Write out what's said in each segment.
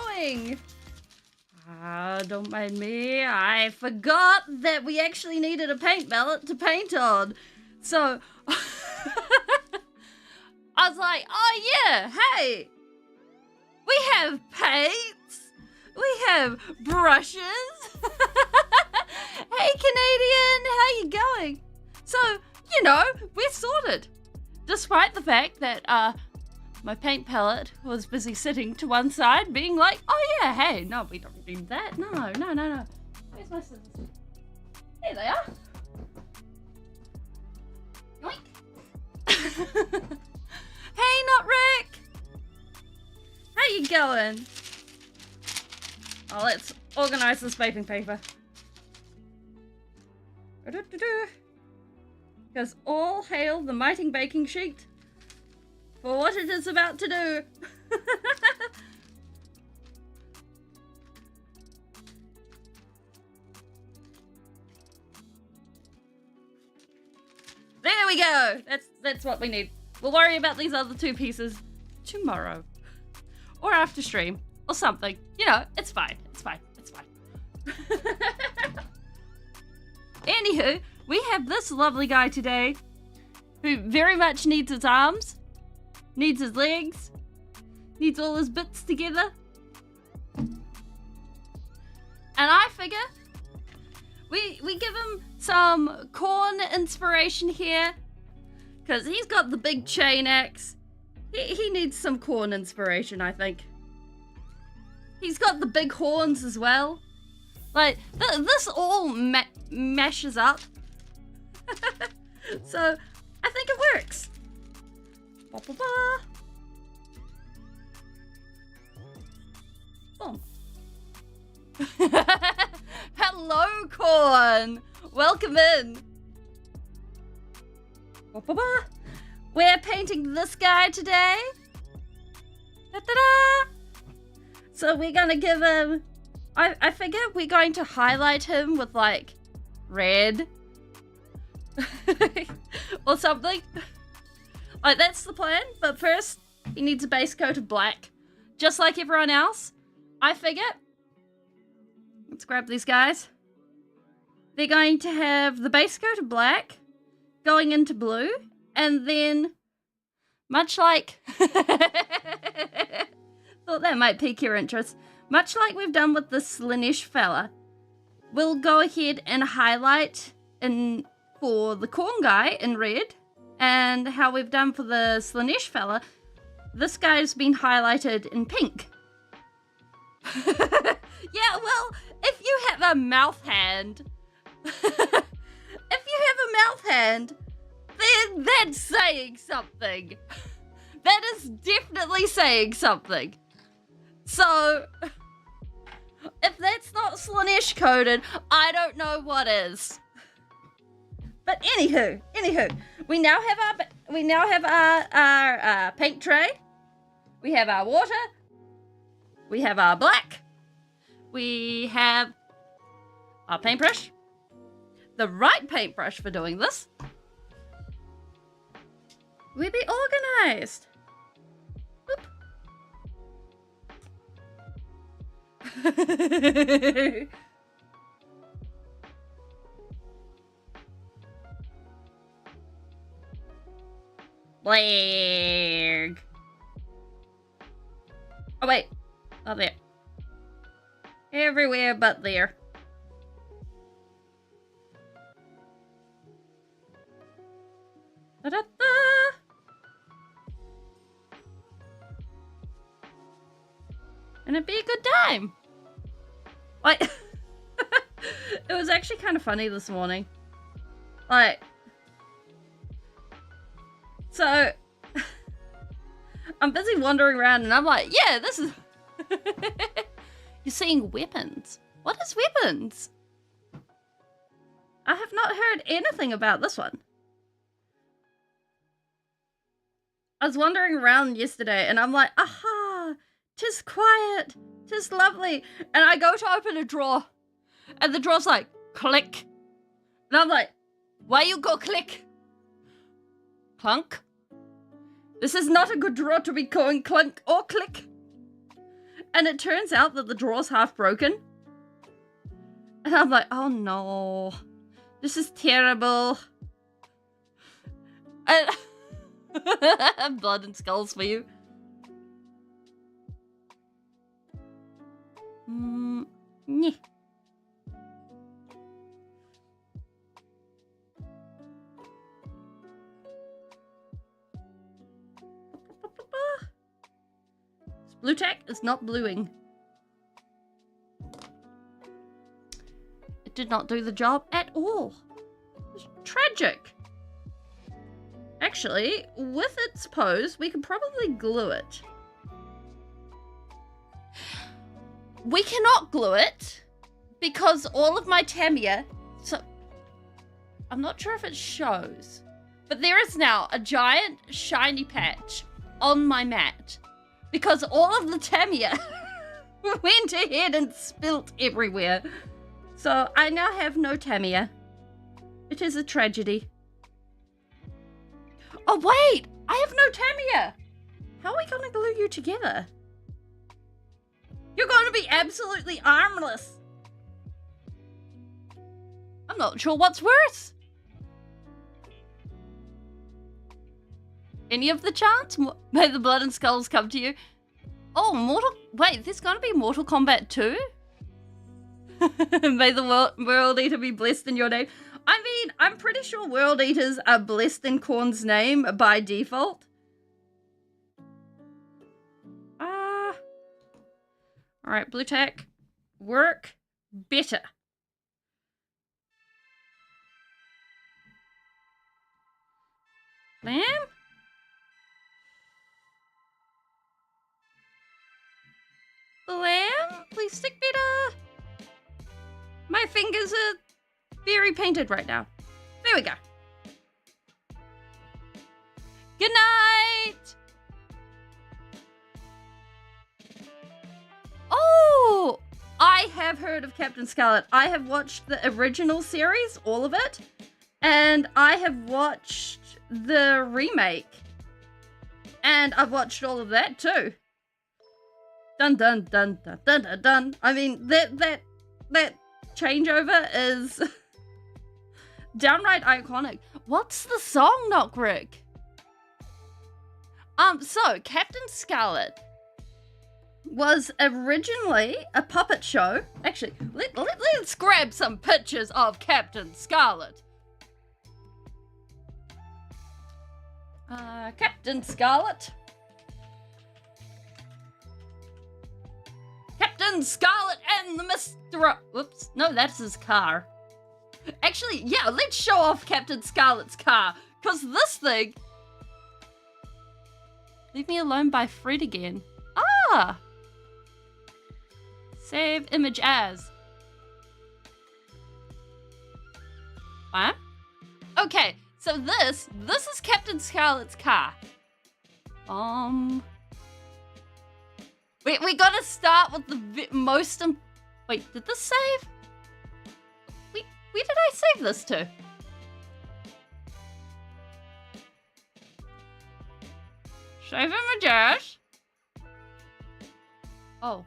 going? Don't mind me. I forgot that we actually needed a paint palette to paint on. So, I was like, oh yeah, hey, we have paints. We have brushes. Hey, Canadian, how you going? So, you know, we're sorted. Despite the fact that, my paint palette was busy sitting to one side being like, oh yeah, hey, no, we don't need that. No. Where's my scissors? There they are. Yoink. Hey, Not Rick. How you going? Oh, let's organize this baking paper. Because all hail the mighty baking sheet for what it is about to do. There we go. That's what we need. We'll worry about these other two pieces tomorrow. Or after stream. Or something. You know, it's fine. It's fine. It's fine. Anywho, we have this lovely guy today who very much needs his arms. Needs his legs. Needs all his bits together. And I figure we give him some Khorne inspiration here. Because he's got the big chain axe. He needs some Khorne inspiration, I think. He's got the big horns as well. Like, this all mashes up. So, I think it works. Ba, ba, ba. Boom. Hello, Khorne. Welcome in. Ba, ba, ba. We're painting this guy today. Da-da-da. So we're gonna give him... I figure we're going to highlight him with, like, red. Or something. Like, that's the plan, but first, he needs a base coat of black. Just like everyone else. I figure. Let's grab these guys. They're going to have the base coat of black, going into blue, and then, much like... Thought that might pique your interest. Much like we've done with the Slaanesh fella, we'll go ahead and highlight for the Khorne guy in red, and how we've done for the Slaanesh fella, this guy's been highlighted in pink. Yeah, well, if you have a mouth hand, then that's saying something. That is definitely saying something. So, if that's not Slaanesh coded, I don't know what is. But anywho, we now have our paint tray. We have our water. We have our black. We have our paintbrush. The right paintbrush for doing this. We be organized. Whoop. Blag. Oh wait, oh there. Everywhere but there. Da-da-da. And it'd be a good time. Like, it was actually kind of funny this morning. Like, so, I'm busy wandering around and I'm like, yeah, this is... You're seeing weapons. What is weapons? I have not heard anything about this one. I was wandering around yesterday and I'm like, aha, 'tis quiet, 'tis lovely. And I go to open a drawer and the drawer's like, click. And I'm like, why you go click? Clunk? This is not a good drawer to be going clunk or click. And it turns out that the draw's half broken. And I'm like, oh no, this is terrible. And blood and skulls for you. Nyeh. Blue tack is not bluing. It did not do the job at all. It's tragic. Actually, with its pose, we could probably glue it. We cannot glue it because all of my Tamiya, so I'm not sure if it shows, but there is now a giant shiny patch on my mat because all of the Tamiya went ahead and spilt everywhere. So I now have no Tamiya. It is a tragedy. Oh wait, I have no Tamiya. How are we going to glue you together? You're going to be absolutely armless. I'm not sure what's worse. Any of the chance? May the blood and skulls come to you. Oh, wait, there's going to be Mortal Kombat 2? May the World Eater be blessed in your name. I mean, I'm pretty sure World Eaters are blessed in Khorne's name by default. Alright, blue tack. Work better. Blam? Blam? Please stick better. My fingers are very painted right now. There we go. Good night! Oh! I have heard of Captain Scarlet. I have watched the original series, all of it, and I have watched the remake. And I've watched all of that too. Dun dun dun dun dun dun dun. I mean, that changeover is downright iconic. What's the song, Knock Rick? So Captain Scarlet was originally a puppet show. Actually, let's grab some pictures of Captain Scarlet. Captain Scarlet. Captain Scarlet and the Mr. Whoops, no, that's his car. Actually, yeah, let's show off Captain Scarlet's car, because this thing... Leave me alone by Fred again. Ah! Save image as. What? Okay, so this is Captain Scarlet's car. We gotta start with the most... Wait, did this save? Where did I save this to? Save images? Oh.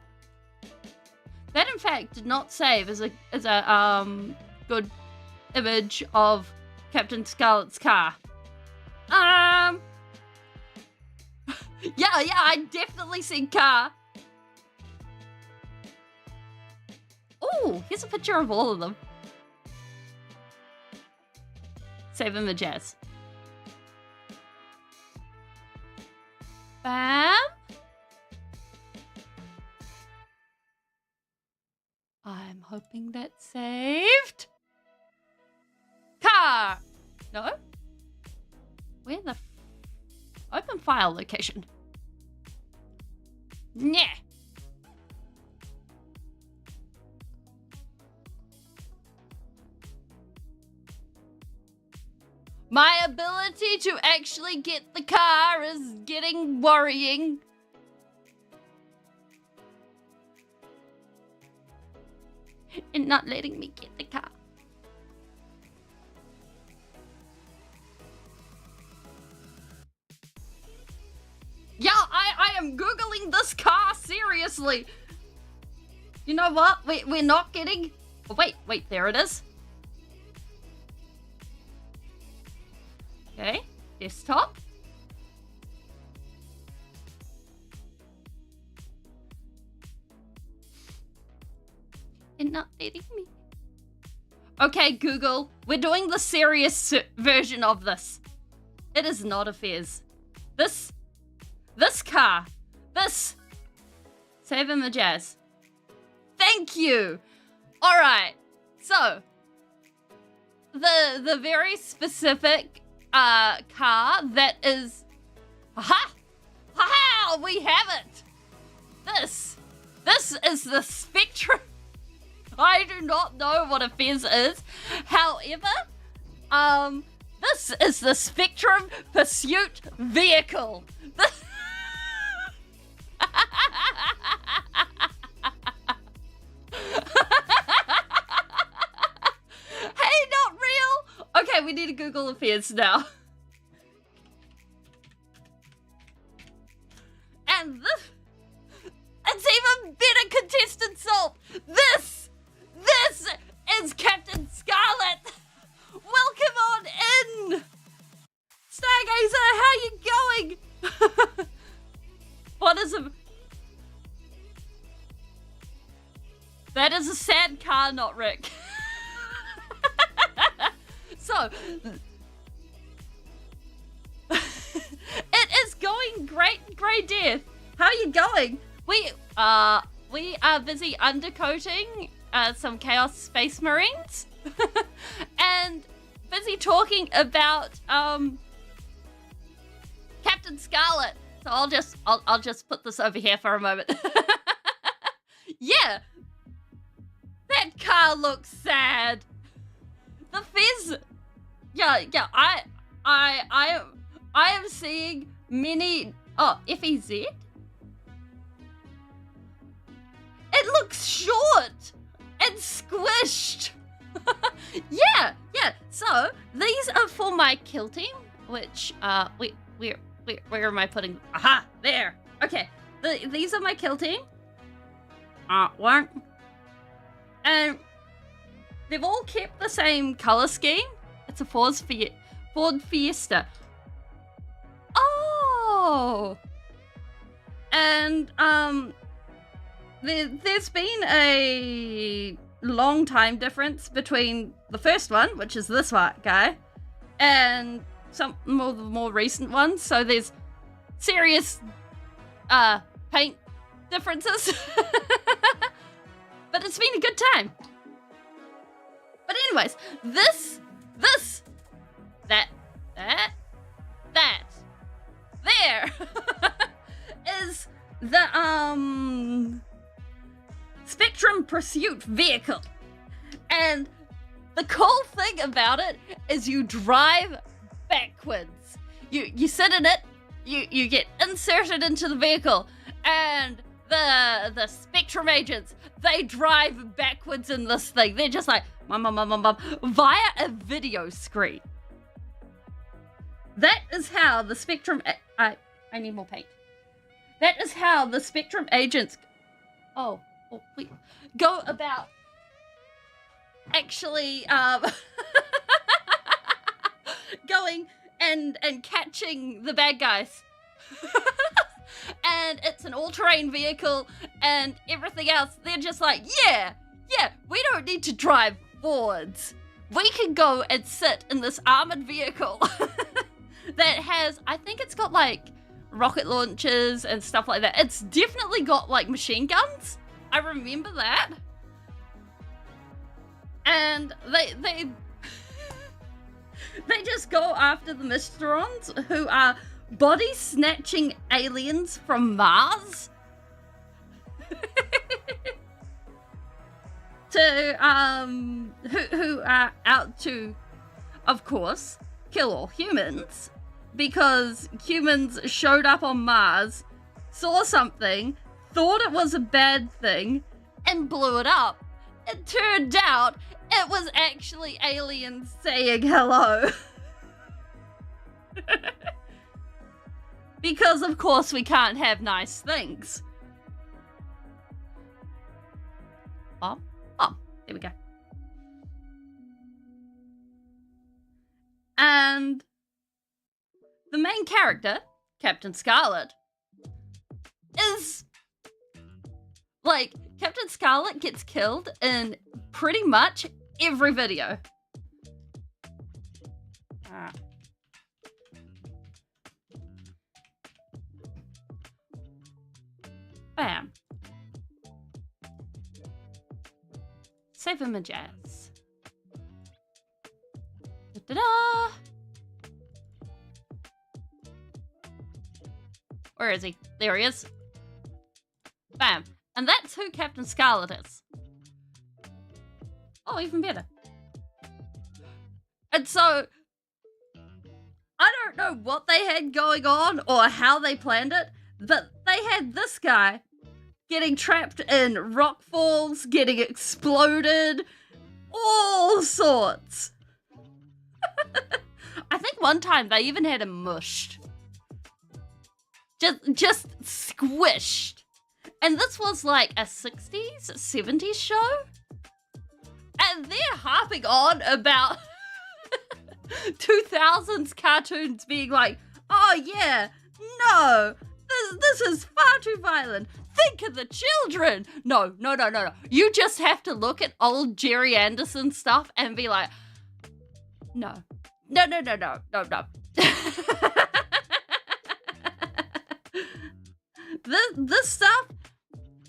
That in fact did not save as a good image of Captain Scarlet's car. Yeah, I definitely see car. Oh, here's a picture of all of them. Save images. Bam. I'm hoping that's saved. Car. No. Where the open file location? Nah. My ability to actually get the car is getting worrying. And not letting me get the car. Yeah, I am Googling this car seriously. Honestly. You know what? We're not getting... Oh, wait, there it is. Okay, desktop. And not dating me. Okay, Google, we're doing the serious version of this. It is not a fizz. This car, save him the jazz. Thank you. All right, so the very specific car that is, we have it. This is the Spectrum. I do not know what a fez is. However, this is the Spectrum Pursuit vehicle. Hey, not real. Okay, we need to Google the fez now. And this, it's even better, contestant Salt. This is Captain Scarlet. Welcome on in. Stargazer, how you going? What is a... That is a sad car, not Rick. So, it is going great, Grey Death. How are you going? We are busy undercoating some Chaos Space Marines and busy talking about Captain Scarlet. So I'll just put this over here for a moment. Yeah, that car looks sad. The fizz. Yeah. I am seeing many. Oh, FEZ. It looks short and squished. Yeah. So these are for my kill team, which where am I putting? Aha, there. Okay, these are my kill team. One, and they've all kept the same color scheme. It's a Ford Fiesta. Oh, and there's been a long time difference between the first one, which is this one guy, and some more recent ones. So there's serious paint differences. But it's been a good time. But anyways, that there is the Spectrum Pursuit vehicle. And the cool thing about it is you drive backwards. You sit in it, you get inserted into the vehicle, and the Spectrum agents, they drive backwards in this thing. They're just like via a video screen. That is how the Spectrum I need more paint. That is how the Spectrum agents wait, go about actually going and catching the bad guys. And it's an all-terrain vehicle and everything else. They're just like, yeah, we don't need to drive forwards. We can go and sit in this armored vehicle that has, I think it's got like rocket launchers and stuff like that. It's definitely got like machine guns. I remember that. And they they just go after the Mysterons, who are body snatching aliens from Mars. Who are out to, of course, kill all humans, because humans showed up on Mars, saw something, thought it was a bad thing, and blew it up. It turned out it was actually aliens saying hello. Because of course we can't have nice things. bomb. Oh, there we go. And the main character, Captain Scarlet, is like, Captain Scarlet gets killed in pretty much every video. Bam. Save images. Da-da-da! Where is he? There he is. Bam. And that's who Captain Scarlet is. Oh, even better. And so, I don't know what they had going on or how they planned it, but they had this guy getting trapped in rock falls, getting exploded, all sorts. I think one time they even had him mushed. Just squished. And this was like a 60s, 70s show. And they're harping on about 2000s cartoons being like, oh yeah, no, this is far too violent. Think of the children. No. You just have to look at old Jerry Anderson stuff and be like, no. This stuff,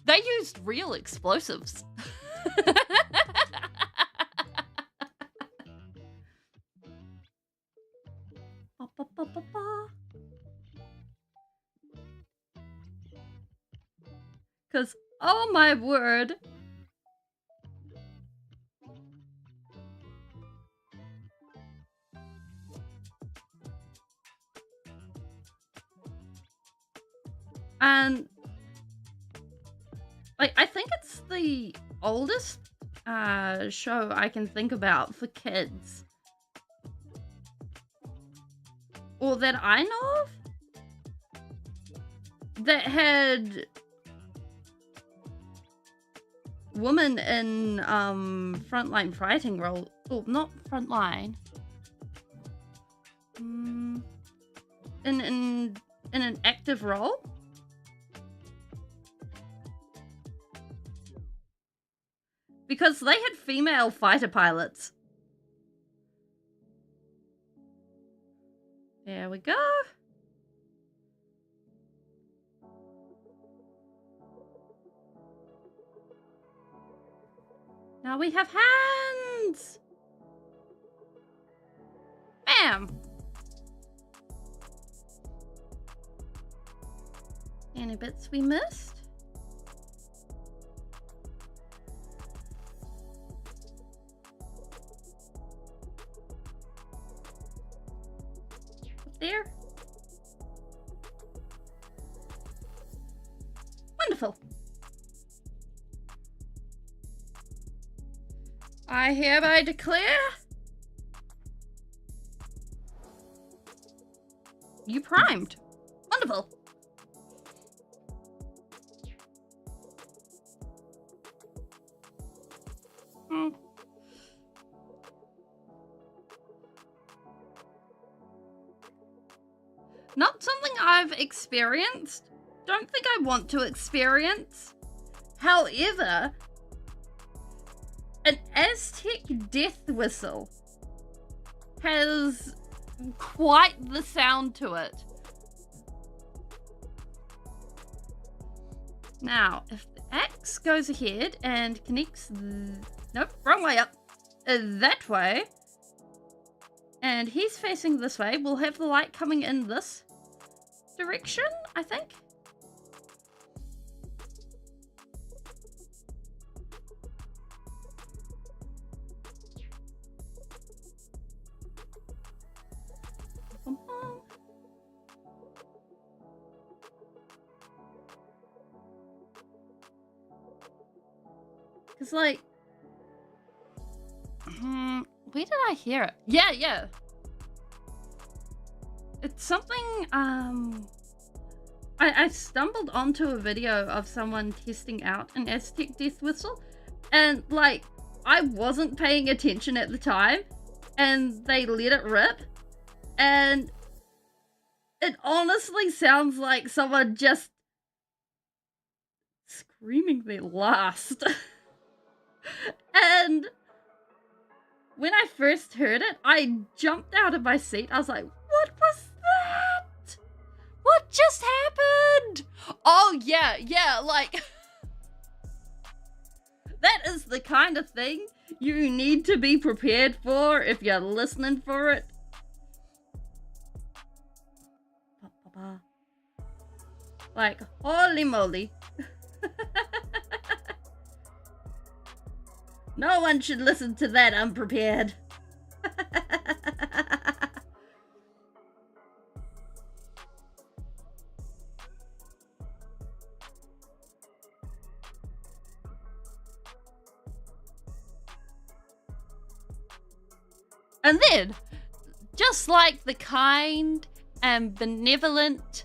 they used real explosives. Because, oh my word. And like, I think it's the oldest show I can think about for kids, or that I know of, that had women in frontline fighting role. Oh, not frontline. In an active role. Because they had female fighter pilots. There we go. Now we have hands. Bam. Any bits we missed? There. Wonderful. I hereby declare you primed. Wonderful. Not something I've experienced. Don't think I want to experience. However, an Aztec death whistle has quite the sound to it. Now, if the axe goes ahead and connects nope, wrong way up. That way. And he's facing this way. We'll have the light coming in this direction, I think. Because, like, where did I hear it? Yeah. It's something, I stumbled onto a video of someone testing out an Aztec death whistle, And like, I wasn't paying attention at the time, and they let it rip, and it honestly sounds like someone just screaming their last. And when I first heard it, I jumped out of my seat. I was like, what was that? What just happened? Oh, yeah, like... That is the kind of thing you need to be prepared for if you're listening for it. Like, holy moly. No one should listen to that unprepared. And then, just like the kind and benevolent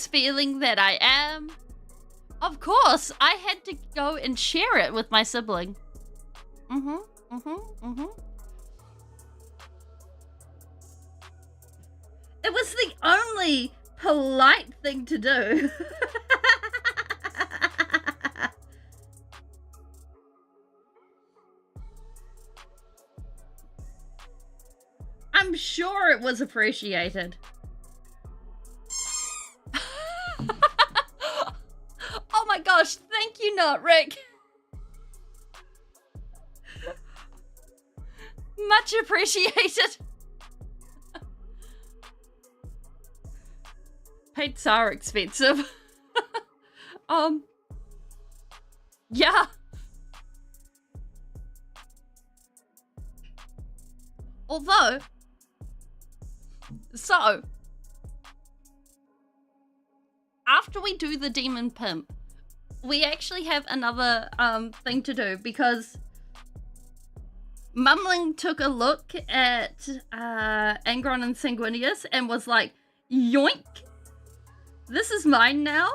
Speeling that I am, of course, I had to go and share it with my sibling. It was the only polite thing to do. I'm sure it was appreciated. Oh my gosh, thank you, Not Rick. Much appreciated. Paints are expensive. Yeah. Although, so, after we do the Demon Pimp, we actually have another thing to do, because Mumling took a look at Angron and Sanguinius and was like, yoink, this is mine now.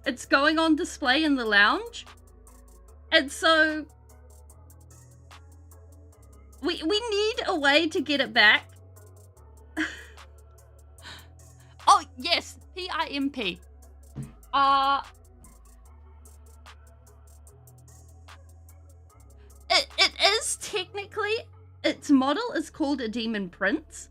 It's going on display in the lounge. And so we need a way to get it back. Oh, yes, PIMP. It is technically, its model is called a Demon Prince,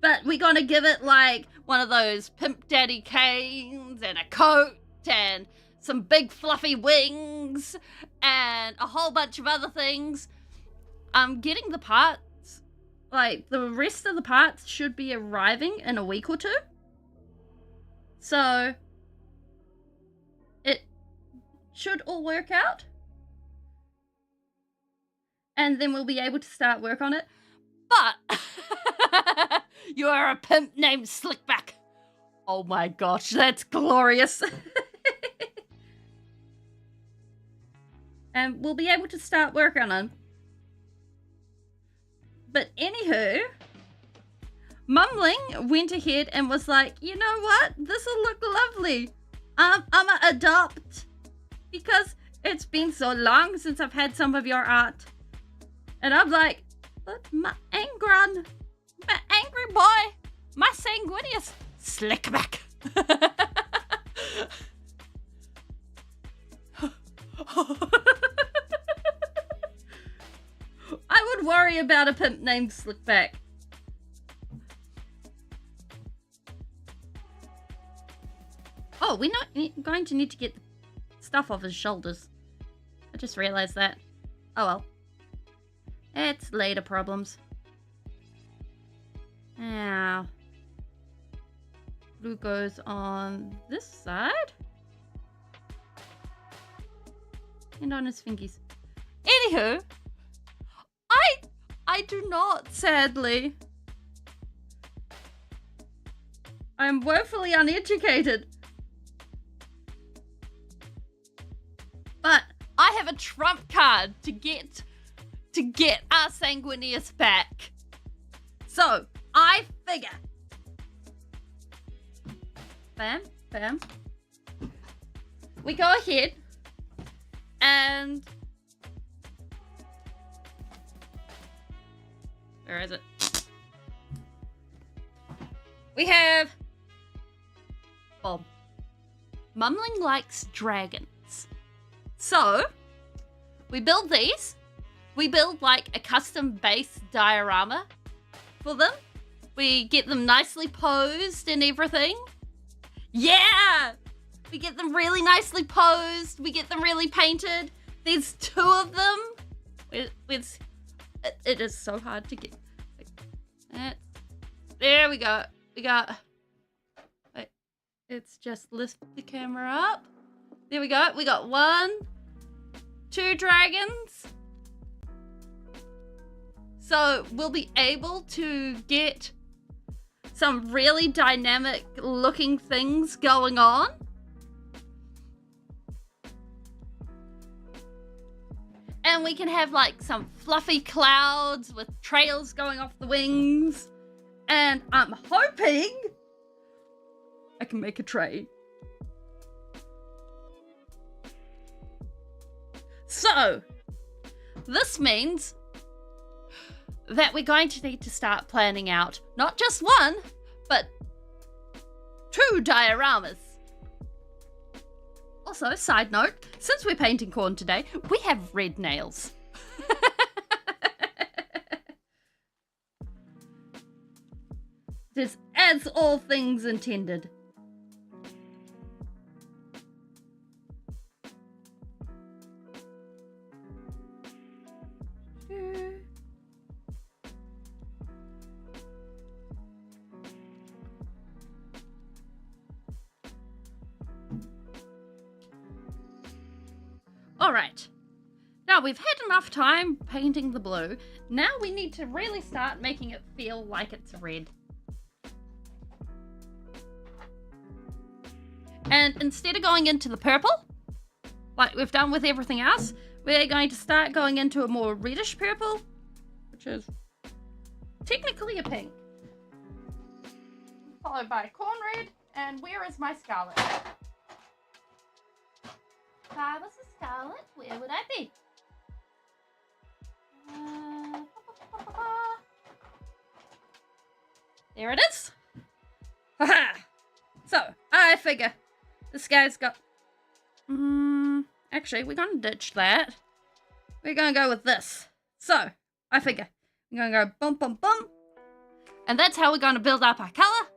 but we're gonna give it like one of those Pimp Daddy canes and a coat and some big fluffy wings and a whole bunch of other things. Getting the parts, like the rest of the parts should be arriving in a week or two. So it should all work out. And then we'll be able to start work on it. But you are a pimp named Slickback. Oh my gosh, that's glorious. And we'll be able to start work on it. But anywho, Mumling went ahead and was like, you know what? This will look lovely. I'ma adopt, because it's been so long since I've had some of your art. And I'm like, but my Angron, my angry boy, my Sanguinius, Slickback. I would worry about a pimp named Slickback. Oh, we're not going to need to get stuff off his shoulders. I just realized that. Oh well. It's later problems. Now, blue goes on this side. And on his fingies. Anywho, I do not, sadly. I'm woefully uneducated. But I have a trump card to get our Sanguinius back. So, I figure. Bam, bam. We go ahead and Where is it? We have... Oh. Mumling likes dragons. So, we build these. We build like a custom base diorama for them. We get them nicely posed and everything. Yeah! We get them really nicely posed. We get them really painted. There's 2 of them. It is so hard to get. There we go. We got... Wait. It's just lift the camera up. There we go. We got 1, 2 dragons. So we'll be able to get some really dynamic looking things going on. And we can have like some fluffy clouds with trails going off the wings. And I'm hoping I can make a train. So, this means that we're going to need to start planning out not just 1, but 2 dioramas. Also, side note, since we're painting Khorne today, we have red nails. Just as all things intended. Alright, now we've had enough time painting the blue. Now we need to really start making it feel like it's red. And instead of going into the purple, like we've done with everything else, we're going to start going into a more reddish purple, which is technically a pink. Followed by Khorne red, and where is my scarlet? If I was a scarlet, where would I be? There it is. Haha. So, I figure this guy's got... actually, we're going to ditch that. We're going to go with this. So, I figure we're going to go bum, bum, bum. And that's how we're going to build up our colour.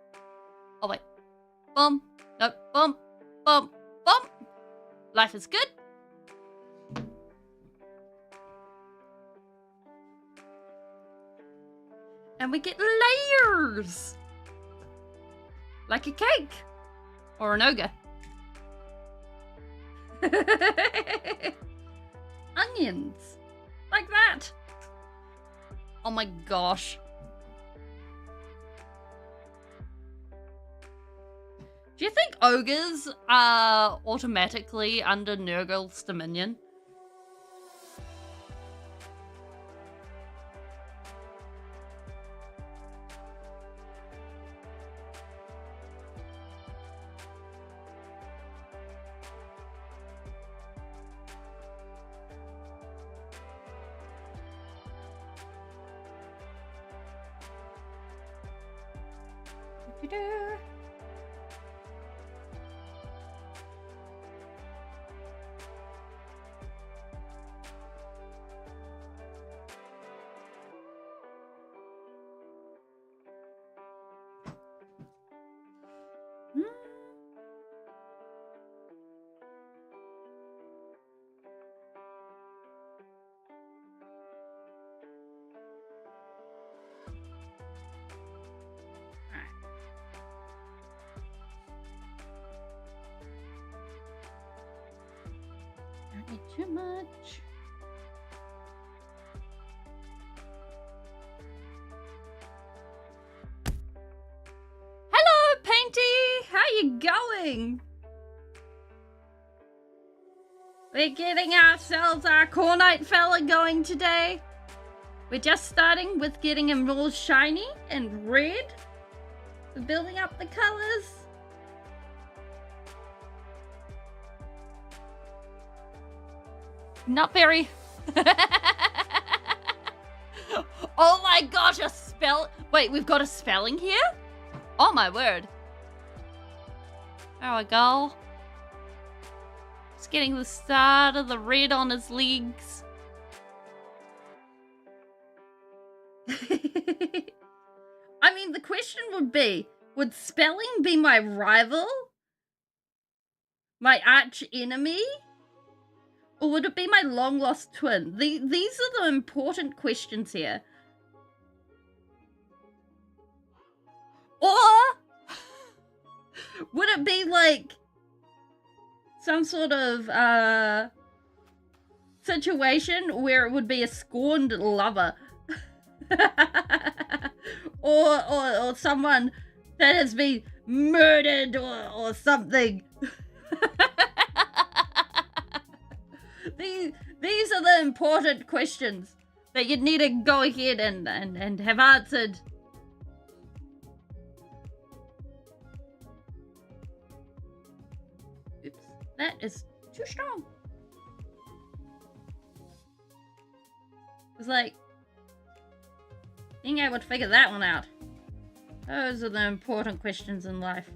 Oh, wait. Bum. No, bum, bum, bum. Life is good. And we get layers. Like a cake. Or an ogre. Onions. Like that. Oh my gosh. Do you think ogres are automatically under Nurgle's dominion? Don't need too much. Hello, Painty! How you going? We're getting ourselves our Khornite fella going today. We're just starting with getting him all shiny and red. We're building up the colors. Not very. Oh my gosh, a spell. Wait, we've got a spelling here? Oh my word. There we go. Just getting the start of the red on his legs. I mean, the question would be, would spelling be my rival? My arch enemy? Or would it be my long-lost twin? These are the important questions here. Or would it be like some sort of situation where it would be a scorned lover? or someone that has been murdered or something. These are the important questions that you'd need to go ahead and have answered. Oops, that is too strong. It's like being able to figure that one out. Those are the important questions in life.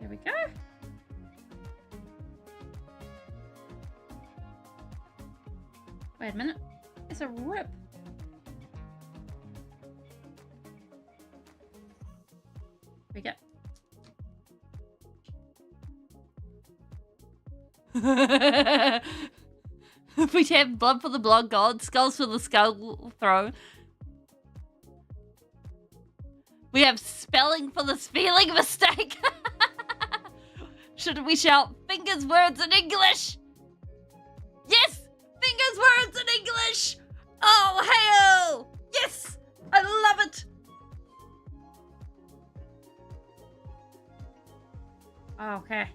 There we go. Wait a minute. It's a rip. We go. We have blood for the blood god, skulls for the skull throne. We have spelling for the spelling mistake. Should we shout fingers words in English? Yes! Fingers words in English! Oh, hail! Yes! I love it! Okay.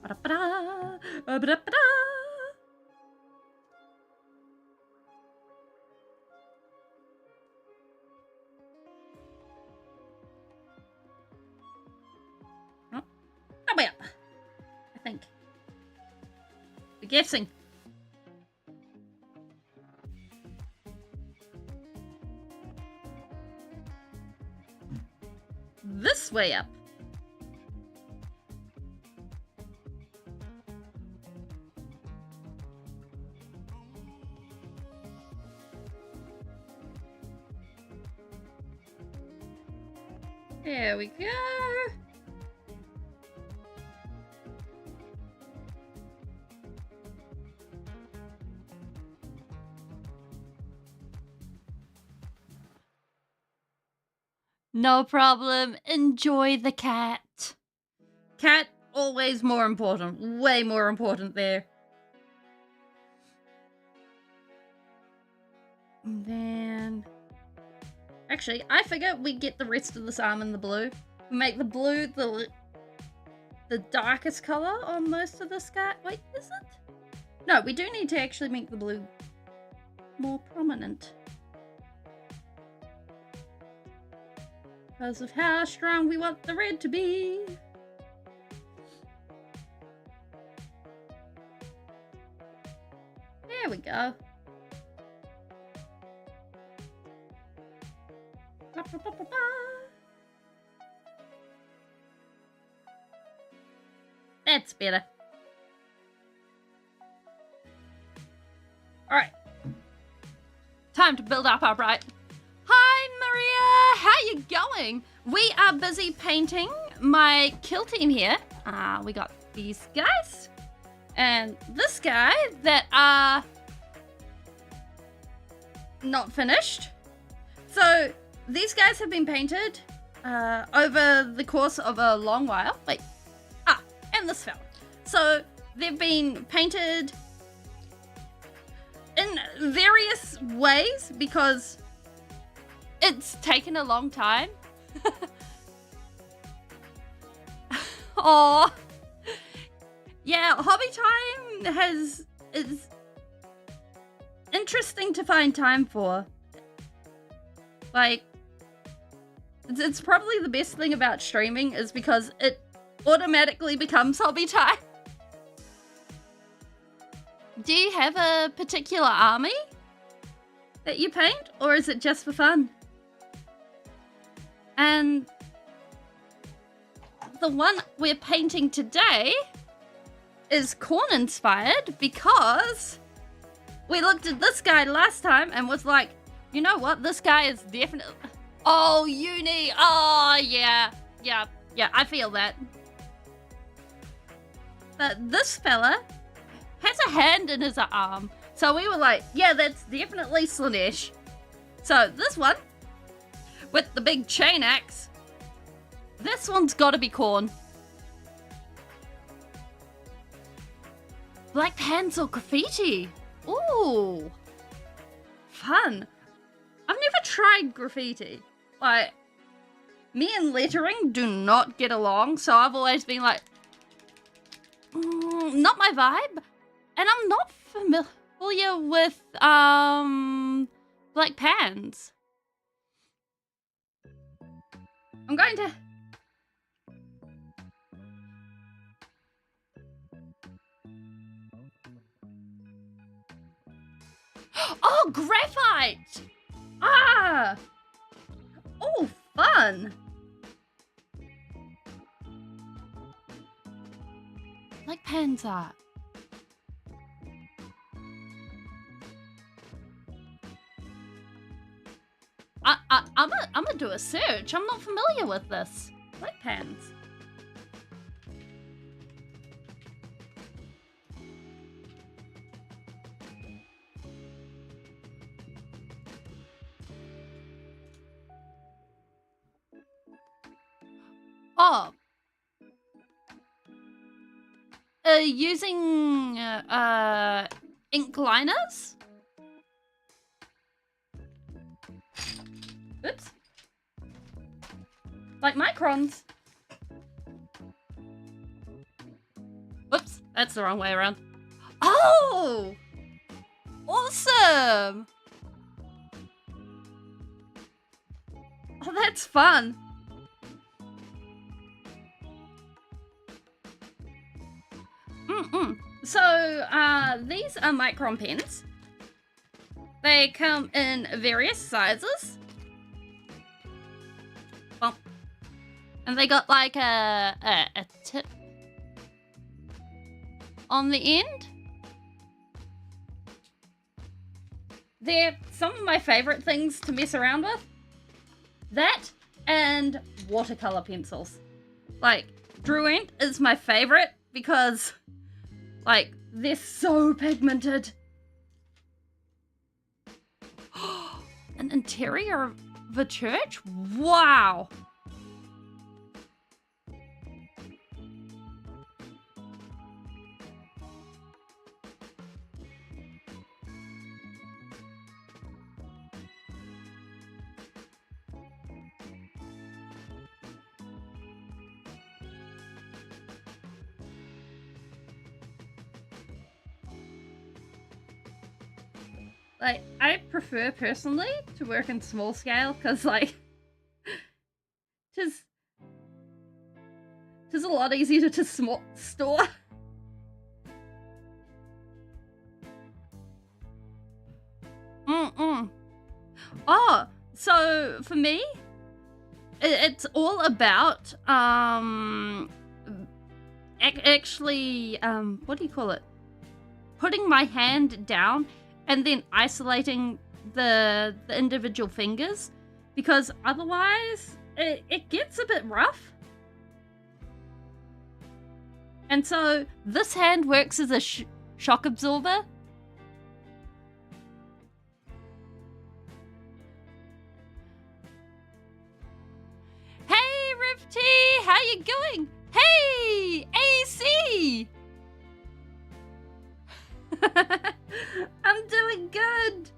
Ba-da-ba-da, ba-da-ba-da. Oh, that'll be up, I think. We're guessing. This way up. There we go. No problem. Enjoy the cat. Cat, always more important. Way more important there. And then... Actually, I figure we get the rest of this arm in the blue. We make the blue the darkest color on most of this guy. Wait, is it? No, we do need to actually make the blue more prominent. Because of how strong we want the red to be. There we go. That's better. Alright. Time to build up our bright. Hi Maria, how you going? We are busy painting my kill team here. We got these guys and this guy that are not finished. So these guys have been painted over the course of a long while. Wait. And this fella. So they've been painted in various ways because it's taken a long time. Oh, yeah, hobby time is interesting to find time for. Like, it's probably the best thing about streaming is because it automatically becomes hobby time. Do you have a particular army that you paint, or is it just for fun? And the one we're painting today is Khorne inspired because we looked at this guy last time and was like, you know what, this guy is definitely... Oh, uni! Oh, yeah, I feel that. But this fella has a hand in his arm. So we were like, yeah, that's definitely Slaanesh. So this one, with the big chain axe, this one's gotta be Khorne. Black hands or graffiti? Ooh, fun. I've never tried graffiti. Like, me and lettering do not get along, so I've always been like, not my vibe. And I'm not familiar with, black pans. I'm going to... Oh, graphite! Ah! Oh, fun! Like pans art. I'm gonna do a search. I'm not familiar with this. Like pans. Oh. Using ink liners? Oops. Like microns. Oops, that's the wrong way around. Oh! Awesome! Oh, that's fun. So, these are micron pens. They come in various sizes. Bump. And they got like a tip on the end. They're some of my favorite things to mess around with. That and watercolor pencils. Like, Druent is my favorite because, like, they're so pigmented. An interior of a church? Wow. Like, I prefer personally to work in small scale because, like, just a lot easier to store. Oh, so for me, it's all about actually what do you call it? Putting my hand down and then isolating the individual fingers, because otherwise it gets a bit rough. And so this hand works as a shock absorber. Hey Rifty, how you going? Hey AC! I'm doing good.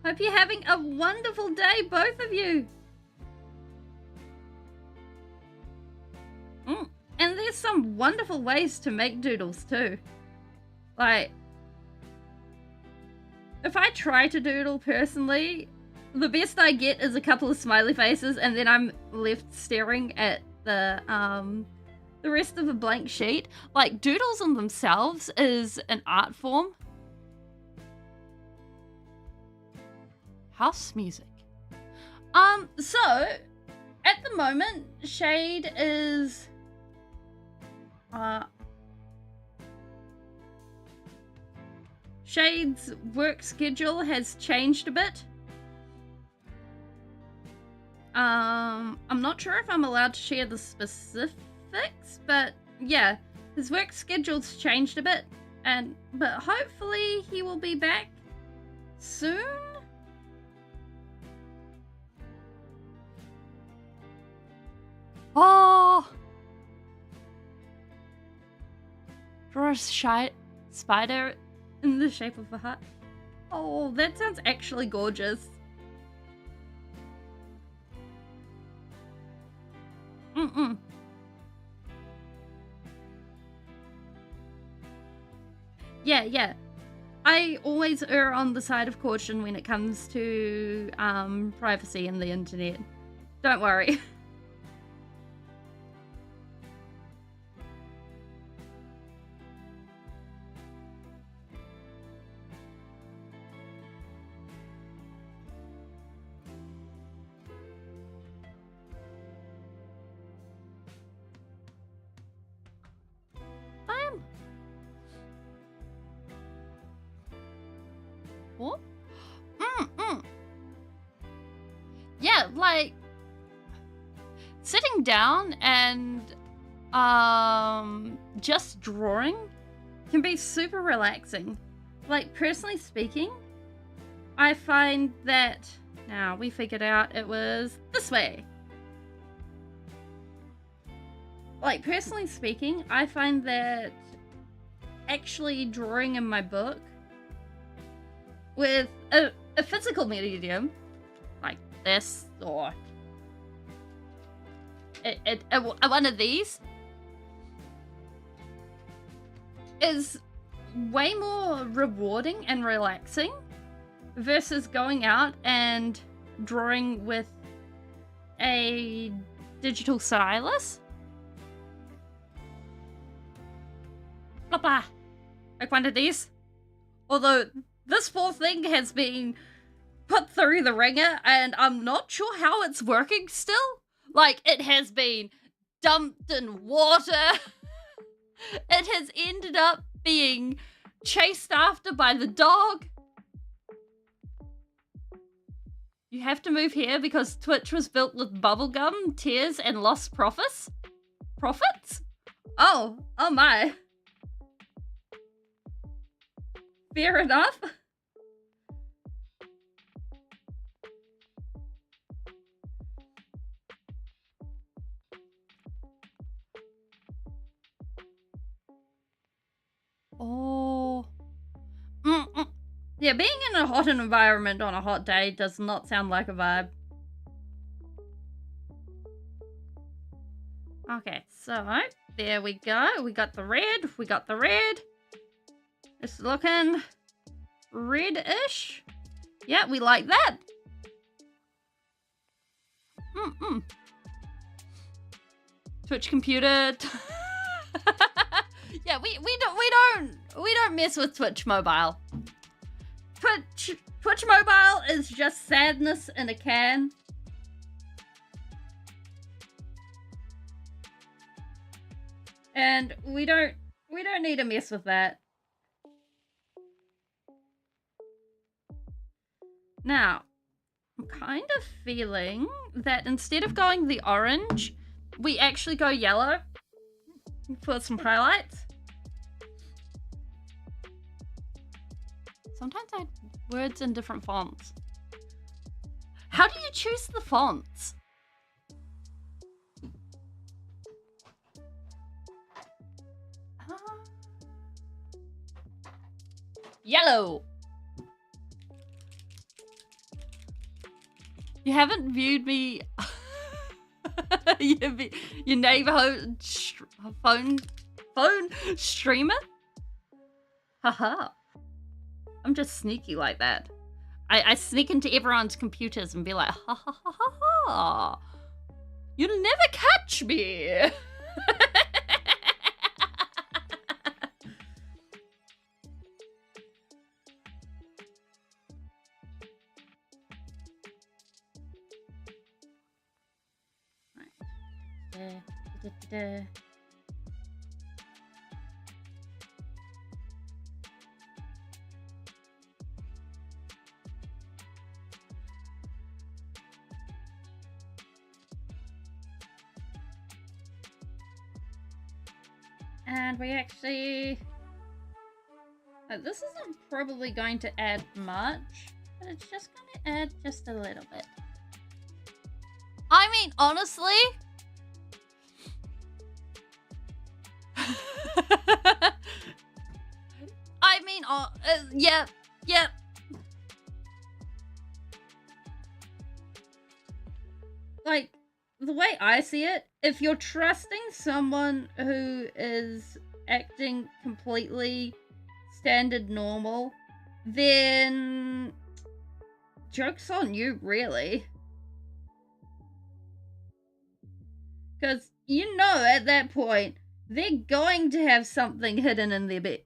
Hope you're having a wonderful day, both of you. And there's there's some wonderful ways to make doodles too. Like, if I try to doodle personally, the best I get is a couple of smiley faces, and then I'm left staring at the rest of a blank sheet. Like, doodles in themselves is an art form. House music. So at the moment, Shade is Shade's work schedule has changed a bit. I'm not sure if I'm allowed to share the specifics, but yeah, his work schedule's changed a bit, but hopefully he will be back soon. Oh, draw a spider in the shape of a heart. Oh, that sounds actually gorgeous. Yeah. I always err on the side of caution when it comes to privacy and the internet. Don't worry. What? Yeah, like sitting down and just drawing can be super relaxing. Like, personally speaking, I find that now we figured out it was this way. Like, personally speaking, I find that actually drawing in my book with a physical medium like this, or one of these, is way more rewarding and relaxing versus going out and drawing with a digital stylus. Blah blah. Like one of these. Although this poor thing has been put through the ringer, and I'm not sure how it's working still. Like, it has been dumped in water. It has ended up being chased after by the dog. You have to move here because Twitch was built with bubblegum, tears, and lost profits? Profits? Oh my. Fair enough. Oh. Yeah, being in a hot environment on a hot day does not sound like a vibe. Okay, so there we go. We got the red. It's looking red-ish. Yeah, we like that. Twitch computer. Yeah, we don't mess with Twitch mobile. Twitch mobile is just sadness in a can. And we don't need to mess with that. Now, I'm kind of feeling that instead of going the orange, we actually go yellow for some highlights. Sometimes I words in different fonts. How do you choose the fonts? Yellow. You haven't viewed me. Your neighborhood A phone streamer? Haha. I'm just sneaky like that. I sneak into everyone's computers and be like, ha ha ha ha ha. You'll never catch me. Right. And we actually... this isn't probably going to add much, but it's just going to add just a little bit. I mean, honestly... I mean, yeah. Like, the way I see it, if you're trusting someone who is acting completely standard normal, then joke's on you, really. Because you know at that point, they're going to have something hidden in their bed.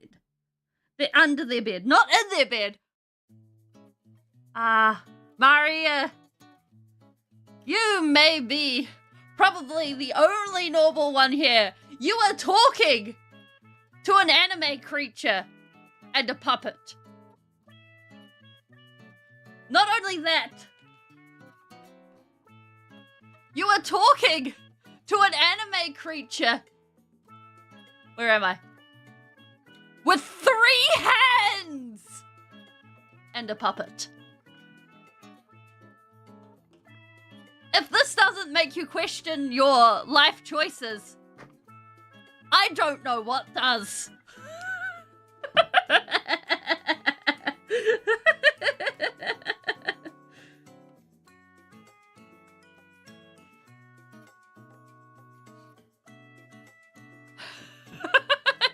They're under their bed, not in their bed. Maria, you may be probably the only normal one here. You are talking to an anime creature and a puppet. Not only that, you are talking to an anime creature. Where am I? With 3 hands and a puppet. If this doesn't make you question your life choices, I don't know what does.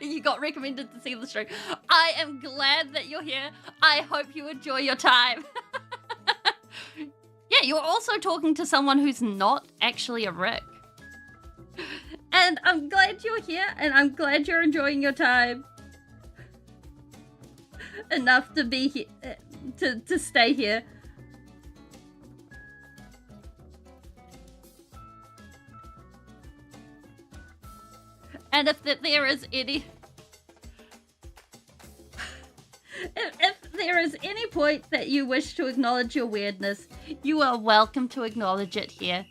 You got recommended to see the stream. I am glad that you're here. I hope you enjoy your time. Yeah, you're also talking to someone who's not actually a Rick. And I'm glad you're here, and I'm glad you're enjoying your time. Enough to be here, to stay here. And if there is any... If there is any point that you wish to acknowledge your weirdness, you are welcome to acknowledge it here.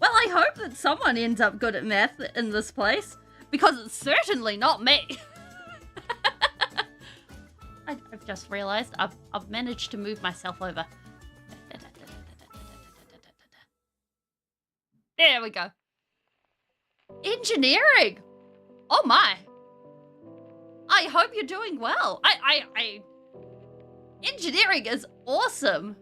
Well, I hope that someone ends up good at math in this place, because it's certainly not me. I've just realized I've managed to move myself over. There we go. Engineering! Oh my! I hope you're doing well. Engineering is awesome.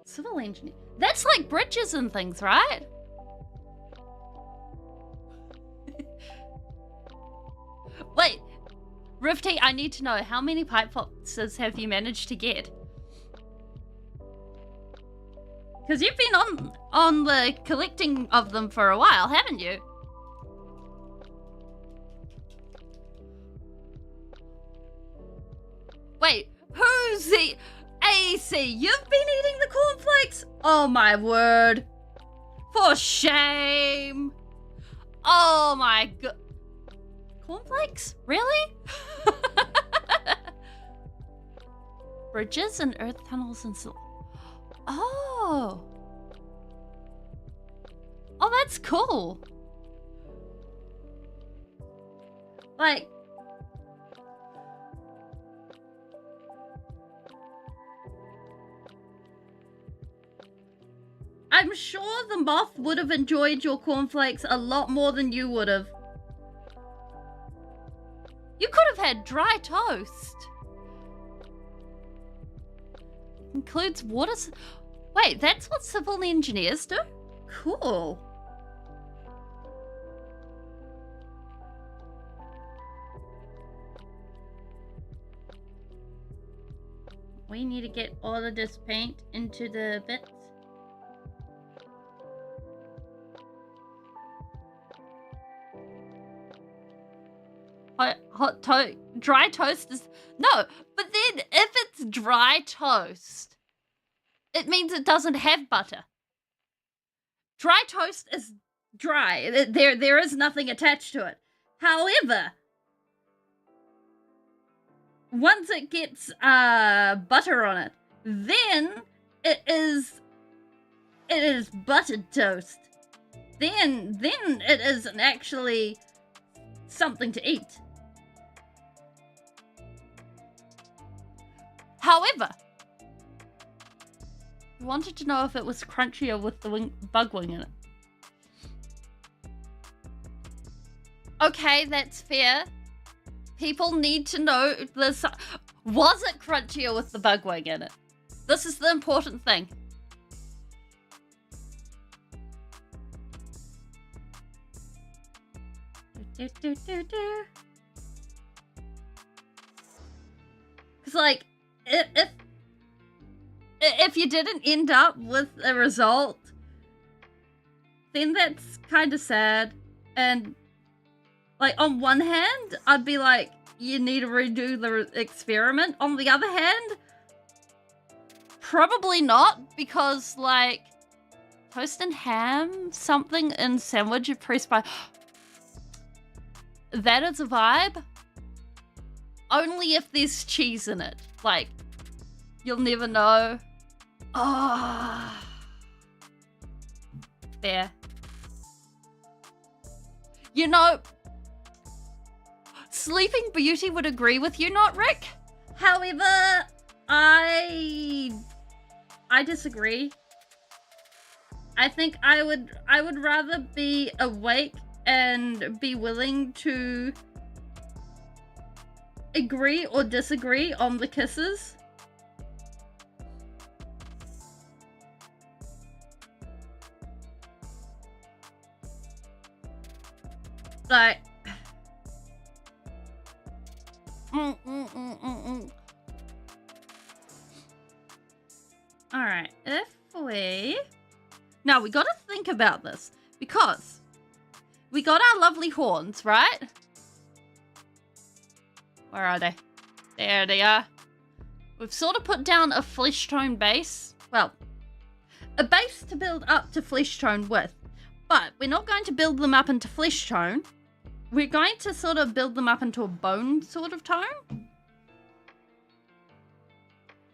Civil engineering. That's like bridges and things, right? Wait, Rifty, I need to know, how many pipe boxes have you managed to get? Because you've been on the collecting of them for a while, haven't you? Wait, who's the... AC, you've been eating the cornflakes? Oh my word. For shame. Oh my god. Cornflakes? Really? Bridges and earth tunnels and so... Oh. Oh, that's cool. Like... I'm sure the moth would have enjoyed your cornflakes a lot more than you would have. You could have had dry toast. Includes water. Wait, that's what civil engineers do? Cool. We need to get all of this paint into the bits. Dry toast is... No, but then if it's dry toast, it means it doesn't have butter. Dry toast is dry. There is nothing attached to it. However, once it gets butter on it, then it is buttered toast. Then it isn't actually something to eat. However, I wanted to know if it was crunchier with the bug wing in it. Okay, that's fair. People need to know this. Was it crunchier with the bug wing in it? This is the important thing. Because, like, if you didn't end up with a result, then that's kind of sad. And, like, on one hand, I'd be like, you need to redo the experiment. On the other hand, probably not, because, like, toast and ham, something in sandwich you press by... That is a vibe. Only if there's cheese in it. Like, you'll never know. Oh. Fair. You know, Sleeping Beauty would agree with you, not Rick? However, I disagree. I think I would rather be awake and be willing to agree or disagree on the kisses. Like, Alright, if we... Now, we gotta think about this, because we got our lovely horns, right? Where are they? There they are. We've sort of put down a flesh tone base. Well, a base to build up to flesh tone with. But we're not going to build them up into flesh tone. We're going to sort of build them up into a bone sort of tone.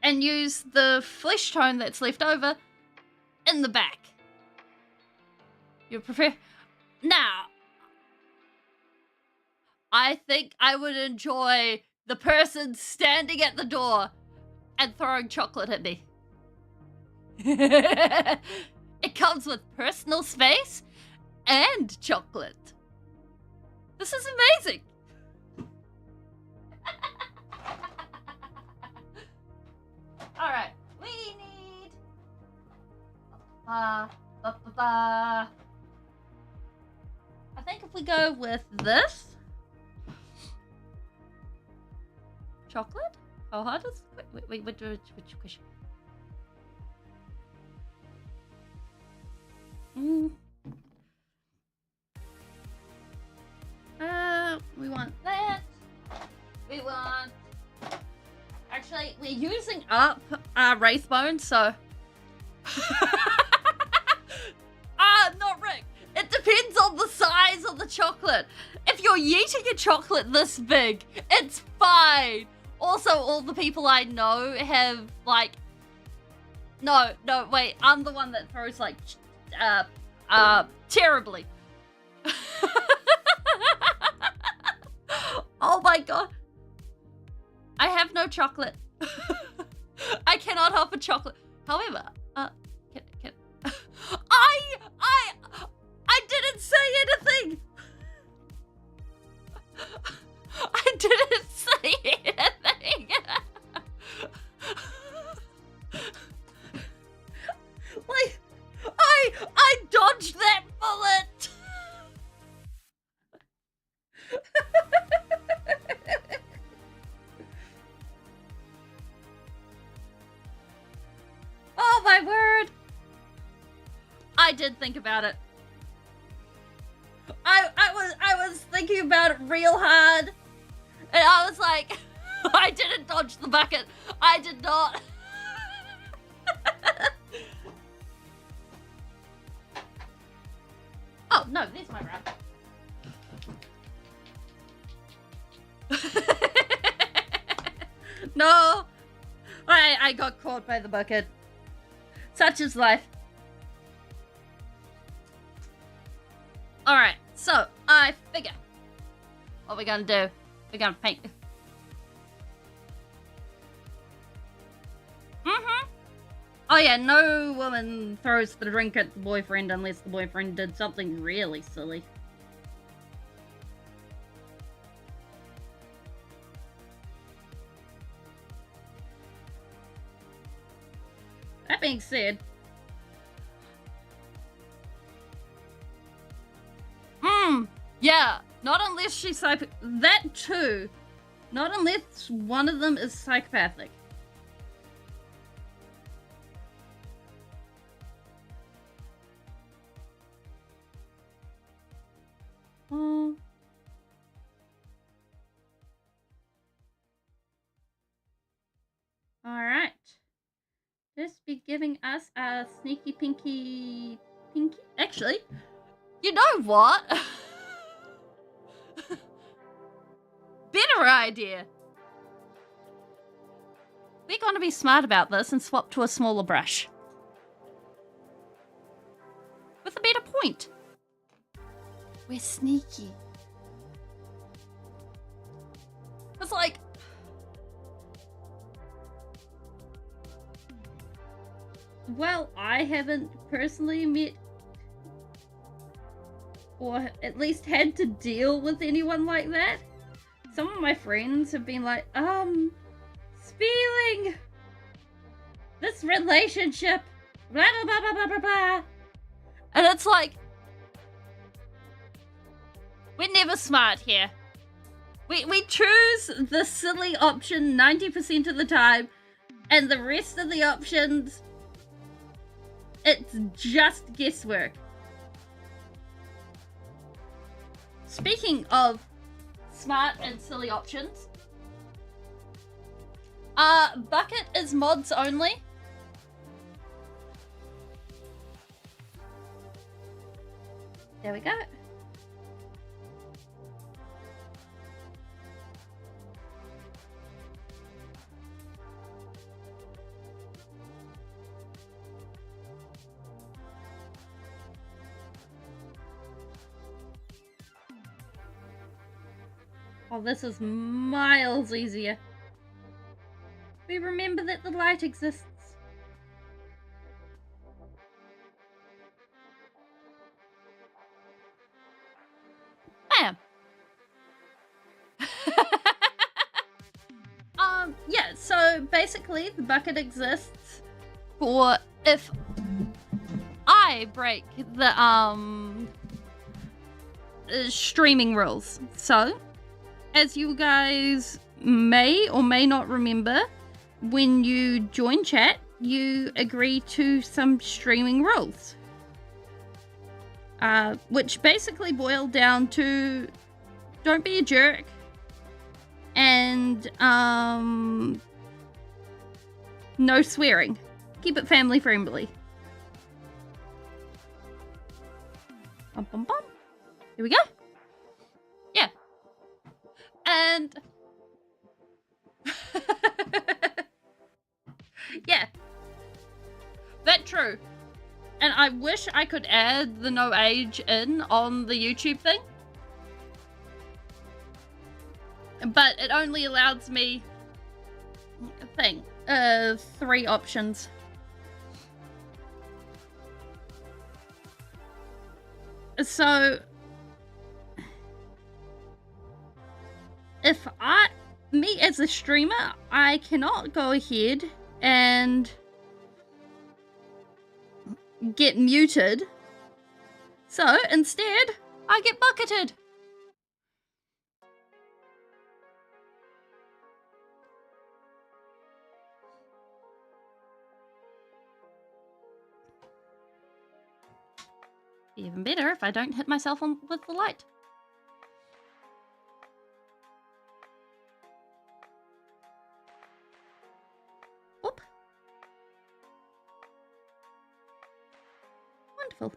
And use the flesh tone that's left over in the back. You prefer... Now, I think I would enjoy the person standing at the door and throwing chocolate at me. It comes with personal space and chocolate. This is amazing. All right, we need... I think if we go with this... Chocolate? How hard is... Wait, which question? We want that. We want... Actually, we're using up our wraith bones, so... Not Rick. It depends on the size of the chocolate. If you're yeeting a chocolate this big, it's fine. Also, all the people I know have, like... No, wait. I'm the one that throws, like, terribly. Oh my god. I have no chocolate. I cannot offer chocolate. However, I didn't say anything. I didn't say anything. Like, I dodged that bullet. Oh my word. I did think about it. I was thinking about it real hard. And I was like, I didn't dodge the bucket. I did not. Oh, no, there's my wrap. No. I got caught by the bucket. Such is life. Alright, so I figure what we're gonna do. We're gonna paint. Oh yeah, no woman throws the drink at the boyfriend unless the boyfriend did something really silly. That being said, yeah, not unless she's that too. Not unless one of them is psychopathic. Alright. This be giving us a sneaky pinky. Actually, you know what? Better idea. We're gonna be smart about this and swap to a smaller brush. With a better point. We're sneaky. It's like... Well, I haven't personally met or at least had to deal with anyone like that. Some of my friends have been like, Speeling, this relationship, blah, blah, blah, blah, blah, blah. And it's like, we're never smart here. We choose the silly option 90% of the time, and the rest of the options, it's just guesswork. Speaking of smart and silly options, bucket is mods only. There we go. Oh, this is miles easier. We remember that the light exists. Bam! Yeah, so basically the bucket exists for if I break the, streaming rules. So, as you guys may or may not remember, when you join chat, you agree to some streaming rules. Which basically boil down to don't be a jerk and no swearing. Keep it family friendly. Bum, bum, bum. Here we go. Yeah. And yeah, that's true. And I wish I could add the no age in on the YouTube thing, but it only allows me 3 options. So if me as a streamer, I cannot go ahead and get muted. So instead, I get bucketed. Even better if I don't hit myself with the light. Whoop. Wonderful.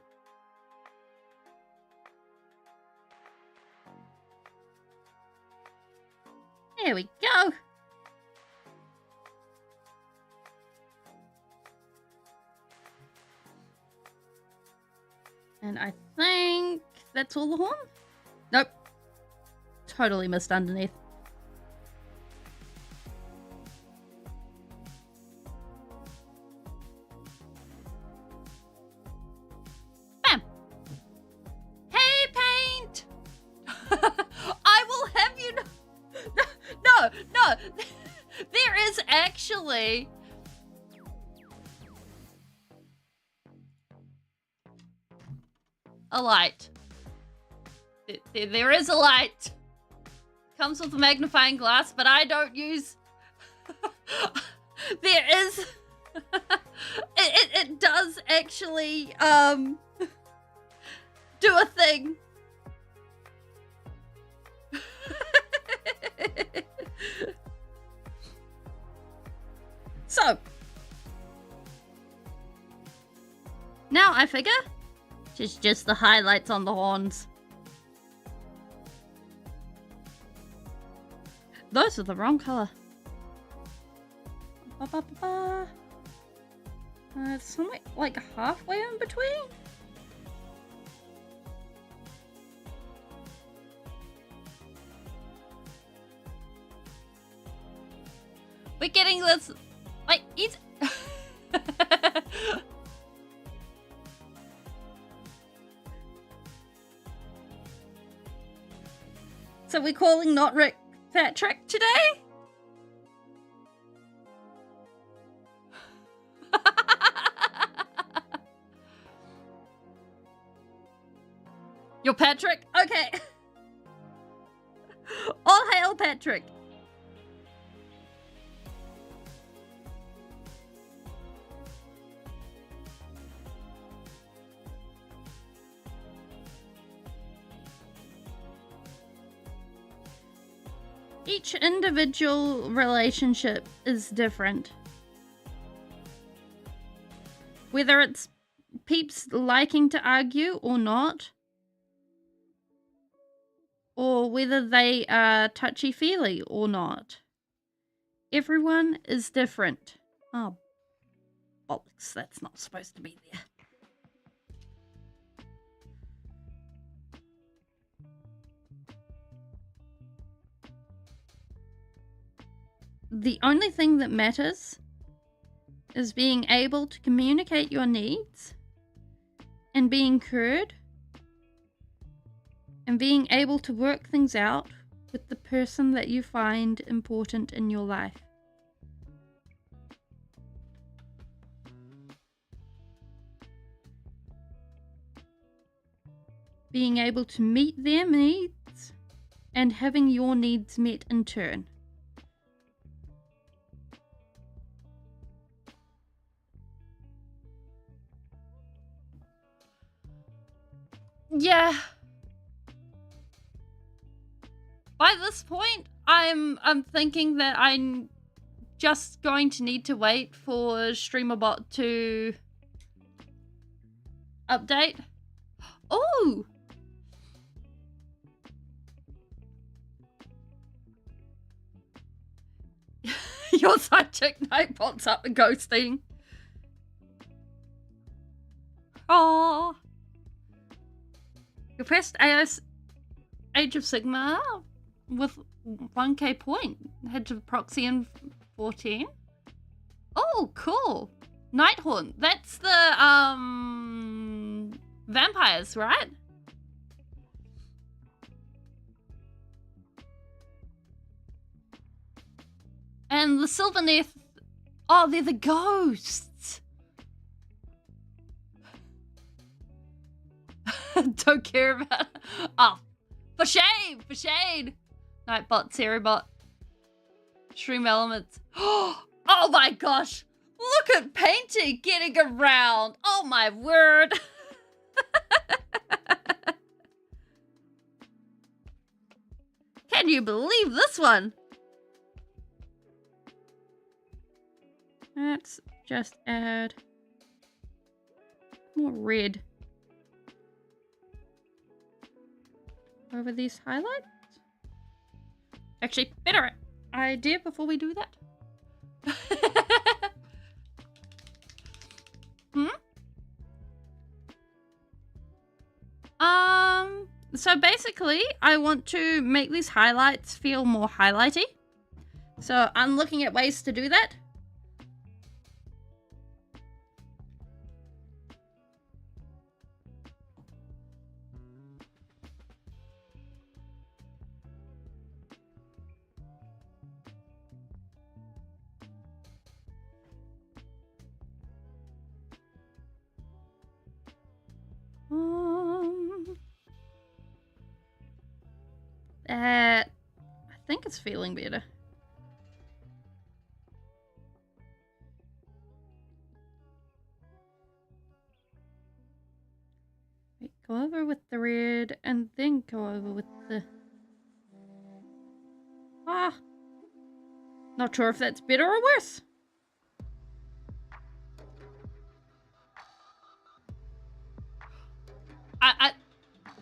There we go. And I think that's all the horn? Nope. Totally missed underneath. Bam! Hey, Paint! I will have you know... No! There is actually... a light. There is a light. Comes with a magnifying glass, but I don't use... There is... it does actually, do a thing. So. Now I figure... it's just the highlights on the horns. Those are the wrong colour. Somewhere like halfway in between. We're getting this like it's So we're calling not Rick Patrick today? You're Patrick? Okay. All hail Patrick. Each individual relationship is different. Whether it's peeps liking to argue or not, or whether they are touchy-feely or not. Everyone is different. Oh, bollocks, that's not supposed to be there. The only thing that matters is being able to communicate your needs and being heard and being able to work things out with the person that you find important in your life. Being able to meet their needs and having your needs met in turn. Yeah. By this point, I'm thinking that I'm just going to need to wait for StreamerBot to update. Oh! Your side chick night pops up and ghosting. Oh. You pressed Age of Sigma with 1k point. Head to proxy in 14. Oh, cool. Nighthorn. That's the vampires, right? And the silver neth. Oh, they're the ghosts. Don't care about it. Oh, for shame, for shade. Nightbot, Ceribot. Shroom elements. Oh my gosh. Look at Painty getting around. Oh my word. Can you believe this one? Let's just add more red over these highlights. Actually, better idea before we do that. So basically, I want to make these highlights feel more highlighty. So I'm looking at ways to do that. I think it's feeling better. Wait, go over with the red and then go over with the... Not sure if that's better or worse.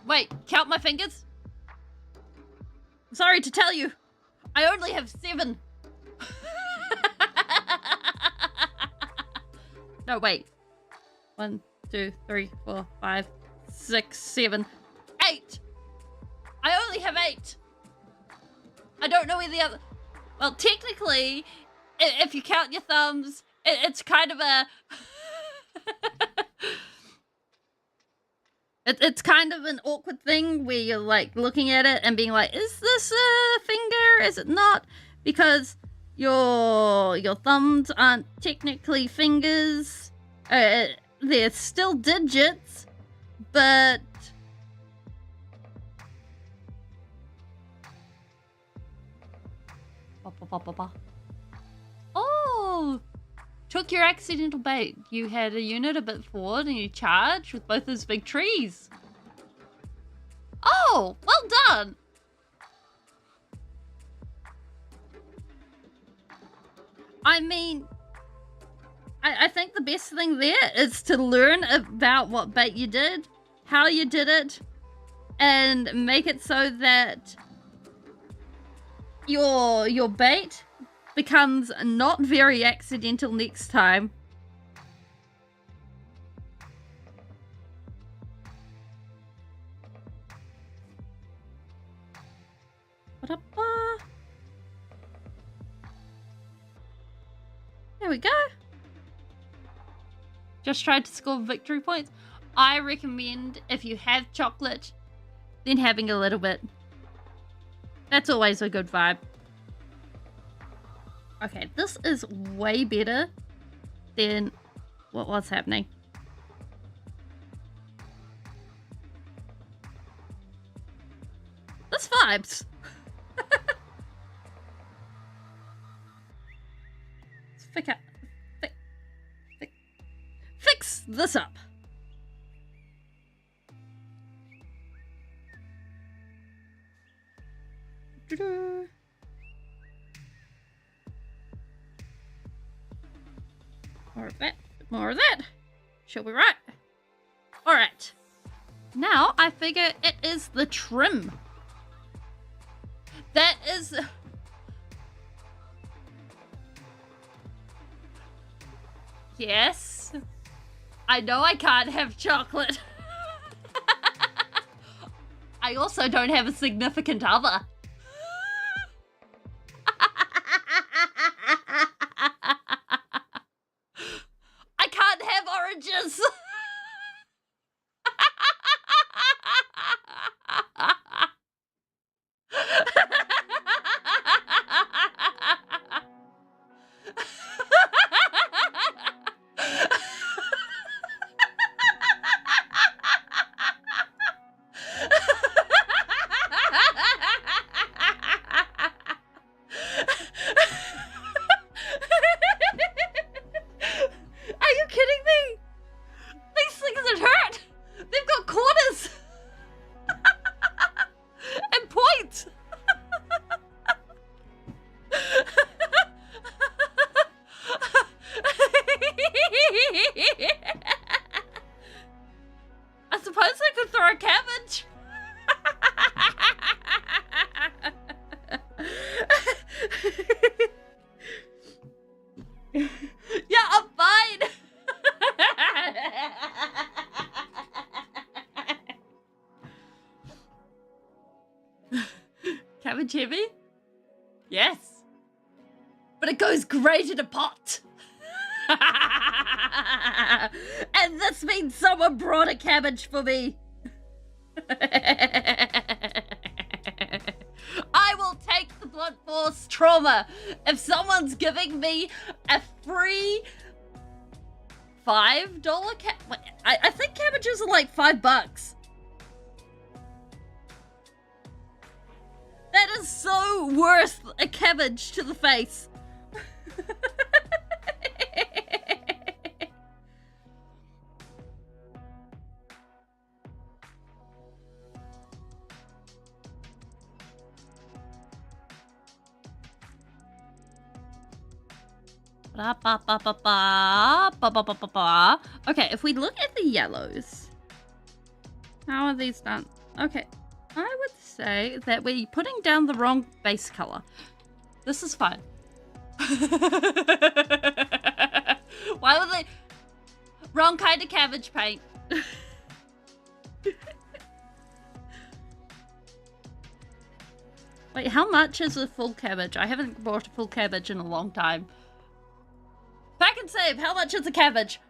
Wait, count my fingers? I'm sorry to tell you, I only have 7. No, wait. 1, 2, 3, 4, 5, 6, 7, 8. I only have 8. I don't know where the other... Well, technically, if you count your thumbs, it's kind of a... It's kind of an awkward thing where you're like looking at it and being like, is this a finger? Is it not? Because your thumbs aren't technically fingers. They're still digits, but... Oh! Took your accidental bait. You had a unit a bit forward and you charged with both those big trees. Oh, well done. I mean, I think the best thing there is to learn about what bait you did, how you did it, and make it so that your bait becomes not very accidental next time. There we go. Just tried to score victory points. I recommend, if you have chocolate, then having a little bit. That's always a good vibe. Okay, this is way better than what was happening. This vibes. Fix this up. More of that. More of that. She'll be right. Alright. Now I figure it is the trim. That is... Yes. I know I can't have chocolate. I also don't have a significant other. I can't have oranges. suppose I could throw a cabbage. Yeah, I'm fine. Cabbage heavy? Yes. But it goes great in a pot. And this means someone brought a cabbage for me. I will take the blunt force trauma if someone's giving me a free $5 I think cabbages are like $5. That is so worth a cabbage to the face. Okay, if we look at the yellows, how are these done? Okay, I would say that we're putting down the wrong base color. This is fine. Why would they? Wrong kind of cabbage paint. Wait, how much is a full cabbage? I haven't bought a full cabbage in a long time. Pack and save, how much is a cabbage?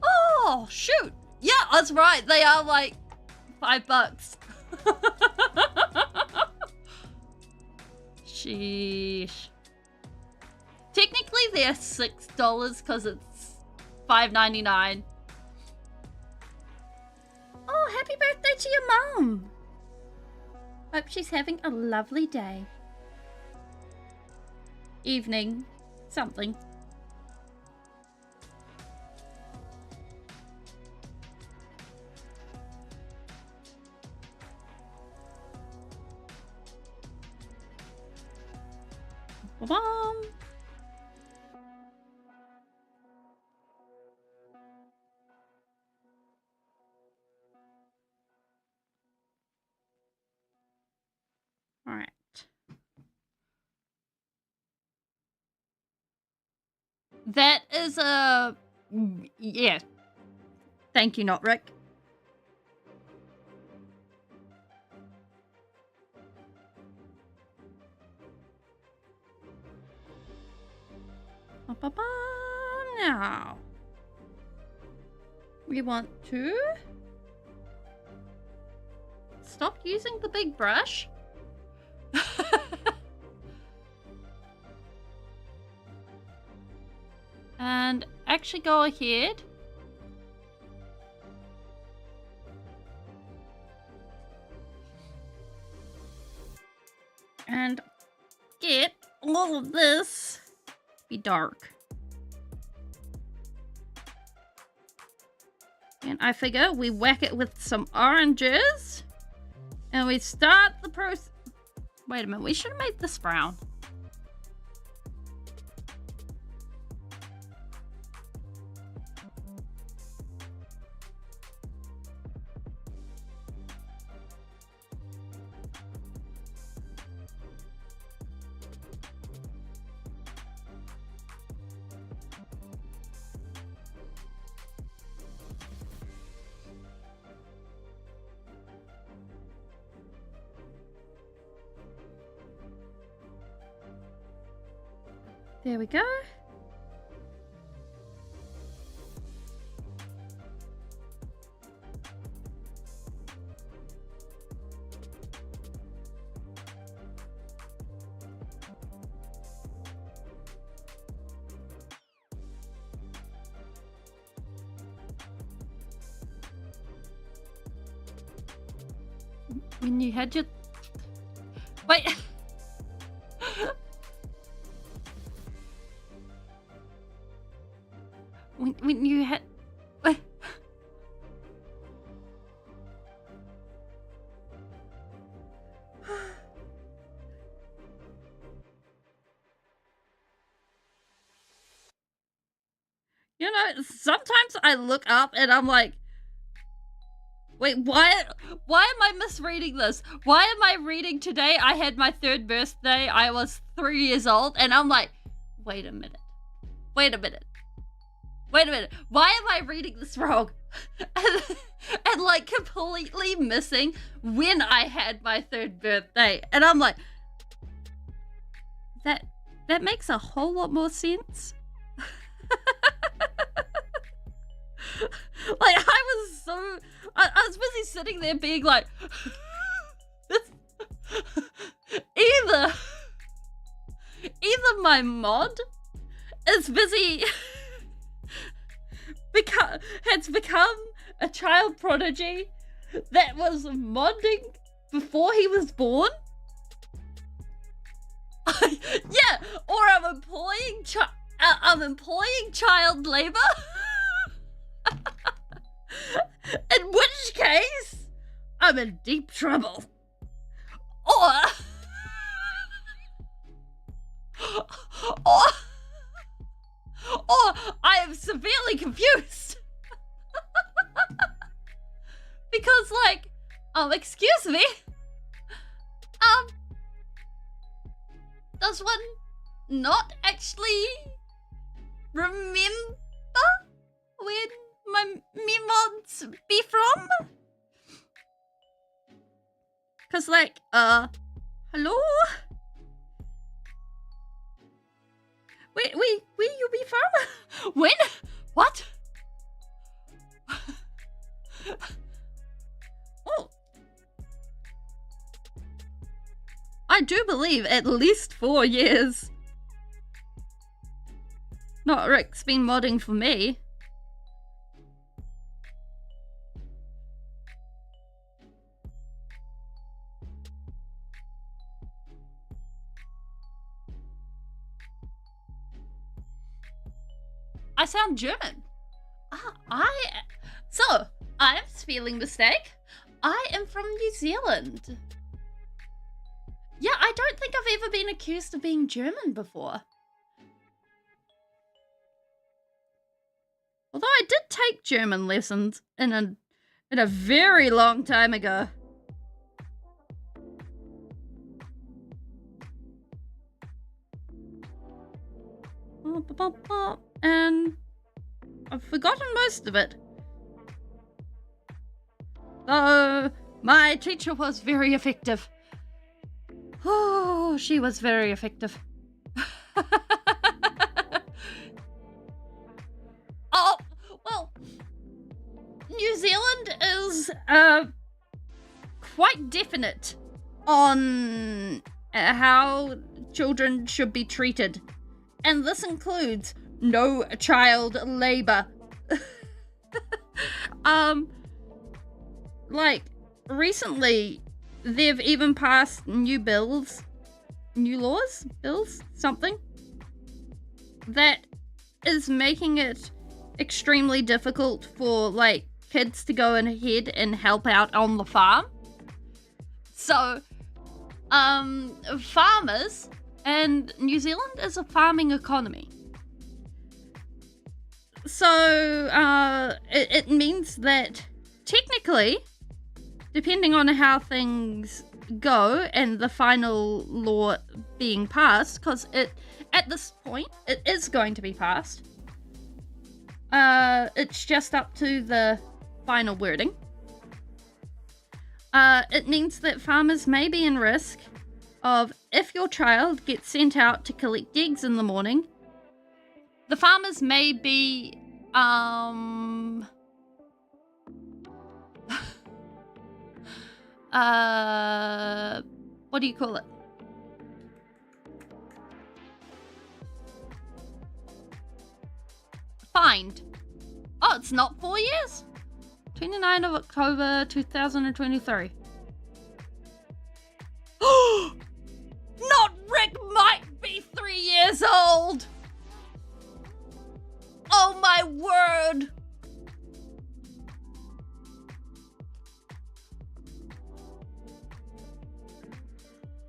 Oh, shoot. Yeah, that's right. They are like $5. Sheesh. Technically, they're $6 because it's $5.99. Oh, happy birthday to your mum. Hope she's having a lovely day. Evening. Something. Ba-bum. All right. That is a... yeah. Thank you, not Rick. Now, we want to stop using the big brush. And actually go ahead and get all of this to be dark. And I figure we whack it with some oranges and we start the process. Wait a minute, we should have made this brown. There we go. When you had your... Wait. When you had... You know, sometimes I look up and I'm like, wait, why am I misreading this? Why am I reading today I had my 3rd birthday, I was 3 years old, and I'm like, wait a minute, why am I reading this wrong? and like completely missing when I had my 3rd birthday, and I'm like, that makes a whole lot more sense. Like, I was busy sitting there being like, either my mod is busy has become a child prodigy that was modding before he was born. Yeah, or I'm employing child labor. In which case, I'm in deep trouble. Or I am severely confused. Because, like, excuse me, does one not actually remember where my mods be from? Cause, like, hello? Where you be from? When? What? Oh. I do believe at least 4 years. Not Rick's been modding for me. I sound German. So, I'm spelling mistake. I am from New Zealand. Yeah, I don't think I've ever been accused of being German before. Although I did take German lessons in a very long time ago. And I've forgotten most of it. Though my teacher was very effective. Oh, she was very effective. Oh, well, New Zealand is quite definite on how children should be treated. And this includes no child labor. Like, recently, they've even passed new laws, something, that is making it extremely difficult for, like, kids to go ahead and help out on the farm. So, farmers, and New Zealand is a farming economy. So, it means that technically, depending on how things go and the final law being passed, because at this point, it is going to be passed. It's just up to the final wording. It means that farmers may be in risk of, if your child gets sent out to collect eggs in the morning, the farmers may be, what do you call it? Fined. Oh, it's not 4 years? 29th of October 2023. Not Rick might be 3 years old! Oh my word!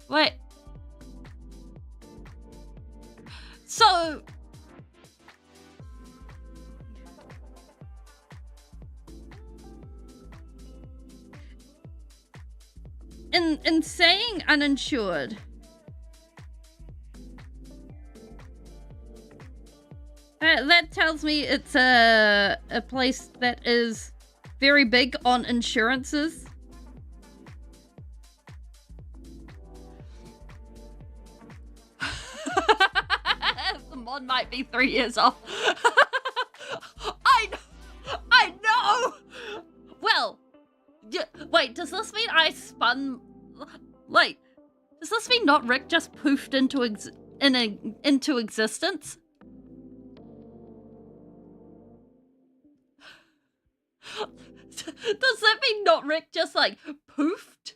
Wait. in saying uninsured, that tells me it's a place that is very big on insurances. The mod might be 3 years off. I know. Well, wait, does this mean I spun? Like, does this mean not Rick just poofed into existence? Does that mean not Rick just like poofed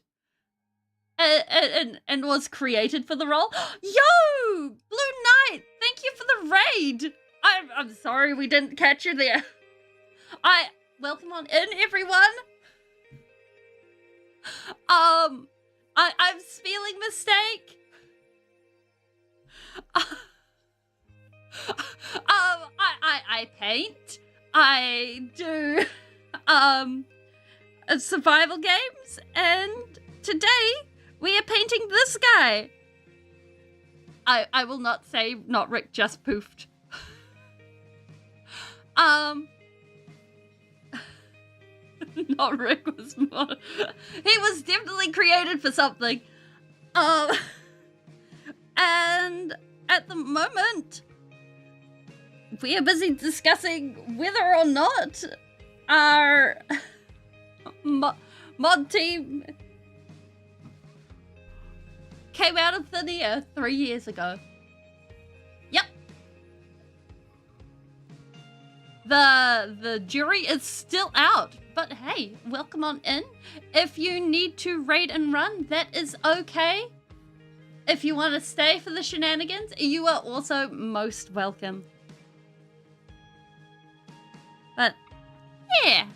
and was created for the role? Yo, Blue Knight, thank you for the raid. I'm sorry we didn't catch you there. Welcome on in, everyone. I'm Speeling Mistake. I paint. I do survival games, and today we are painting this guy. I will not say not Rick just poofed. Not Rick was more. He was definitely created for something. And at the moment, we are busy discussing whether or not our mod team came out of thin air 3 years ago. Yep. The jury is still out, but hey, welcome on in. If you need to raid and run, that is okay. If you want to stay for the shenanigans, you are also most welcome. But yeah,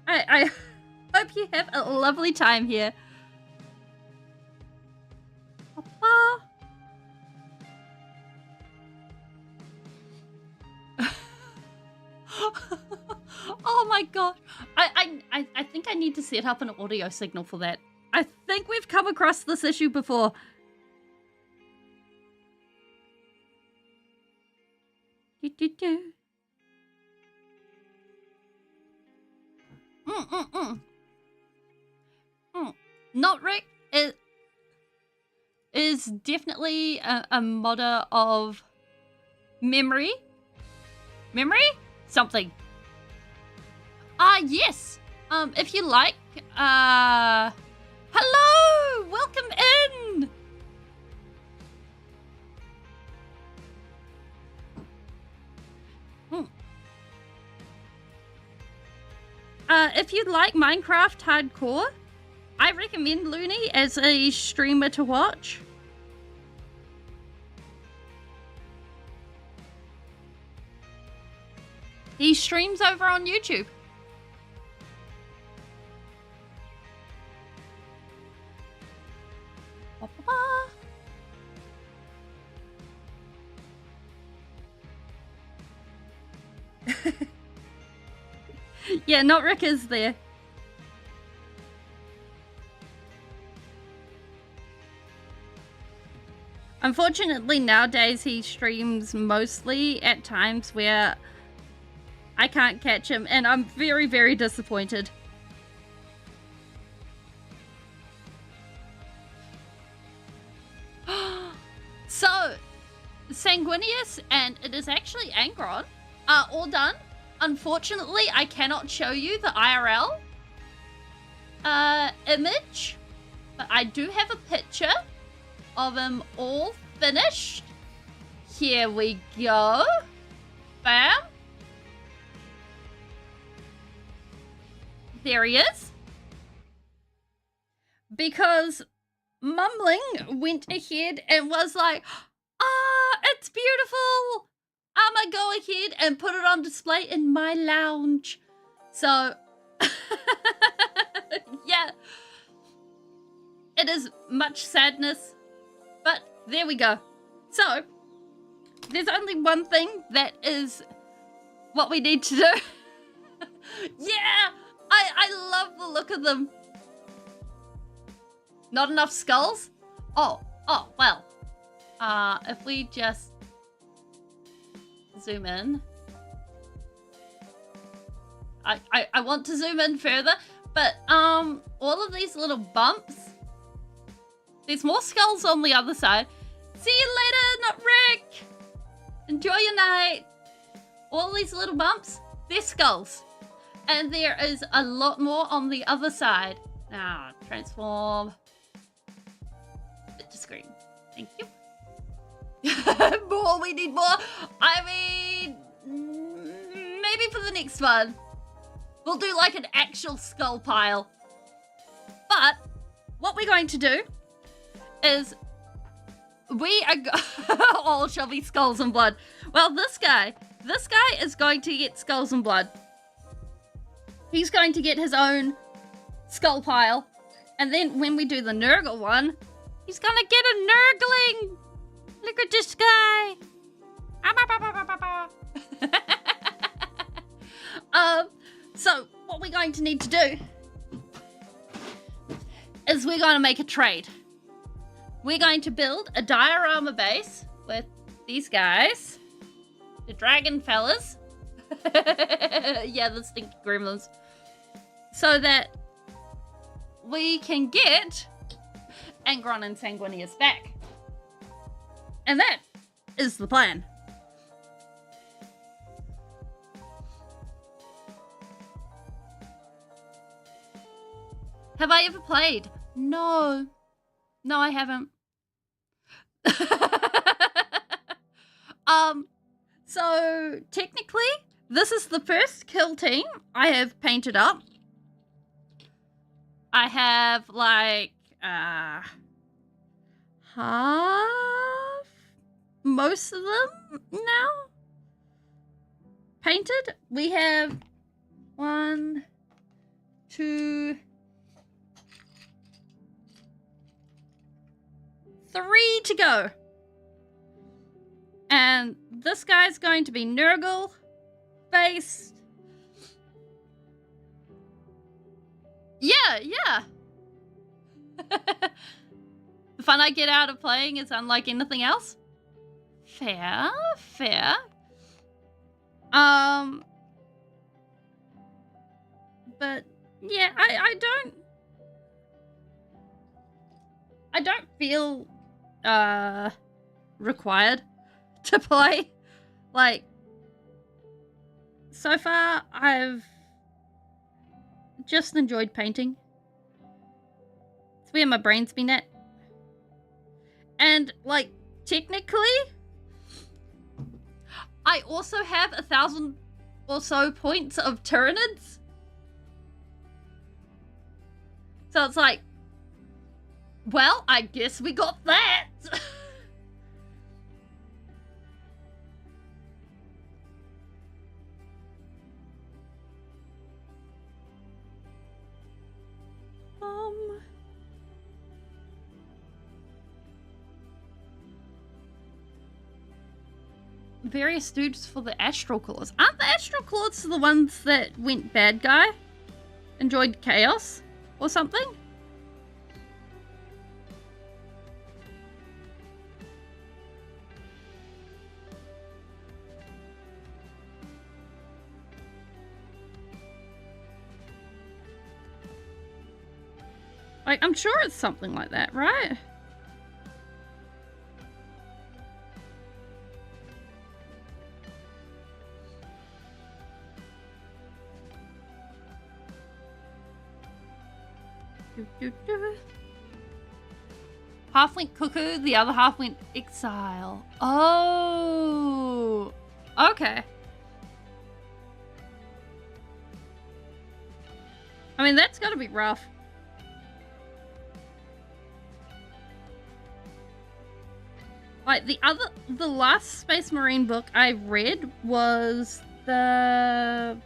I hope you have a lovely time here. Papa. Oh my god. I think I need to set up an audio signal for that. I think we've come across this issue before. Not Rick is definitely a modder of memory. Memory? Something. Yes. If you like, hello! Welcome in! If you like Minecraft Hardcore, I recommend Looney as a streamer to watch. He streams over on YouTube. Yeah, not Rick is there. Unfortunately, nowadays he streams mostly at times where I can't catch him, and I'm very, very disappointed. So, Sanguinius and it is actually Angron are all done. Unfortunately, I cannot show you the IRL image, but I do have a picture of them all finished. Here we go. Bam. There he is. Because Mumbling went ahead and was like, it's beautiful. I'ma go ahead and put it on display in my lounge. So, yeah. It is much sadness, but there we go. So, there's only one thing that is what we need to do. Yeah, I love the look of them. Not enough skulls? Oh, well. If we just zoom in. I want to zoom in further, but all of these little bumps. There's more skulls on the other side. See you later, Rick. Enjoy your night. All these little bumps, they're skulls. And there is a lot more on the other side. Now, transform. Bit to screen. Thank you. More, we need more. I mean, maybe for the next one, we'll do like an actual skull pile. But what we're going to do is we are all shall be skulls and blood. Well, this guy is going to get skulls and blood. He's going to get his own skull pile. And then when we do the Nurgle one, he's gonna get a Nurgling. Look at this guy. So what we're going to need to do is we're going to make a trade. We're going to build a diorama base with these guys, the dragon fellas. Yeah, the stinky gremlins. So that we can get Angron and Sanguinius back. And that is the plan. Have I ever played? No. No, I haven't. So technically, this is the first kill team I have painted up. I have like half, most of them now painted. We have 1, 2, 3 to go. And this guy's going to be Nurgle based. Yeah. The fun I get out of playing is unlike anything else. Fair. But yeah, I don't feel required to play. Like, so far I've just enjoyed painting. It's where my brain's been at. And like, technically I also have 1,000 or so points of Tyranids. So it's like, well, I guess we got that. Various dudes for the Astral Claws. Aren't the Astral Claws the ones that went bad guy? Enjoyed chaos or something? Like, I'm sure it's something like that, right? Half went cuckoo, the other half went exile. Oh, okay. I mean, that's gotta be rough. Like, the last Space Marine book I read was the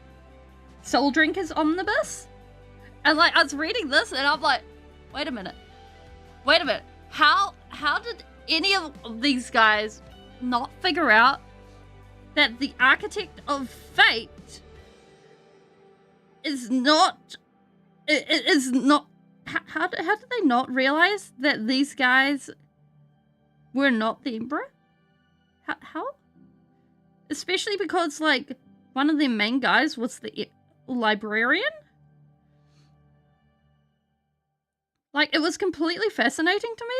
Soul Drinkers Omnibus. And like, I was reading this and I'm like, wait a minute. How did any of these guys not figure out that the Architect of Fate is not it is not... How did they not realize that these guys were not the Emperor? How? Especially because, like, one of their main guys was the librarian? Like, it was completely fascinating to me.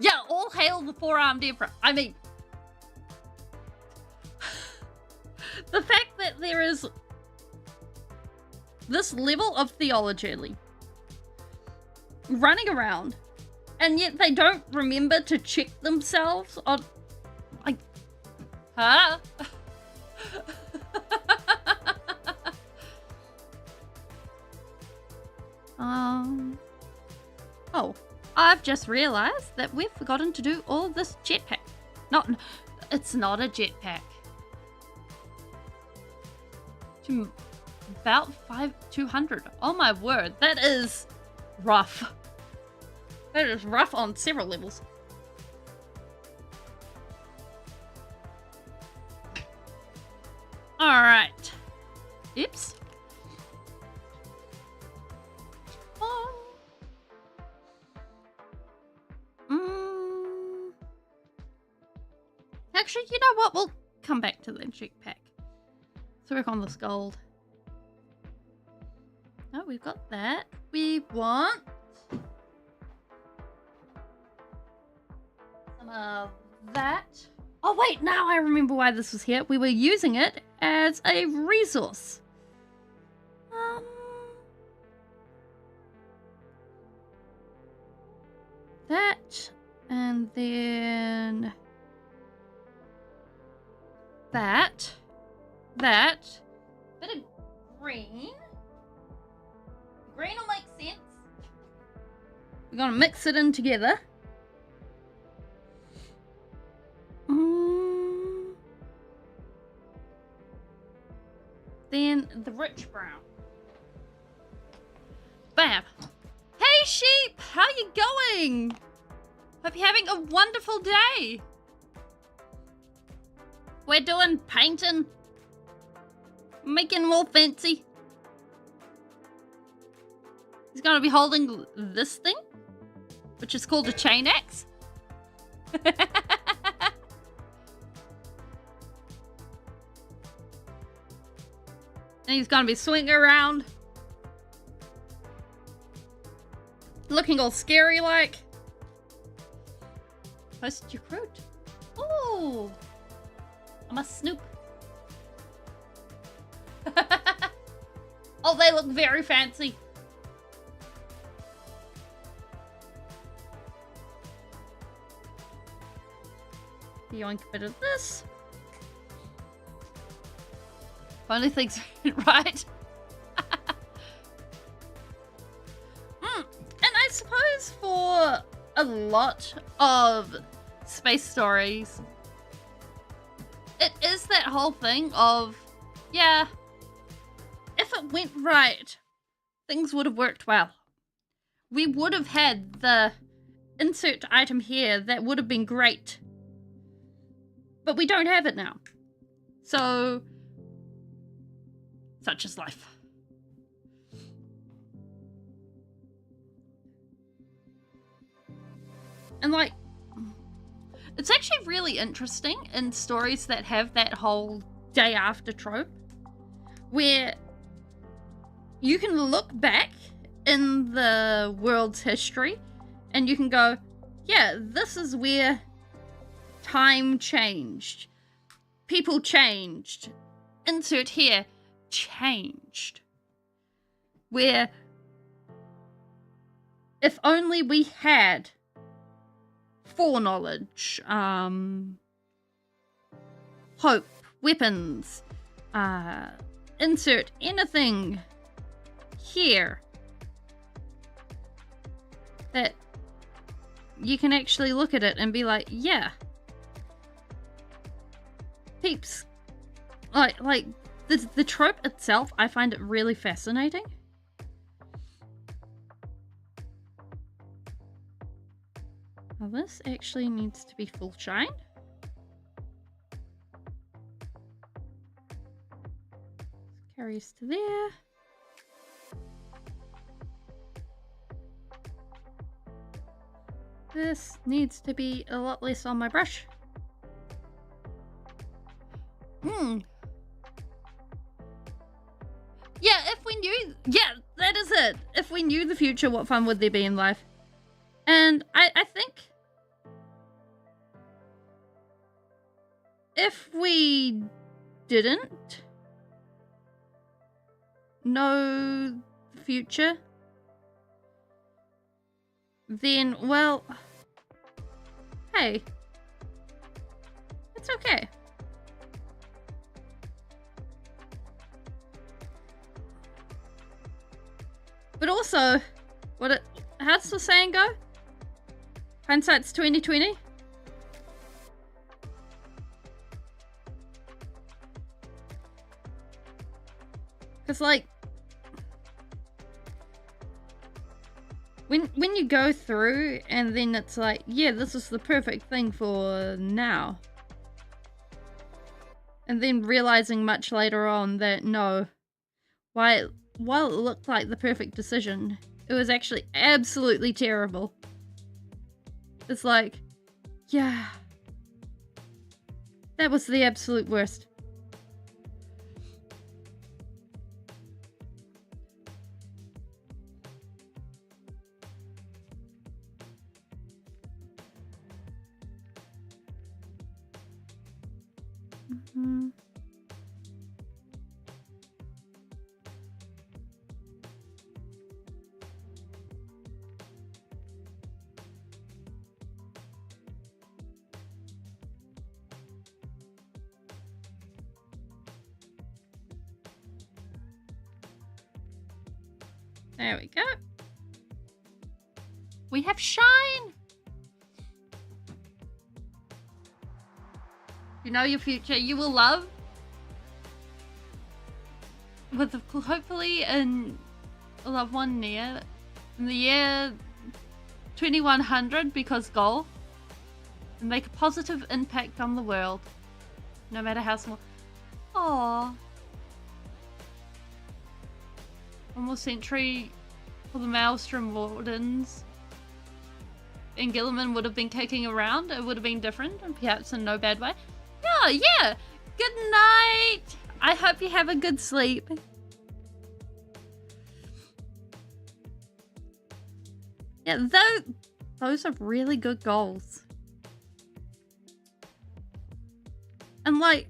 Yeah, all hail the four-armed emperor. I mean, the fact that there is this level of theology running around, and yet they don't remember to check themselves on, like, huh? Oh, I've just realized that we've forgotten to do all of this jetpack. It's not a jetpack. About 200. Oh my word, that is rough. That is rough on several levels. Alright. Oops. Actually, you know what? We'll come back to the jetpack. Let's work on this gold. Oh, we've got that. We want some of that. Oh wait, now I remember why this was here. We were using it as a resource. That, and then that, bit of green. Green will make sense. We're gonna mix it in together. Then the rich brown. Bam. Hey sheep, how you going? Hope you're having a wonderful day. We're doing painting, making more fancy. He's gonna be holding this thing, which is called a chain axe. And he's gonna be swinging around, looking all scary like. Post your fruit. Ooh, I'm a snoop. Oh, they look very fancy. Yoink a bit of this. Only things right. And I suppose for a lot of space stories, it is that whole thing of, yeah, if it went right, things would have worked well. We would have had the insert item here that would have been great. But we don't have it now. So, such is life. And like, it's actually really interesting in stories that have that whole day after trope, where you can look back in the world's history and you can go, yeah, this is where time changed. People changed. Insert here, changed. Where if only we had foreknowledge, hope, weapons, insert anything here that you can actually look at it and be like, yeah, peeps, like the trope itself, I find it really fascinating. Oh, this actually needs to be full shine. Carries to there. This needs to be a lot less on my brush. Yeah, if we knew... Yeah, that is it. If we knew the future, what fun would there be in life? And I think... if we didn't know the future, then, well, hey, it's okay. But also, how's the saying go? Hindsight's 20/20. Because, like, when you go through and then it's like, yeah, this is the perfect thing for now. And then realizing much later on that, no, while it looked like the perfect decision, it was actually absolutely terrible. It's like, yeah, that was the absolute worst. There we go. We have shine. You know your future you will love. With hopefully a loved one near in the year 2100, because goal. And make a positive impact on the world. No matter how small. Aww. One more century for the Maelstrom Wardens. And Gilliman would have been kicking around. It would have been different, and perhaps in no bad way. Yeah. Good night. I hope you have a good sleep. Yeah, those are really good goals. And like,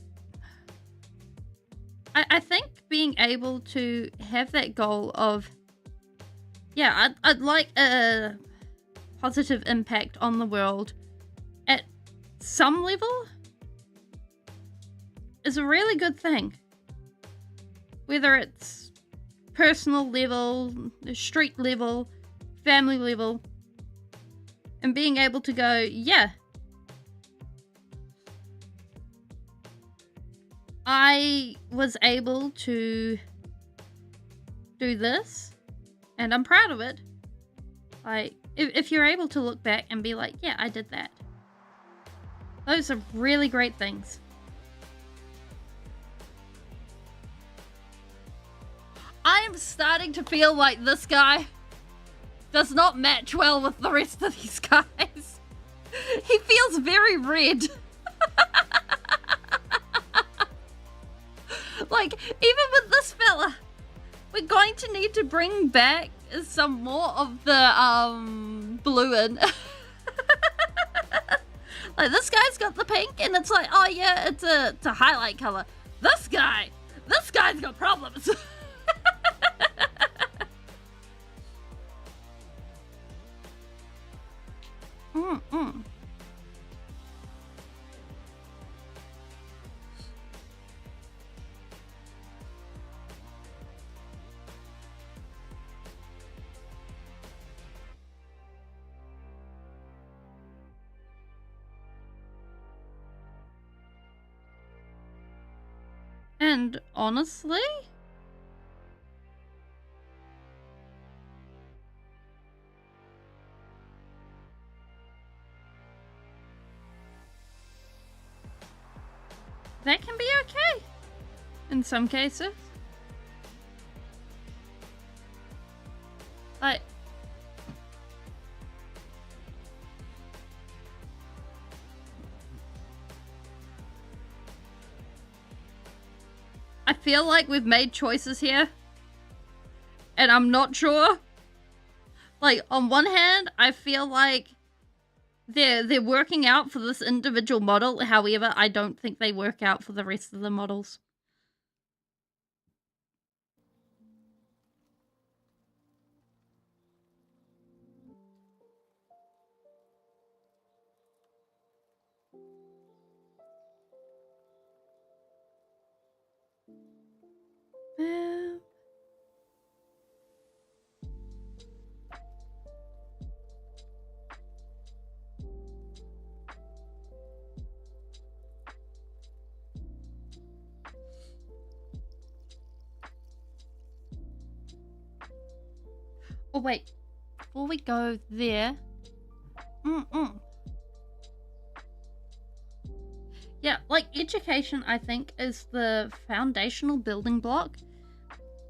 I think being able to have that goal of, yeah, I'd like a positive impact on the world at some level is a really good thing. Whether it's personal level, street level, family level, and being able to go, yeah, I was able to do this, and I'm proud of it. Like, if you're able to look back and be like, yeah, I did that. Those are really great things. I am starting to feel like this guy does not match well with the rest of these guys. He feels very red. Like, even with this fella, we're going to need to bring back some more of the blue in. Like, this guy's got the pink, and it's like, oh yeah, it's a highlight color. This guy's got problems. And honestly, that can be okay in some cases. Like, I feel like we've made choices here, and I'm not sure. Like, on one hand, I feel like they're working out for this individual model. However, I don't think they work out for the rest of the models. Oh wait, before we go there, yeah, like education, I think, is the foundational building block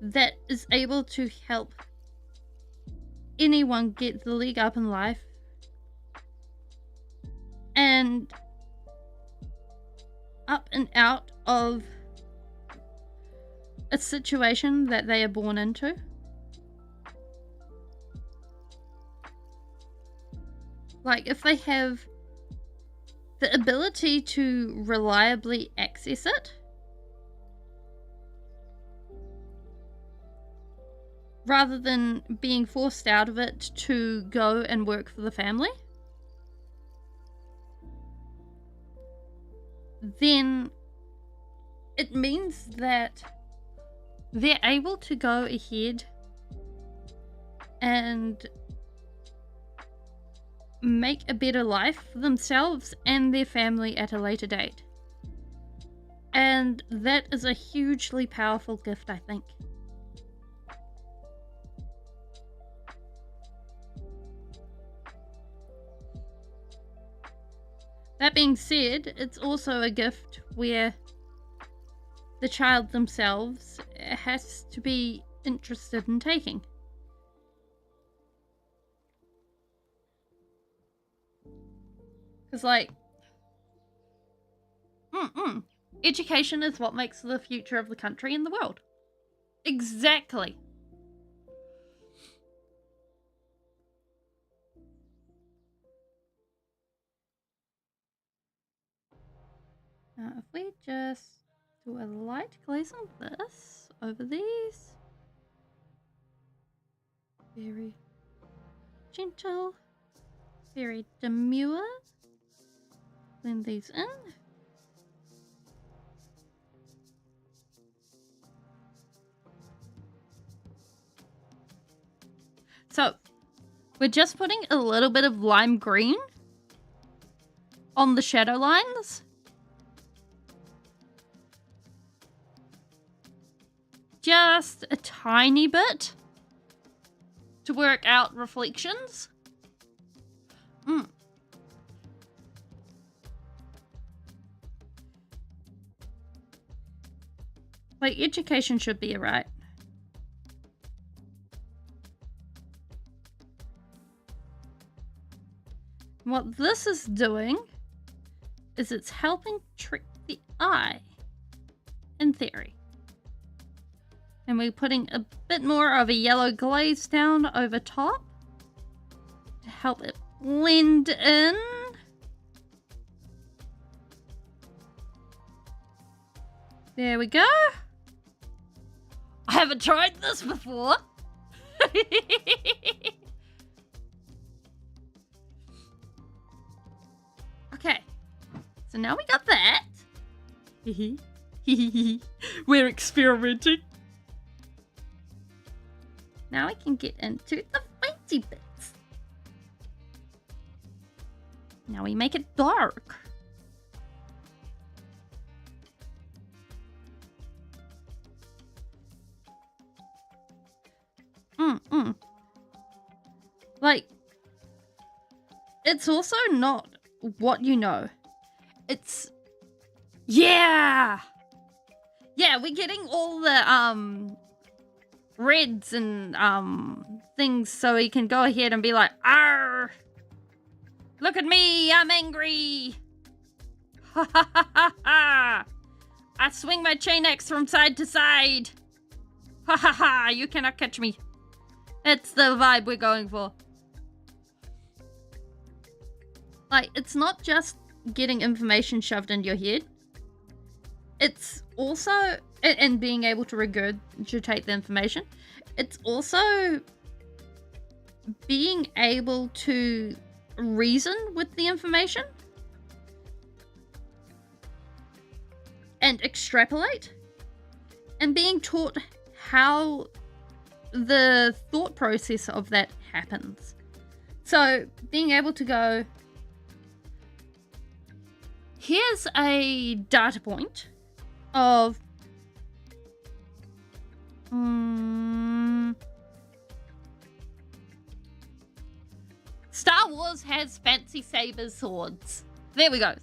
that is able to help anyone get the leg up in life and up and out of a situation that they are born into. Like, if they have the ability to reliably access it, rather than being forced out of it to go and work for the family, then it means that they're able to go ahead and make a better life for themselves and their family at a later date. And that is a hugely powerful gift, I think. That being said, it's also a gift where the child themselves has to be interested in taking. Because, like, education is what makes the future of the country and the world. Exactly. Now, if we just do a light glaze on this over these, very gentle, very demure. Blend these in. So, we're just putting a little bit of lime green on the shadow lines. Just a tiny bit to work out reflections. Like, education should be alright. What this is doing is it's helping trick the eye, in theory. And we're putting a bit more of a yellow glaze down over top to help it blend in. There we go. I haven't tried this before. Okay, so now we got that. We're experimenting. Now we can get into the fancy bits. Now we make it dark. Like, it's also not what you know. It's Yeah! Yeah, we're getting all the, reds and, things so he can go ahead and be like, "Arr! Look at me, I'm angry! Ha ha ha ha ha! I swing my chain axe from side to side! Ha ha ha! You cannot catch me!" It's the vibe we're going for. Like, it's not just getting information shoved into your head. It's also, and being able to regurgitate the information, it's also being able to reason with the information and extrapolate, and being taught how the thought process of that happens. So being able to go, here's a data point of Star Wars has fancy saber swords. There we go.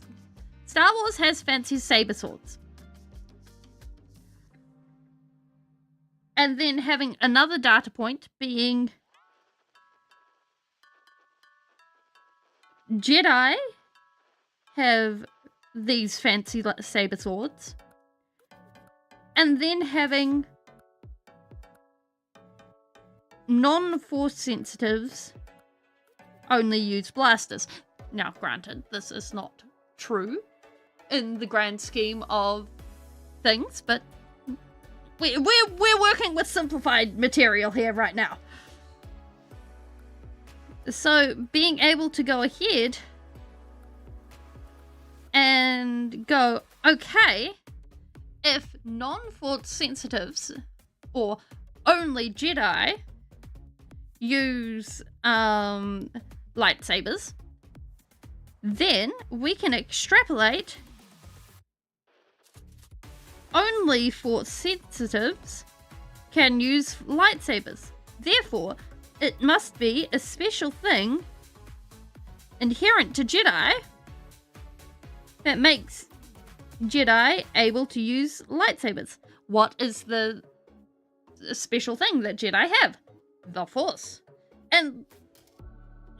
Star Wars has fancy saber swords. And then having another data point being Jedi have these fancy saber swords. And then having non-force sensitives only use blasters. Now, granted, this is not true in the grand scheme of things, but we're working with simplified material here right now. So being able to go ahead and go, okay, if non-force sensitives or only Jedi use lightsabers, then we can extrapolate only force sensitives can use lightsabers. Therefore, it must be a special thing inherent to Jedi that makes Jedi able to use lightsabers. What is the special thing that Jedi have? The Force. And,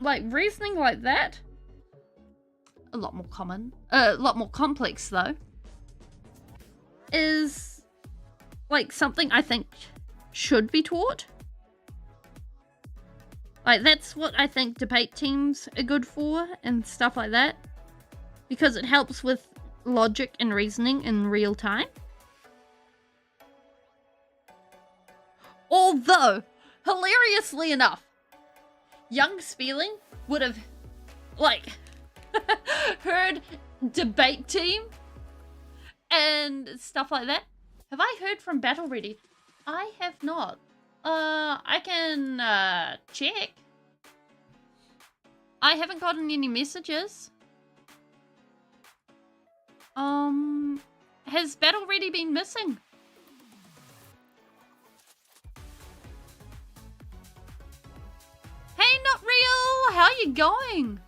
like, reasoning like that, a lot more common, a lot more complex though, is, like, something I think should be taught. Like, that's what I think debate teams are good for and stuff like that. Because it helps with logic and reasoning in real time. Although, hilariously enough, young Speeling would have, like, heard debate team and stuff like that. Have I heard from Battle Ready? I have not. I can check. I haven't gotten any messages. Has Battle Ready been missing? Hey, Not Real! How you going?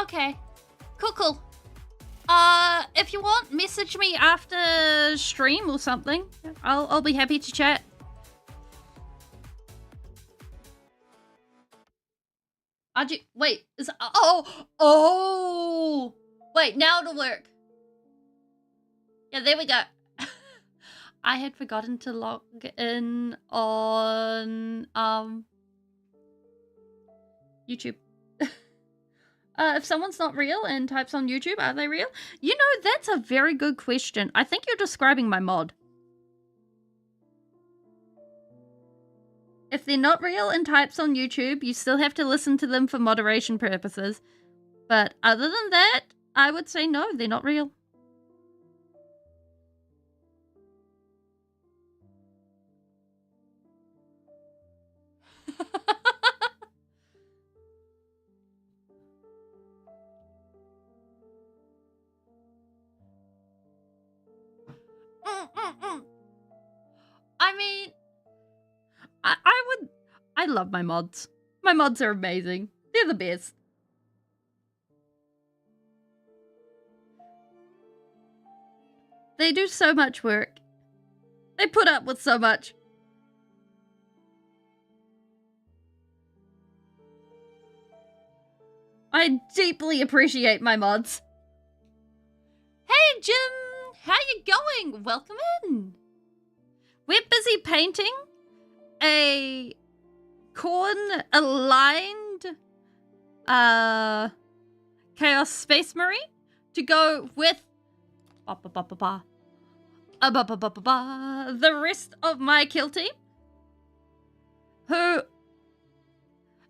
Okay. Cool. If you want, message me after stream or something. I'll be happy to chat. Wait, oh! Wait, now it'll work. Yeah, there we go. I had forgotten to log in on, YouTube. If someone's not real and types on YouTube, are they real? You know, that's a very good question. I think you're describing my mod. If they're not real and types on YouTube, you still have to listen to them for moderation purposes. But other than that, I would say no, they're not real. love my mods. My mods are amazing. They're the best. They do so much work. They put up with so much. I deeply appreciate my mods. Hey, Jim! How you going? Welcome in. We're busy painting a Khorne aligned Chaos Space Marine to go with the rest of my kill team. Who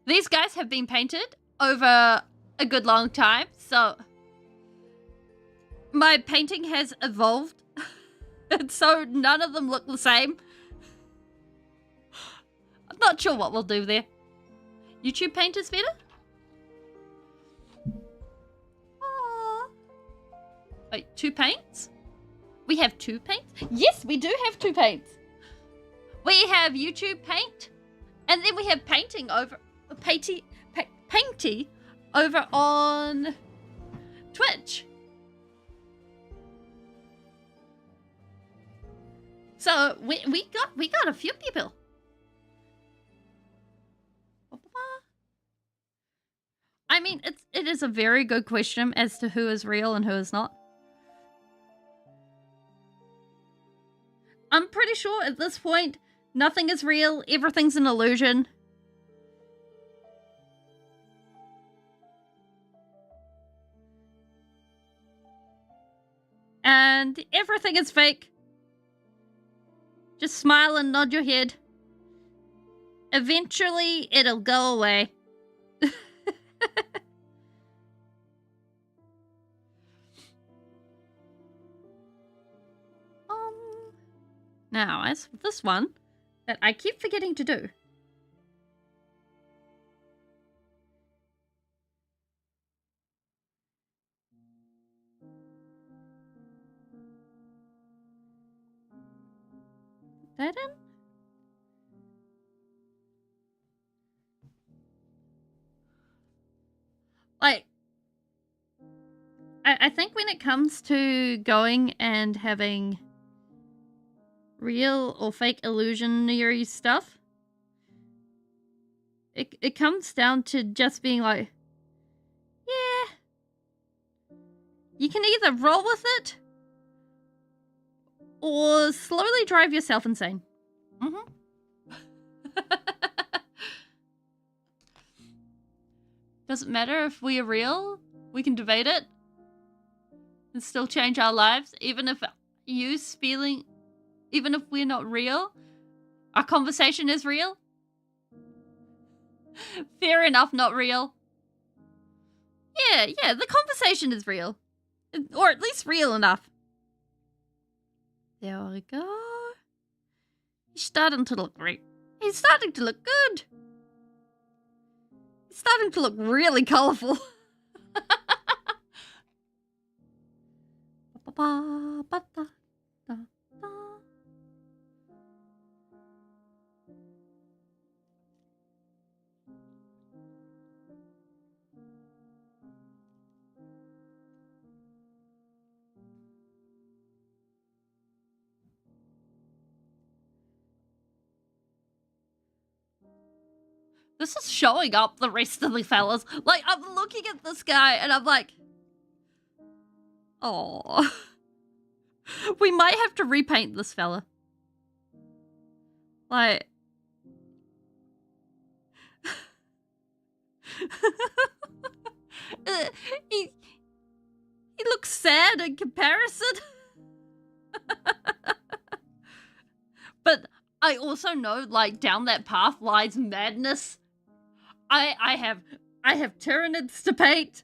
these guys have been painted over a good long time, so my painting has evolved. And so none of them look the same. I'm not sure what we'll do there. YouTube paint is better? Aww. Wait, 2 paints? We have 2 paints? Yes, we do have 2 paints. We have YouTube paint, and then we have painting over painty over on Twitch. So we got a few people. I mean, it is a very good question as to who is real and who is not. I'm pretty sure at this point nothing is real, everything's an illusion. And everything is fake. Just smile and nod your head. Eventually, it'll go away. Now, as for this one, that I keep forgetting to do. That in? Like, I think when it comes to going and having real or fake illusionary stuff, it comes down to just being like, yeah, you can either roll with it or slowly drive yourself insane. Doesn't matter if we are real, we can debate it and still change our lives, even if you Speeling, even if we're not real, our conversation is real. Fair enough, not real. Yeah, the conversation is real. Or at least real enough. There we go. He's starting to look great. He's starting to look good. He's starting to look really colourful. This is showing up the rest of the fellas. Like, I'm looking at this guy and I'm like, oh, we might have to repaint this fella. Like, he looks sad in comparison. But I also know, like, down that path lies madness. I have Tyranids to paint.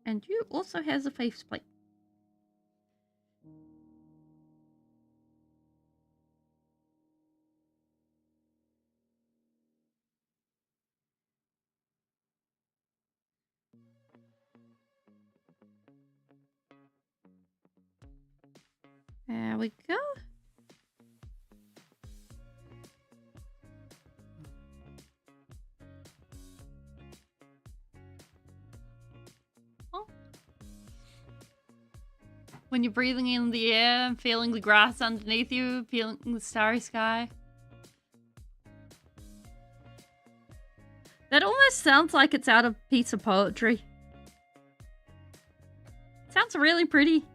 And you also has a faceplate. There we go. when you're breathing in the air, feeling the grass underneath you, feeling the starry sky. That almost sounds like it's out of a piece of poetry. Sounds really pretty.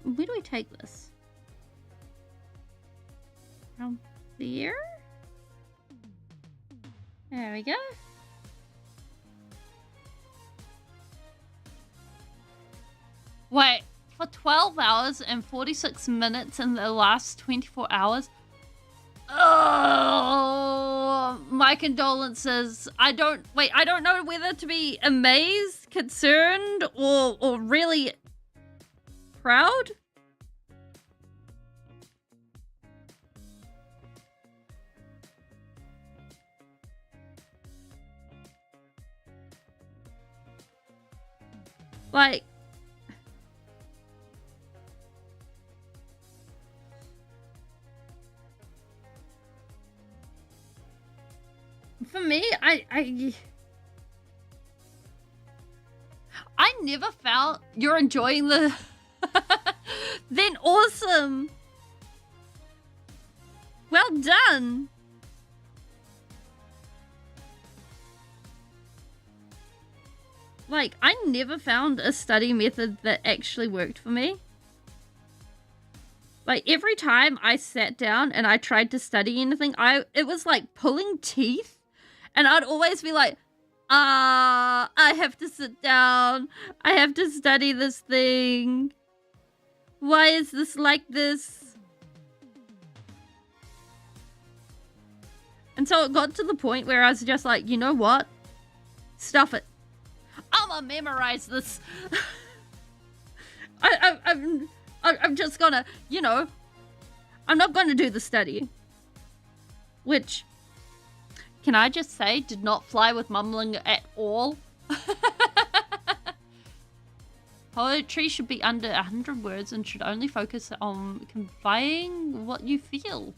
Where do we take this? Around there? There we go. Wait, for 12 hours and 46 minutes in the last 24 hours? Oh, my condolences. I don't know whether to be amazed, concerned, or really proud. Like, for me, I never felt you're enjoying the then awesome. Well done. Like, I never found a study method that actually worked for me. Like, every time I sat down and I tried to study anything, it was like pulling teeth. And I'd always be like, I have to sit down. I have to study this thing. Why is this like this? And so it got to the point where I was just like, you know what? Stuff it. I'm gonna memorize this. I'm just gonna, you know, I'm not gonna do the study. Which, can I just say, did not fly with mumbling at all. Poetry should be under 100 words and should only focus on conveying what you feel.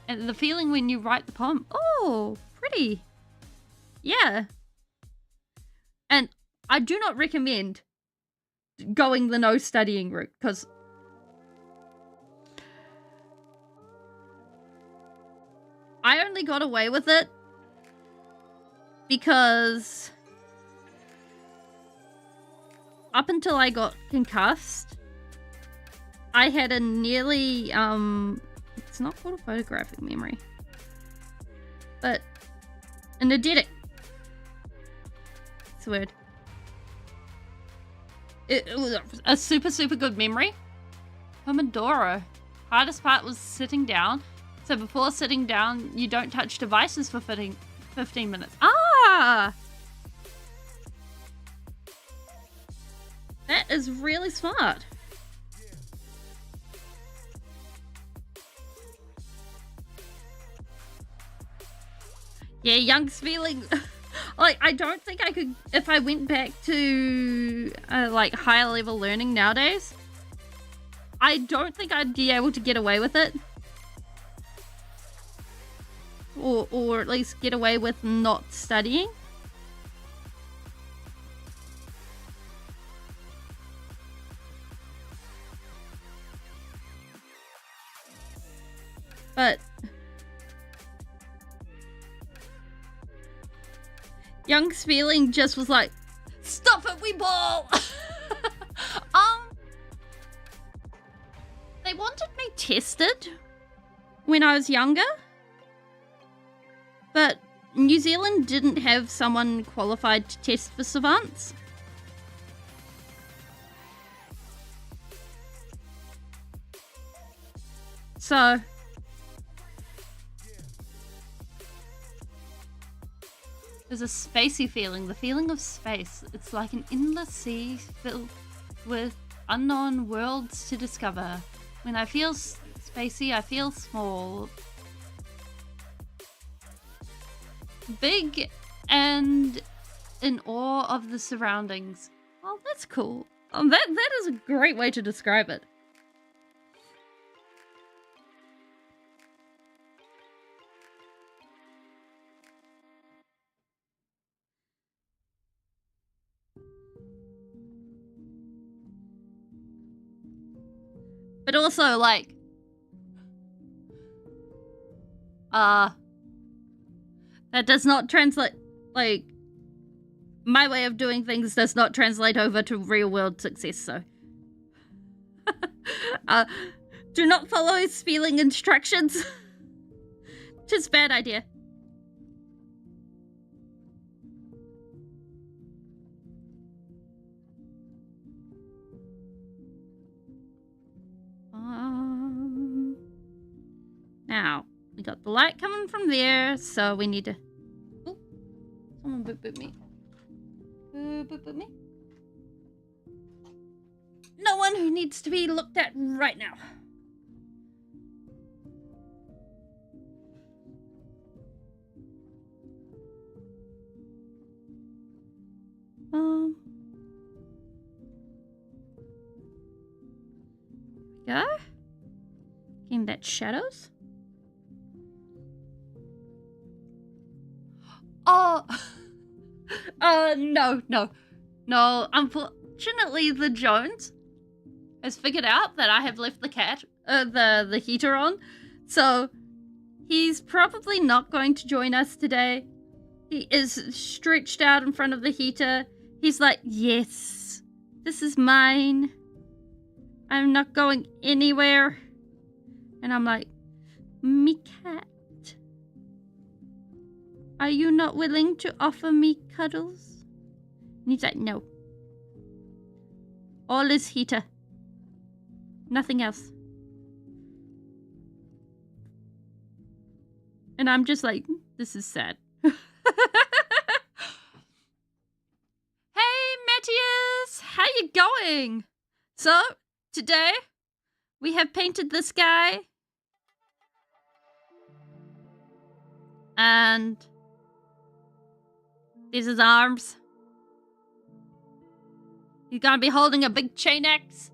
And the feeling when you write the poem. Oh, pretty. Yeah. And I do not recommend going the no studying route, because I only got away with it because up until I got concussed, I had a nearly, it's not called a photographic memory, but an eidetic. That's the word. It was a super, super good memory. Pomodoro. Hardest part was sitting down. So before sitting down, you don't touch devices for 15 minutes. Ah! That is really smart. Yeah, Young's feeling... Like, I don't think I could... If I went back to, like, higher level learning nowadays, I don't think I'd be able to get away with it. Or at least get away with not studying. But Young's feeling just was like, stop it, we ball. They wanted me tested when I was younger, but New Zealand didn't have someone qualified to test for savants. So there's a spacey feeling, the feeling of space. It's like an endless sea filled with unknown worlds to discover. When I feel spacey, I feel small. Big and in awe of the surroundings. Oh, that's cool. That is a great way to describe it. But also, like, that does not translate, like, my way of doing things does not translate over to real world success, so. Do not follow Speeling instructions. Which is a bad idea. Now, we got the light coming from there, so we need to... Oh, someone boop me. Boop me. No one who needs to be looked at right now. Go. Getting that shadows. Oh. No. Unfortunately, the Jones has figured out that I have left the heater on, so he's probably not going to join us today. He is stretched out in front of the heater. He's like, yes, this is mine. I'm not going anywhere. And I'm like, me cat, are you not willing to offer me cuddles? And he's like, no. All is heater. Nothing else. And I'm just like, this is sad. Hey, Matthias! How you going? So, today, we have painted this guy. And these are his arms. He's gonna be holding a big chain axe.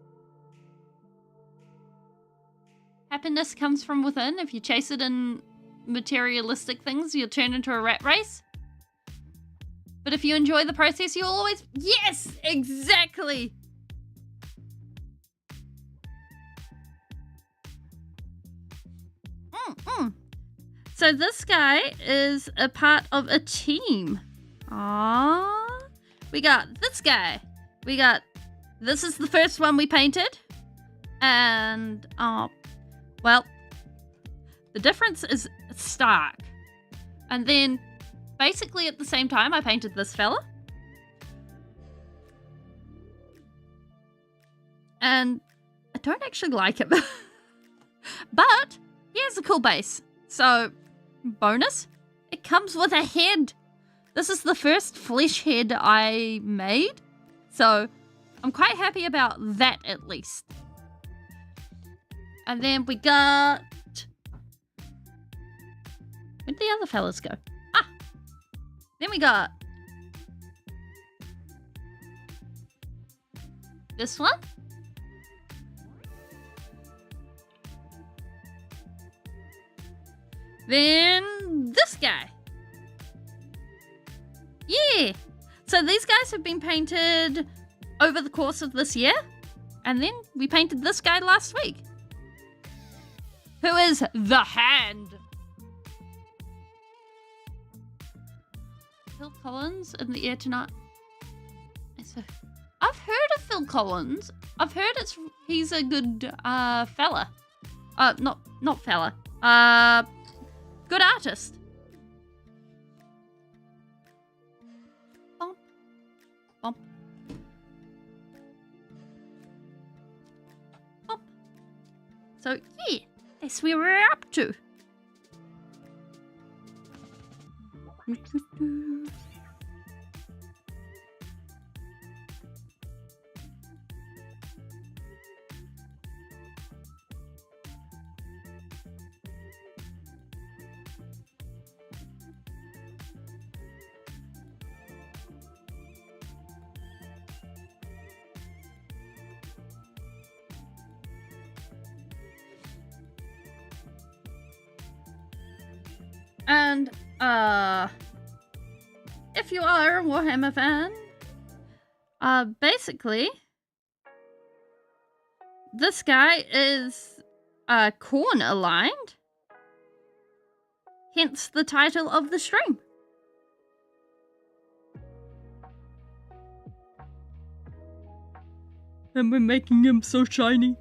Happiness comes from within. If you chase it in materialistic things, you'll turn into a rat race. But if you enjoy the process, you'll always... Yes! Exactly! So this guy is a part of a team. Aww. We got this guy. We got... This is the first one we painted. And, well, the difference is stark. And then, basically at the same time, I painted this fella. And I don't actually like him. But he has a cool base. So, bonus, it comes with a head. This is the first flesh head I made. So, I'm quite happy about that at least. And then we got... Where'd the other fellas go? Ah! Then we got... this one. Then this guy. Yeah. So these guys have been painted over the course of this year. And then we painted this guy last week. Who is the Hand. Phil Collins in the air tonight. I've heard of Phil Collins. I've heard he's a good fella. Not fella. Good artist. Bump. Bump. Bump. So, yeah, that's where we're up to. And, if you are a Warhammer fan, basically, this guy is, Khorne aligned. Hence the title of the stream. And we're making him so shiny.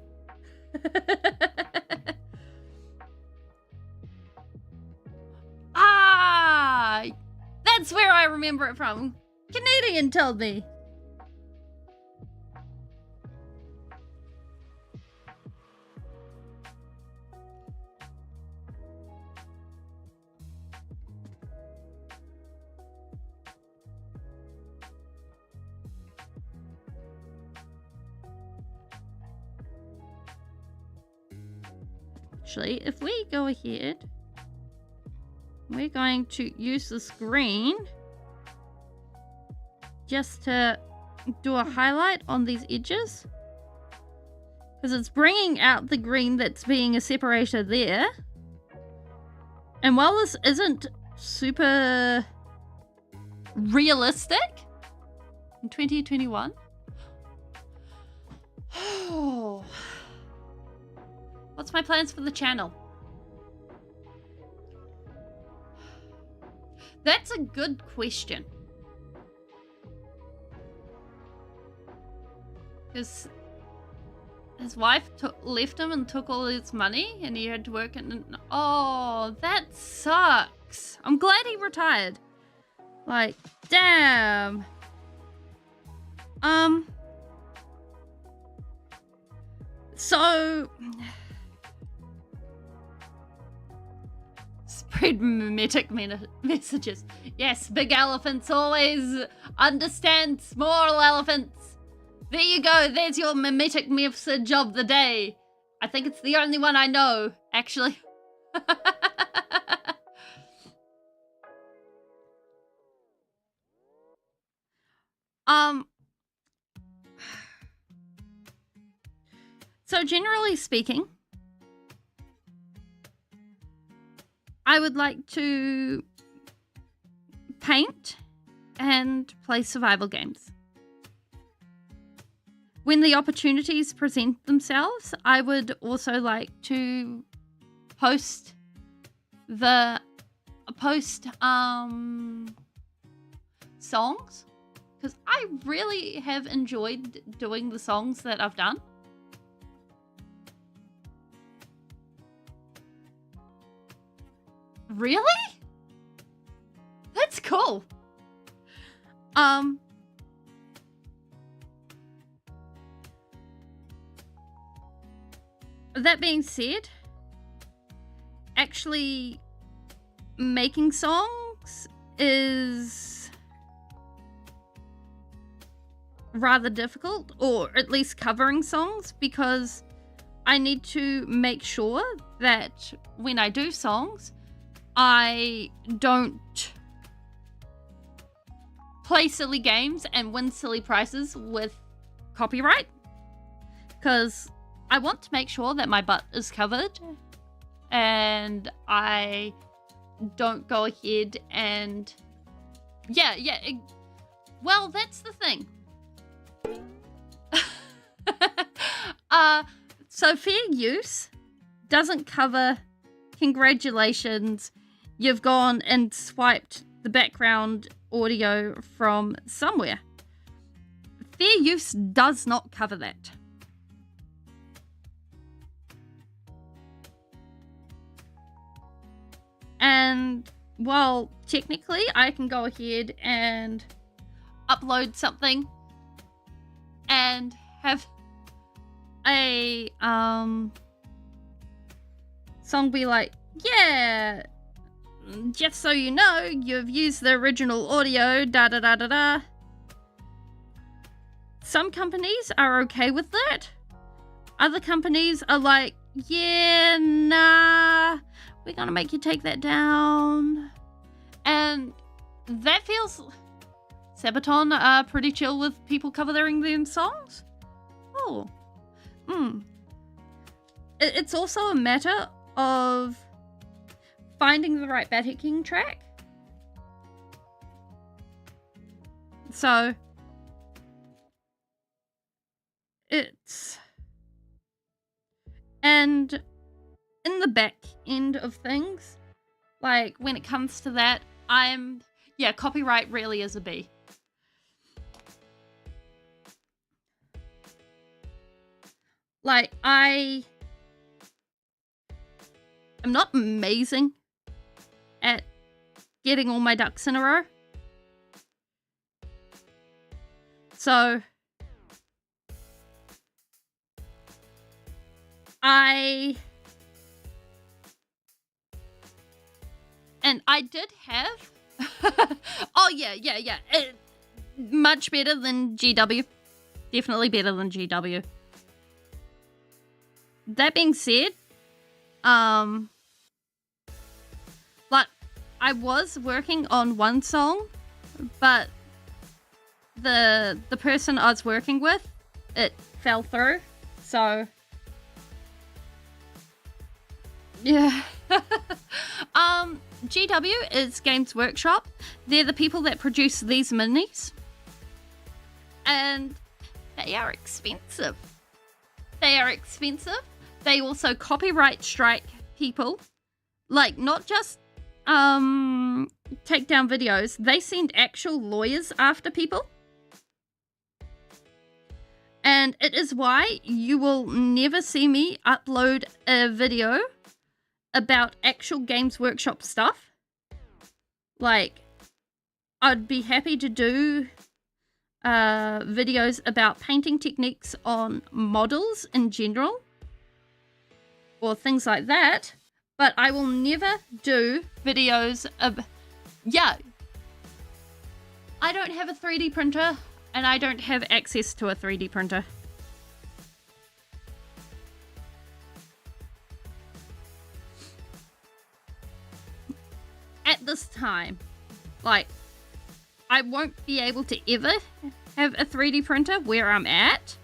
Ah, that's where I remember it from. Canadian told me. Actually, if we go ahead, we're going to use this green just to do a highlight on these edges, because it's bringing out the green that's being a separator there. And while this isn't super realistic in 2021, what's my plans for the channel? That's a good question. Because his wife left him and took all his money and he had to work and oh, that sucks. I'm glad he retired. Like, damn. So spread mimetic messages. Yes, big elephants always understand small elephants. There you go. There's your mimetic message of the day. I think it's the only one I know, actually. So generally speaking, I would like to paint and play survival games. When the opportunities present themselves, I would also like to post songs, because I really have enjoyed doing the songs that I've done. Really? That's cool. That being said, actually making songs is rather difficult, or at least covering songs, because I need to make sure that when I do songs, I don't play silly games and win silly prizes with copyright, because I want to make sure that my butt is covered and I don't go ahead and well, that's the thing. So fair use doesn't cover congratulations, you've gone and swiped the background audio from somewhere. Fair use does not cover that. And while technically I can go ahead and upload something and have a song be like, yeah, just so you know, you've used the original audio, da da da da da. Some companies are okay with that. Other companies are like, yeah, nah, we're gonna make you take that down. And that feels... Sabaton are pretty chill with people covering them songs? Oh. It's also a matter of finding the right backing track. So it's, and in the back end of things, like when it comes to that, copyright really is a B. Like, I am not amazing at getting all my ducks in a row. So I did have oh yeah, much better than GW. Definitely better than GW. That being said, like, I was working on one song, but the person I was working with, it fell through, so yeah. GW is Games Workshop. They're the people that produce these minis, and they are expensive. They also copyright strike people, like, not just take down videos. They send actual lawyers after people, and it is why you will never see me upload a video about actual Games Workshop stuff. Like, I'd be happy to do videos about painting techniques on models in general, or things like that, but I will never do videos of, I don't have a 3D printer, and I don't have access to a 3D printer. At this time, like, I won't be able to ever have a 3D printer where I'm at.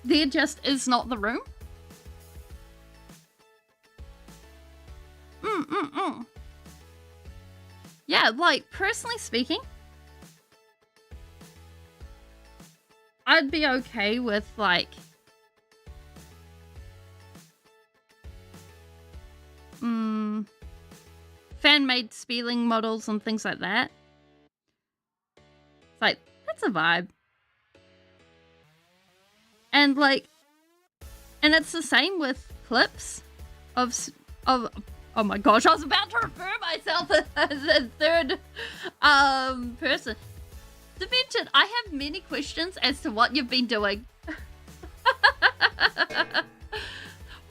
There just is not the room. Yeah, like, personally speaking, I'd be okay with, like, fan-made Speeling models and things like that. It's like, that's a vibe. And, like, and it's the same with clips of oh my gosh, I was about to refer myself as a third person. Demented, I have many questions as to what you've been doing.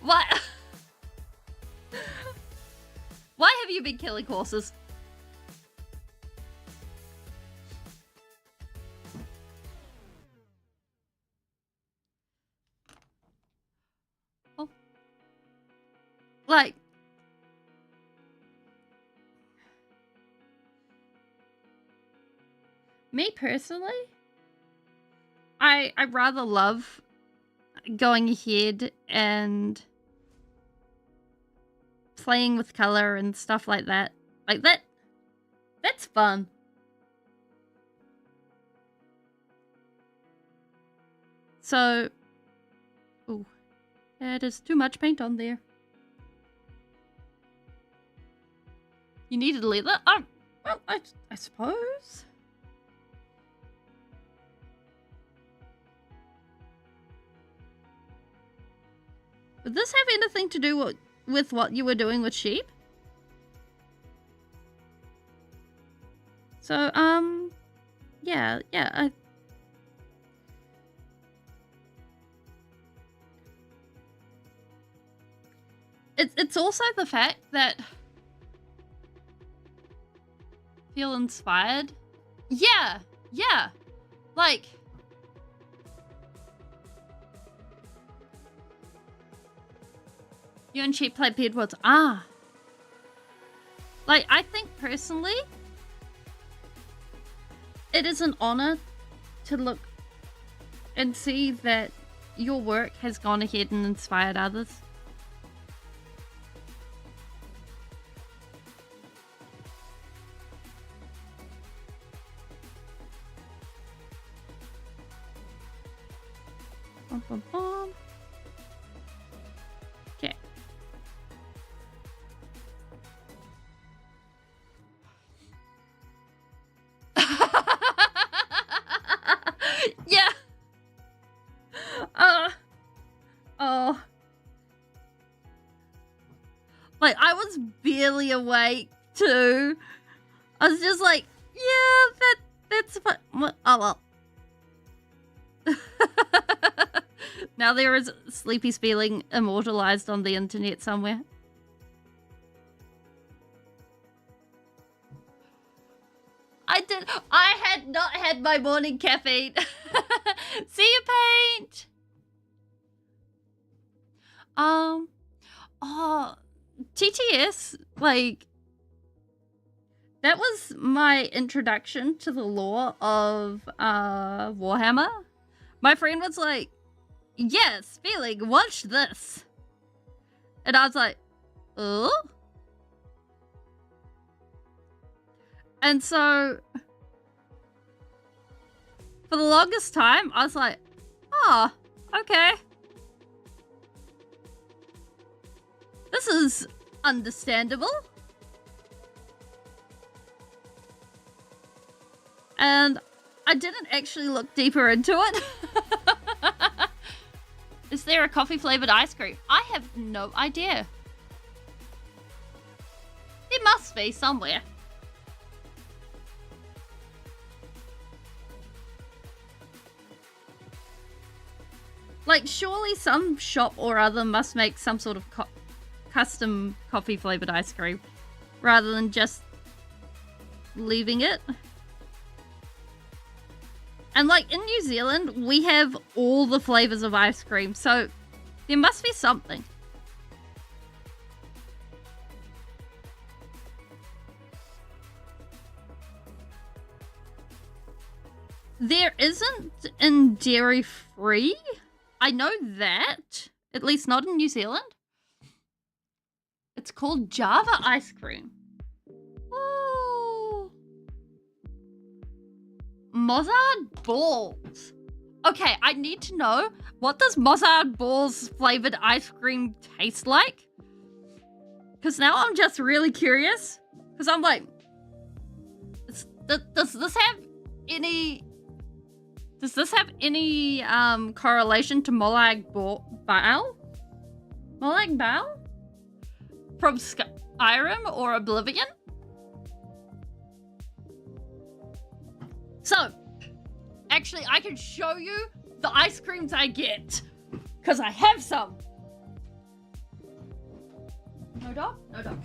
What? Why have you been killing horses? Oh. Like, me personally, I rather love going ahead and playing with color and stuff like that. Like, that's fun. So, oh, that is too much paint on there. You needed leather? Oh, well, I suppose. Would this have anything to do with what you were doing with sheep? So, yeah, it's also the fact that feel inspired. Yeah, like, you and sheep play Bedwars. Like, I think personally, it is an honor to look and see that your work has gone ahead and inspired others. Okay. Yeah. Oh. Like, I was barely awake too. I was just like, yeah, that's what. Oh well. Now there is Sleepy Speeling immortalized on the internet somewhere. I had not had my morning caffeine. See you, Paint. Oh, TTS, like, that was my introduction to the lore of Warhammer. My friend was like, yes, Speeling, watch this. And I was like, oh? And so, for the longest time, I was like, oh, okay. This is understandable. And I didn't actually look deeper into it. Is there a coffee flavored ice cream? I have no idea. There must be somewhere. Like, surely some shop or other must make some sort of custom coffee flavored ice cream rather than just leaving it. And like in New Zealand, we have all the flavors of ice cream, so there must be something. There isn't in dairy free. I know that, at least not in New Zealand. It's called Java ice cream. Ooh. Mozart balls. Okay, I need to know, what does Mozart balls flavored ice cream taste like? Because now I'm just really curious. Because I'm like, does this have any... Does this have any correlation to Molag Bal? Molag Bal? From Skyrim or Oblivion? So, actually, I can show you the ice creams I get. Because I have some. No dog? No dog.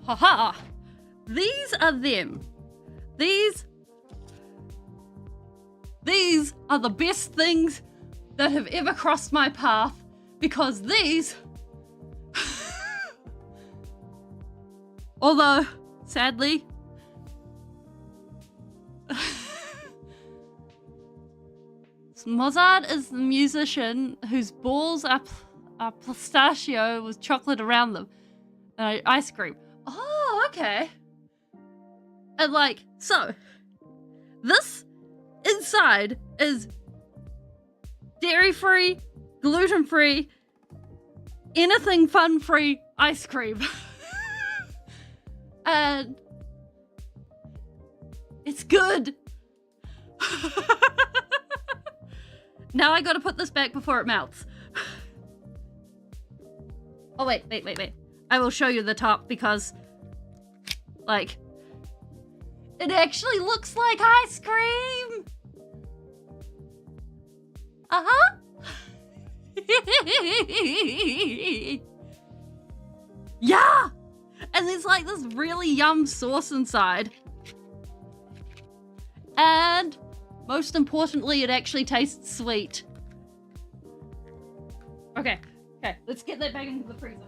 Haha! These are them. These are the best things that have ever crossed my path, because these, although sadly, Mozart is the musician whose balls are pistachio with chocolate around them and ice cream. Oh, okay. And like, so, this inside is dairy-free, gluten-free, anything fun-free ice cream. And it's good. Now I gotta put this back before it melts. Oh, wait. I will show you the top because, like, it actually looks like ice cream. Uh-huh. Yeah. And there's like this really yum sauce inside. And most importantly, it actually tastes sweet. Okay, let's get that back into the freezer.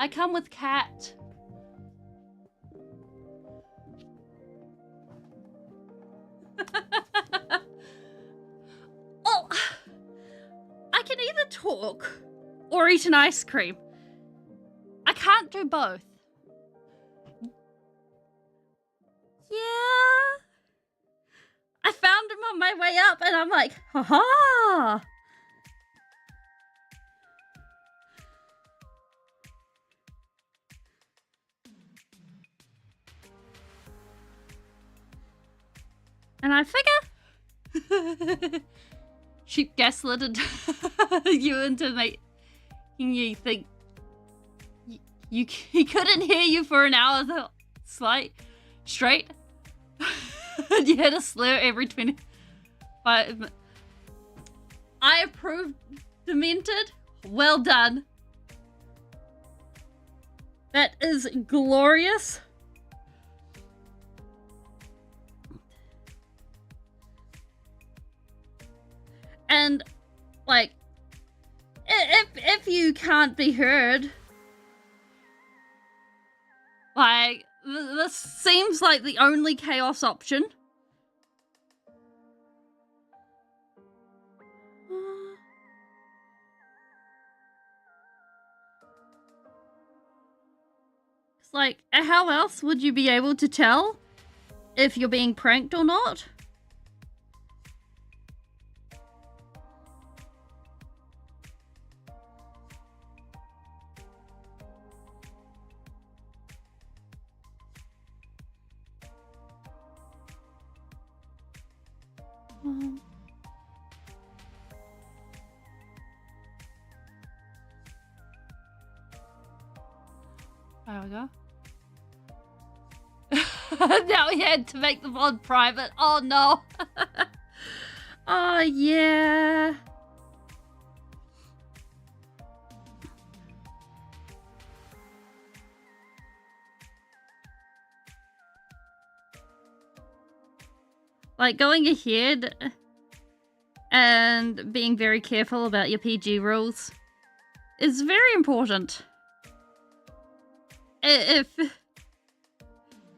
I come with cat. Oh, I can either talk or eat an ice cream. I can't do both. Yeah. I found him on my way up and I'm like, haha. And I figure sheep gaslighted you into making you think he couldn't hear you for an hour straight. You had a slur every 25 minutes. I approve, Demented. Well done. That is glorious. And, like, if you can't be heard, like, this seems like the only chaos option. It's like, how else would you be able to tell if you're being pranked or not? There we go. Now we had to make the mod private. Oh no. Oh yeah. Like, going ahead and being very careful about your PG rules is very important. If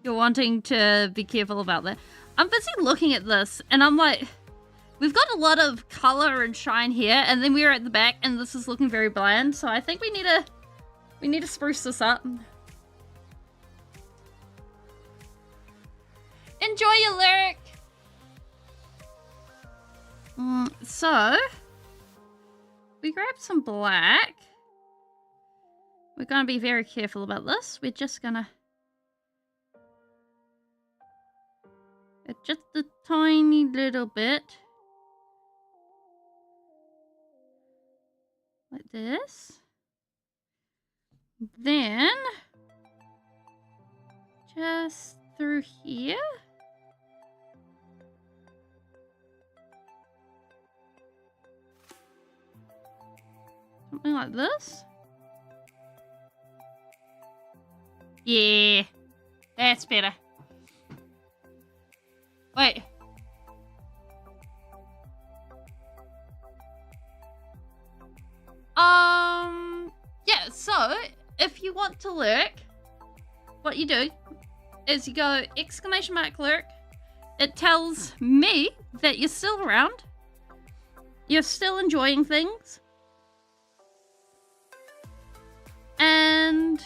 you're wanting to be careful about that. I'm busy looking at this and I'm like, we've got a lot of color and shine here, and then we're at the back and this is looking very bland, so I think we need to spruce this up. Enjoy your lyric. So we grab some black. We're going to be very careful about this. We're just going to just a tiny little bit like this. Then just through here. Something like this. Yeah, that's better. Wait. Yeah, so if you want to lurk, what you do is you go !! lurk. It tells me that you're still around. You're still enjoying things. And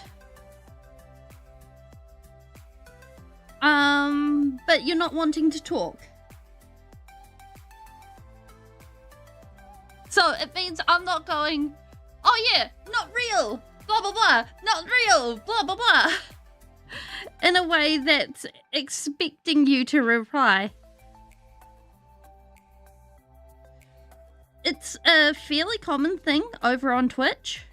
but you're not wanting to talk. So it means I'm not going, oh yeah, not real, blah blah blah, not real, blah blah blah, in a way that's expecting you to reply. It's a fairly common thing over on Twitch.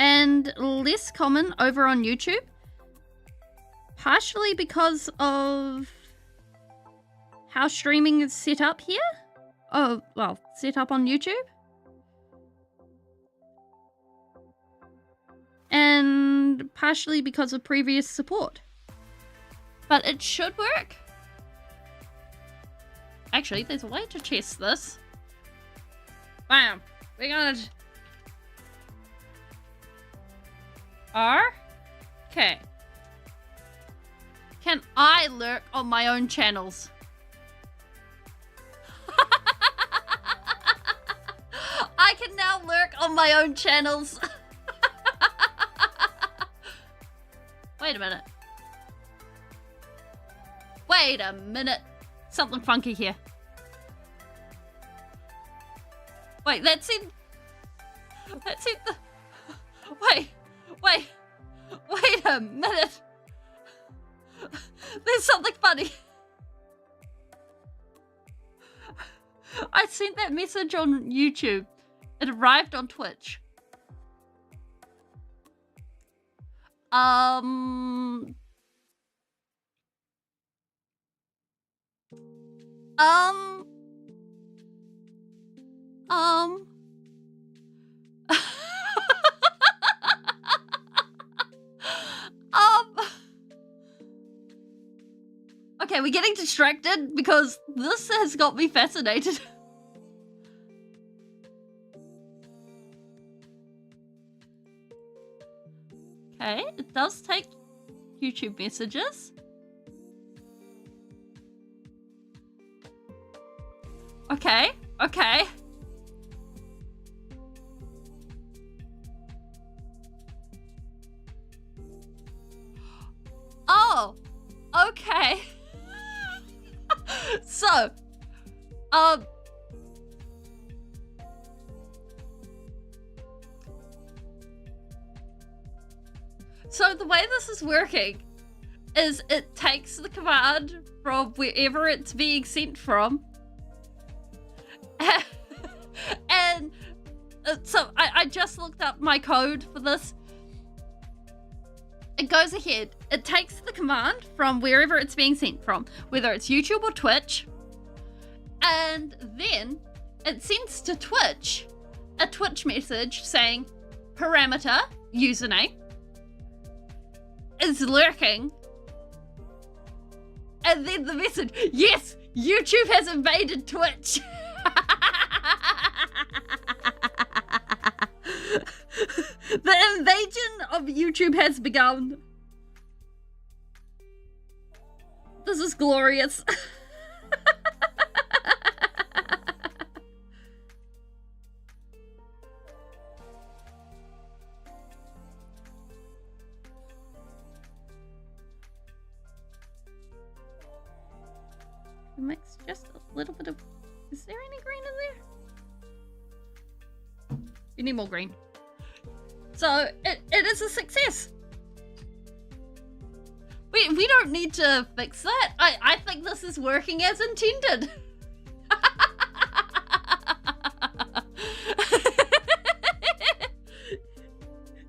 And less common over on YouTube. Partially because of how streaming is set up here. Oh, well, set up on YouTube. And partially because of previous support. But it should work. Actually, there's a way to test this. Bam. We're gonna... R? Okay. Can I lurk on my own channels? I can now lurk on my own channels. Wait a minute. Wait a minute. Something funky here. Wait, that's in... That's in the... Wait a minute. There's something funny. I sent that message on YouTube. It arrived on Twitch. Okay, we're getting distracted because this has got me fascinated. Okay, it does take YouTube messages. Okay. Oh, okay. So, so the way this is working is it takes the command from wherever it's being sent from, and so I just looked up my code for this. It goes ahead, it takes the command from wherever it's being sent from, whether it's YouTube or Twitch, and then it sends to Twitch a Twitch message saying parameter username is lurking, and then the message, yes, YouTube has invaded Twitch. The invasion of YouTube has begun. This is glorious. Mix just a little bit of... Is there any green in there? You need more green. So it is a success. We don't need to fix that. I think this is working as intended.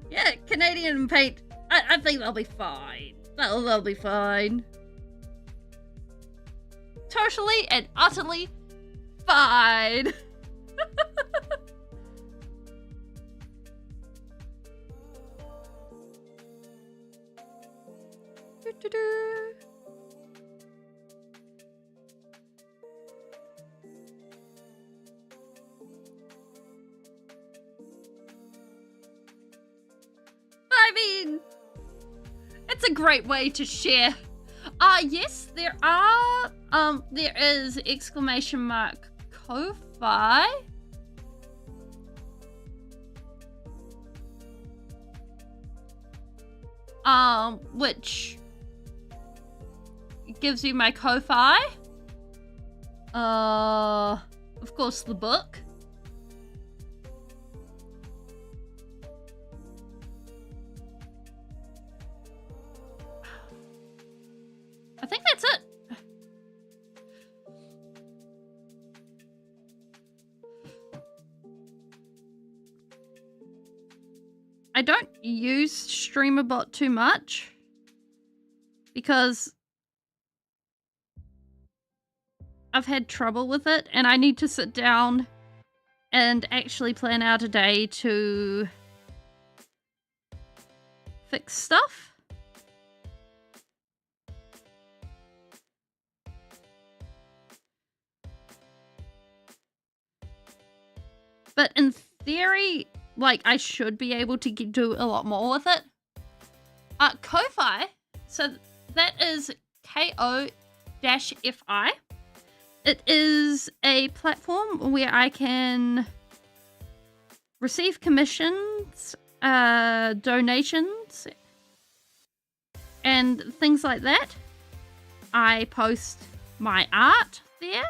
Yeah, Canadian paint. I think they'll be fine. They'll be fine. Totally and utterly fine. I mean, it's a great way to share. Yes, there is exclamation mark Ko-Fi. Which gives you my Ko-Fi. Of course, the book. I think that's it. I don't use StreamerBot too much because I've had trouble with it and I need to sit down and actually plan out a day to fix stuff. But in theory, like, I should be able to do a lot more with it. Ko-Fi, so that is Ko-Fi. It is a platform where I can receive commissions, donations, and things like that. I post my art there.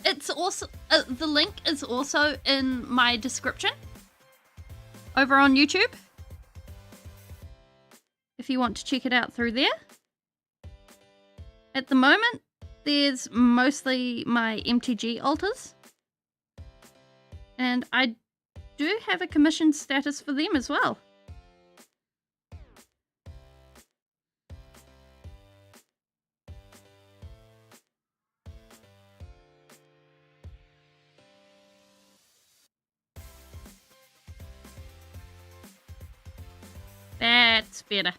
It's also the link is also in my description over on YouTube if you want to check it out through there. At the moment, there's mostly my MTG altars, and I do have a commission status for them as well. That's better.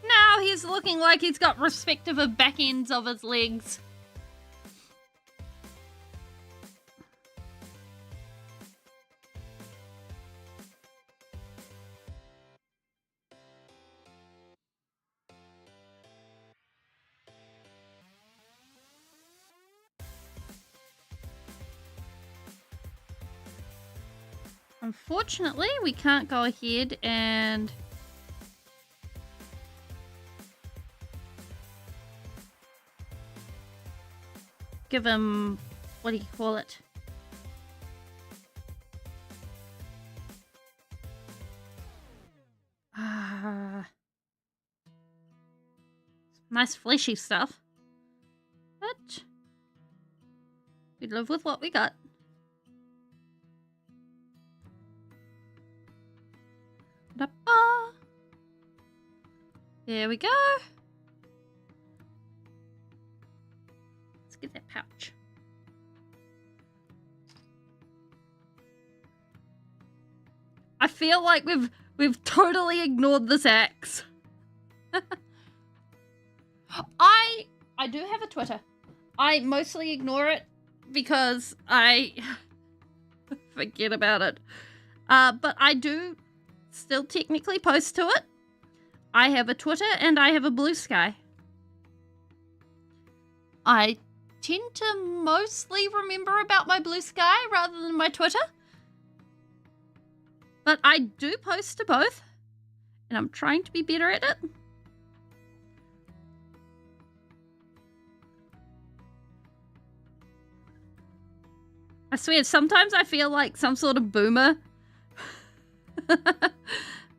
Now he's looking like he's got respective back ends of his legs. Unfortunately, we can't go ahead and give him, what do you call it? Nice fleshy stuff. But we live with what we got. There we go. Let's get that pouch. I feel like we've totally ignored this axe. I do have a Twitter. I mostly ignore it because I forget about it. But I do still technically post to it. I have a Twitter and I have a Blue Sky. I tend to mostly remember about my Blue Sky rather than my Twitter. But I do post to both, and I'm trying to be better at it. I swear, sometimes I feel like some sort of boomer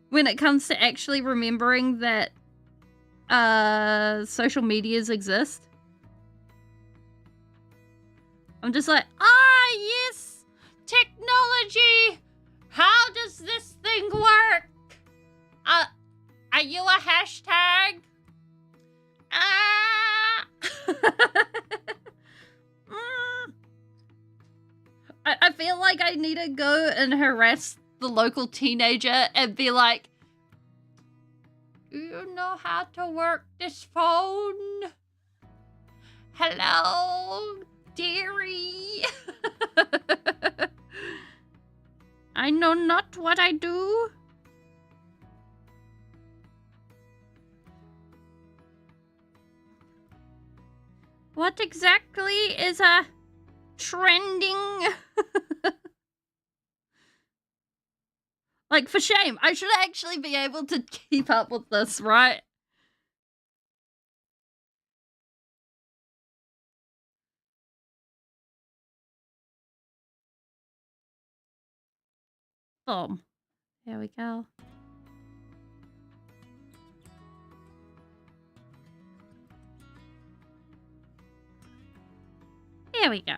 when it comes to actually remembering that social medias exist. I'm just like, yes, technology. How does this thing work? Are you a hashtag? I feel like I need to go and harass the local teenager and be like, do you know how to work this phone? Hello, dearie. I know not what I do. What exactly is a trending? Like, for shame. I should actually be able to keep up with this, right? Boom. There we go. There we go.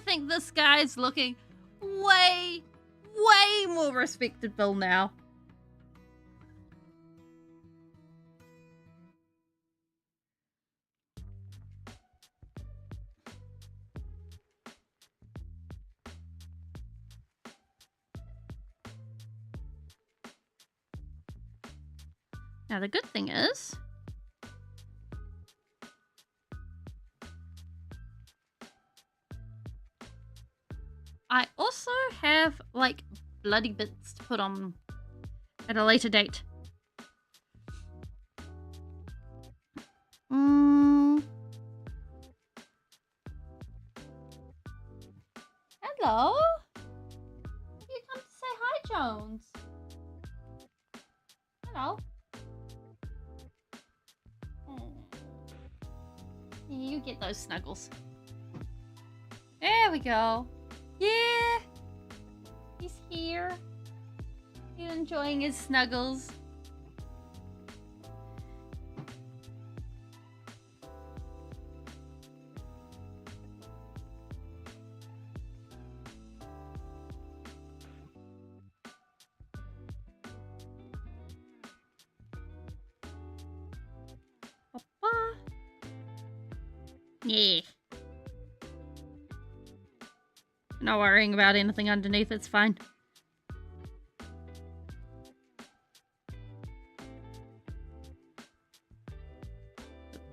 I think this guy's looking way, way more respectable now. Now, the good thing is, I also have, like, bloody bits to put on at a later date. Hello? You come to say hi, Jones. Hello. You get those snuggles. There we go. Yeah. He's here. He's enjoying his snuggles. Papa. Yeah. Not worrying about anything underneath, it's fine.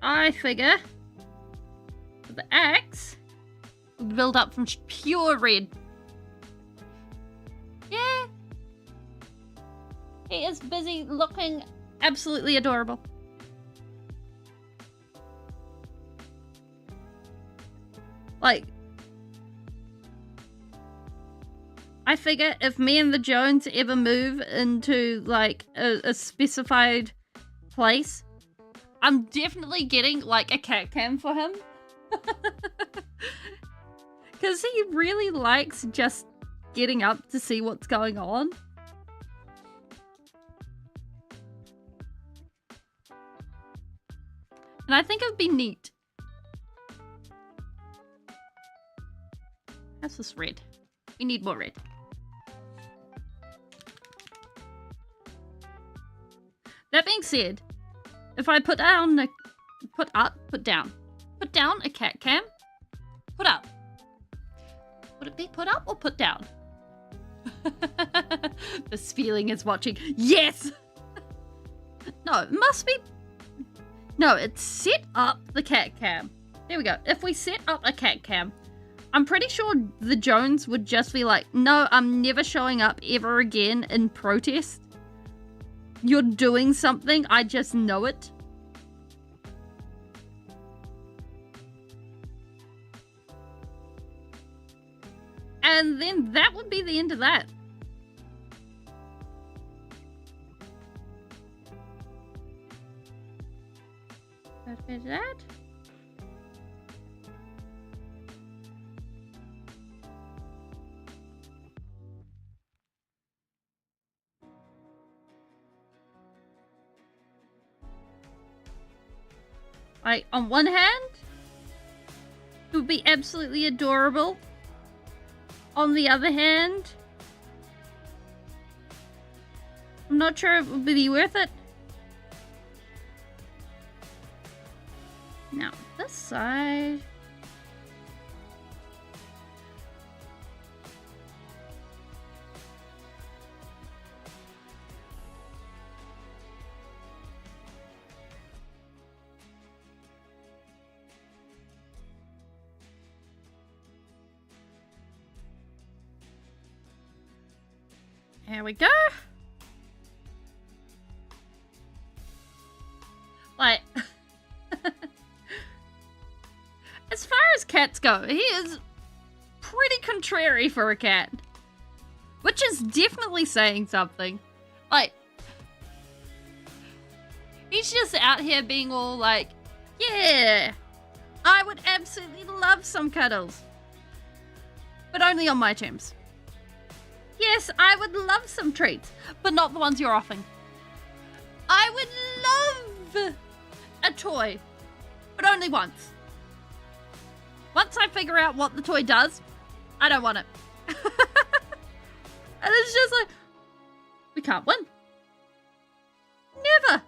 I figure the axe would build up from pure red. Yeah. He is busy looking absolutely adorable. Like, I figure if me and the Jones ever move into, like, a specified place, I'm definitely getting, like, a cat cam for him. Because he really likes just getting up to see what's going on. And I think it would be neat. How's this red? We need more red. That being said, if I put down a... Put down a cat cam, put up. Would it be put up or put down? The Speeling is watching. Yes! No, it must be... No, it's set up the cat cam. There we go. If we set up a cat cam, I'm pretty sure the Jones would just be like, no, I'm never showing up ever again in protest. You're doing something, I just know it. And then that would be the end of that. That. Like, on one hand, it would be absolutely adorable. On the other hand, I'm not sure it would be worth it. Now, this side. There we go. Like, as far as cats go, he is pretty contrary for a cat. Which is definitely saying something. Like, he's just out here being all like, yeah, I would absolutely love some cuddles. But only on my terms. Yes, I would love some treats, but not the ones you're offering. I would love a toy, but only once. Once I figure out what the toy does, I don't want it. And it's just like, we can't win. Never.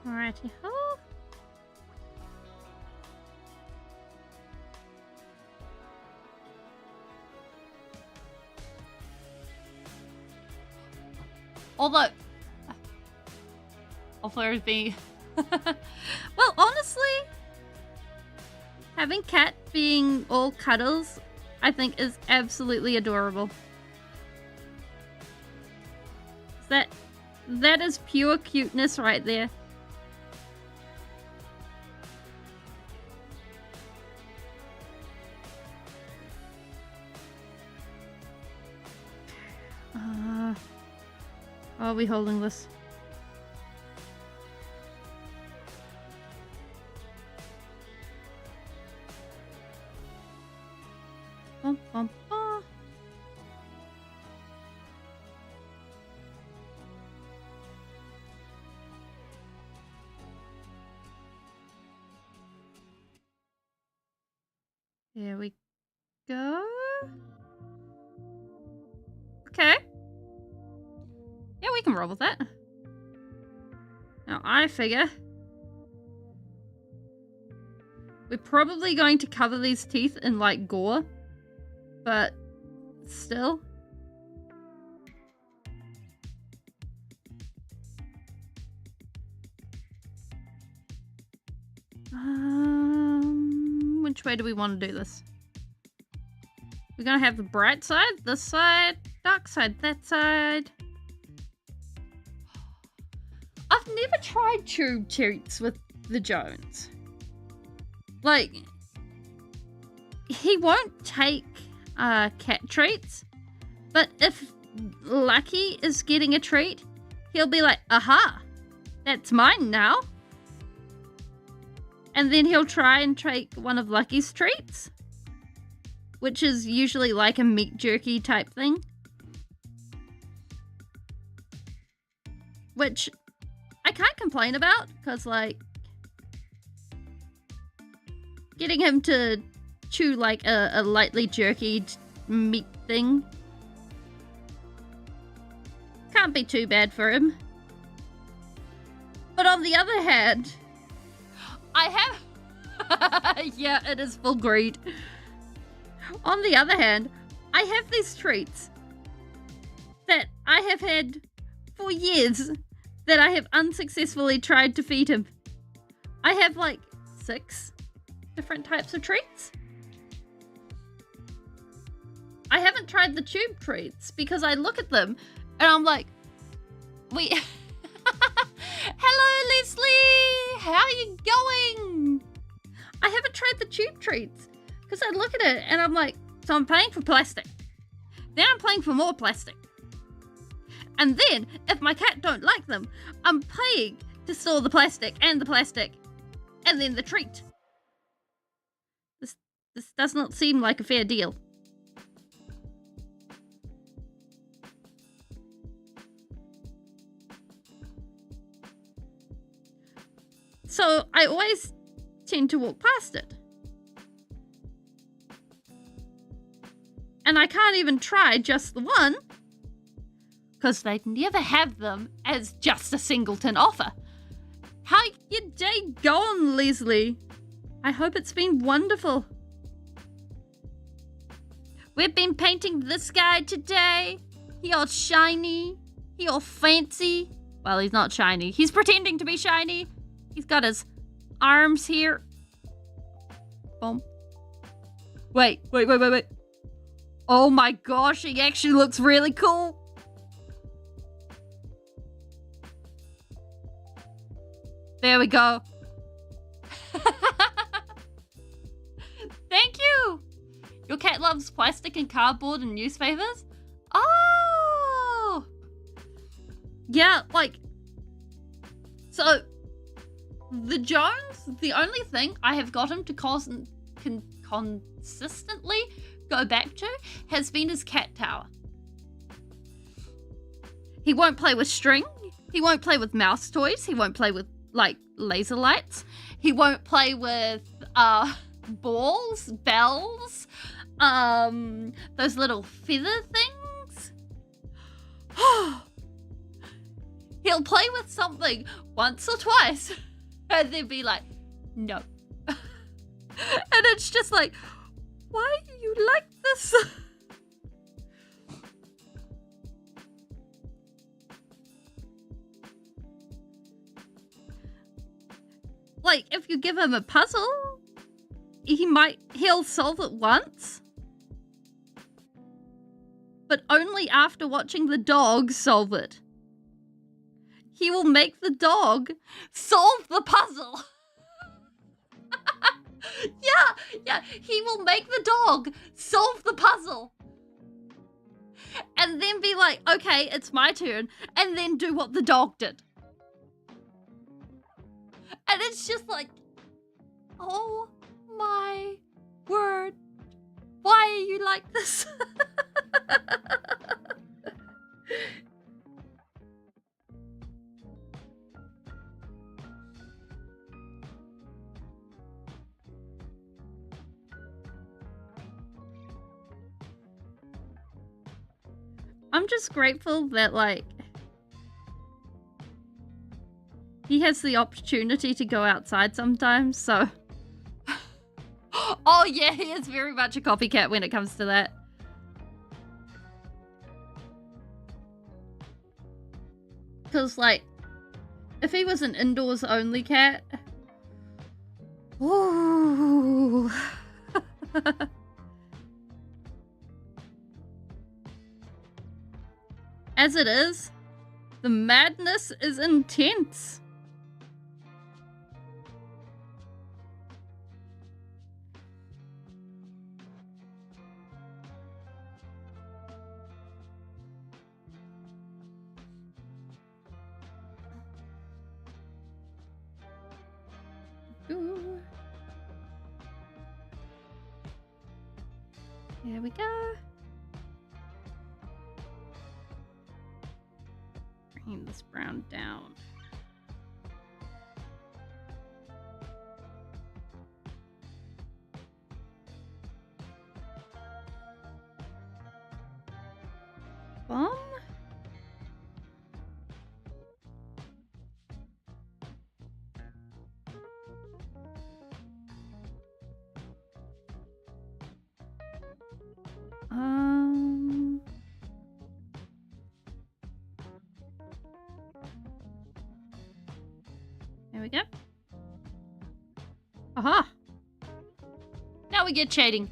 Alrighty. Oh. Although being well, honestly, having Cat being all cuddles, I think is absolutely adorable. That is pure cuteness right there. How are we holding this? Bum, bum, bum. There we go. Okay. Yeah, we can roll with that. Now, I figure we're probably going to cover these teeth in, like, gore. But still. Which way do we want to do this? We're gonna have the bright side, this side, dark side, that side. I've never tried tube treats with the Jones. Like, he won't take cat treats, but if Lucky is getting a treat, he'll be like, aha, that's mine now. And then he'll try and take one of Lucky's treats, which is usually like a meat jerky type thing. Which I can't complain about, because, like, getting him to chew, like, a lightly jerkied meat thing can't be too bad for him. But on the other hand, I have... yeah, it is full greed. On the other hand, I have these treats that I have had for years that I have unsuccessfully tried to feed him. I have like 6 different types of treats. I haven't tried the tube treats because I look at them and I'm like, wait, hello Leslie, how are you going? I haven't tried the tube treats because I look at it and I'm like, so I'm paying for plastic. Then I'm paying for more plastic. And then, if my cat don't like them, I'm paying to store the plastic, and then the treat. This does not seem like a fair deal. So, I always tend to walk past it. And I can't even try just the one, because they never have them as just a singleton offer. How your day gone, Leslie? I hope it's been wonderful. We've been painting this guy today. He all shiny. He all fancy. Well, he's not shiny. He's pretending to be shiny. He's got his arms here. Boom. Wait. Oh my gosh, he actually looks really cool. There we go. Thank you. Your cat loves plastic and cardboard and newspapers? Oh. Yeah, like, so the Jones, the only thing I have got him to consistently go back to has been his cat tower. He won't play with string. He won't play with mouse toys. He won't play with, like, laser lights. He won't play with balls, bells, those little feather things. He'll play with something once or twice and then be like, no. And it's just like, why are you like this? Like, if you give him a puzzle, he'll solve it once. But only after watching the dog solve it. He will make the dog solve the puzzle. Yeah, he will make the dog solve the puzzle. And then be like, okay, it's my turn. And then do what the dog did. And it's just like, oh my word. Why are you like this? I'm just grateful that, like, he has the opportunity to go outside sometimes, so... Oh yeah, he is very much a copycat when it comes to that. Because, like, if he was an indoors-only cat... Ooh... As it is, the madness is intense. Ooh. There we go. Bringing this brown down. Bomb? There we go. Aha! Now we get shading.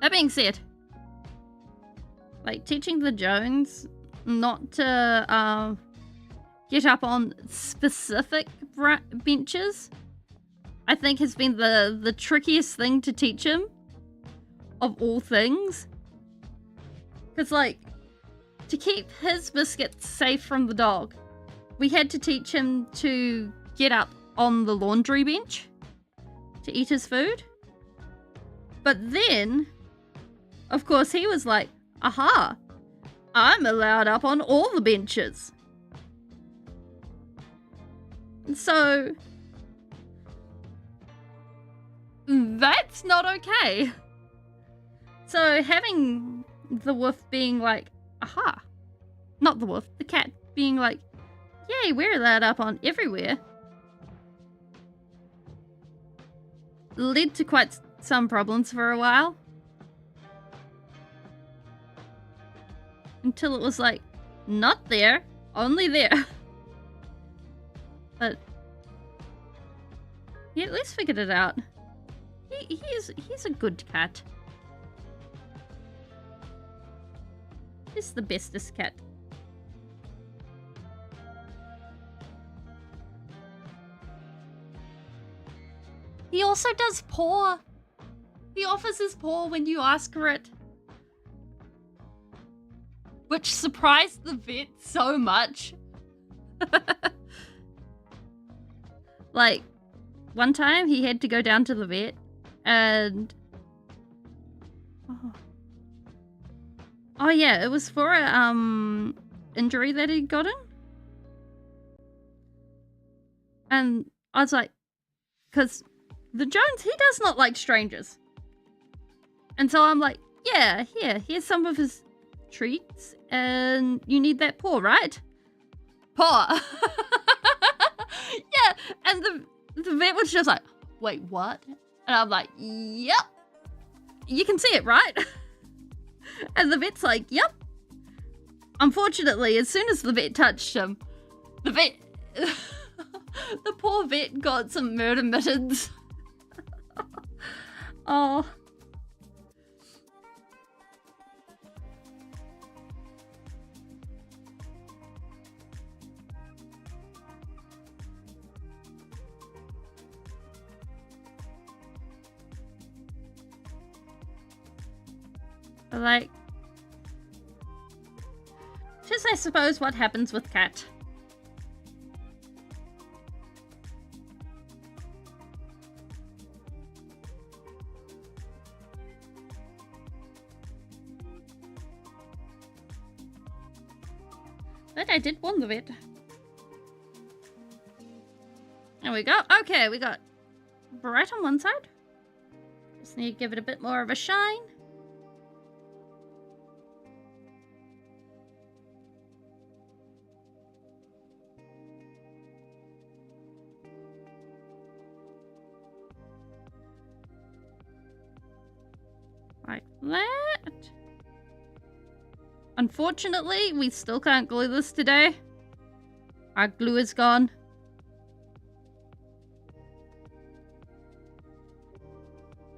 That being said, like, teaching the Jones not to get up on specific benches, I think has been the trickiest thing to teach him of all things. Because, like, to keep his biscuits safe from the dog, we had to teach him to get up on the laundry bench to eat his food. But then, of course, he was like, aha, I'm allowed up on all the benches. And so, that's not okay. So having the wolf being like, aha, not the wolf, the cat being like, yay, we're allowed up on everywhere, led to quite some problems for a while. Until it was like, not there, only there. But he at least figured it out. He's a good cat. He's the bestest cat. He also does paw. He offers his paw when you ask for it. which surprised the vet so much. Like, one time he had to go down to the vet and... Oh yeah, it was for a injury that he'd gotten. And I was like, because the Jones, he does not like strangers. And so I'm like, yeah, here's some of his treats, and you need that paw, right? Paw. Yeah, and the vet was just like, wait, what? And I'm like, yep. You can see it, right? And the vet's like, yep. Unfortunately, as soon as the vet touched him, the vet... the poor vet got some murder mittens. Oh. Like, just I suppose what happens with cat. But I did warn the vet. There we go. Okay, we got bright on one side. Just need to give it a bit more of a shine. Like that. Unfortunately, we still can't glue this today. Our glue is gone.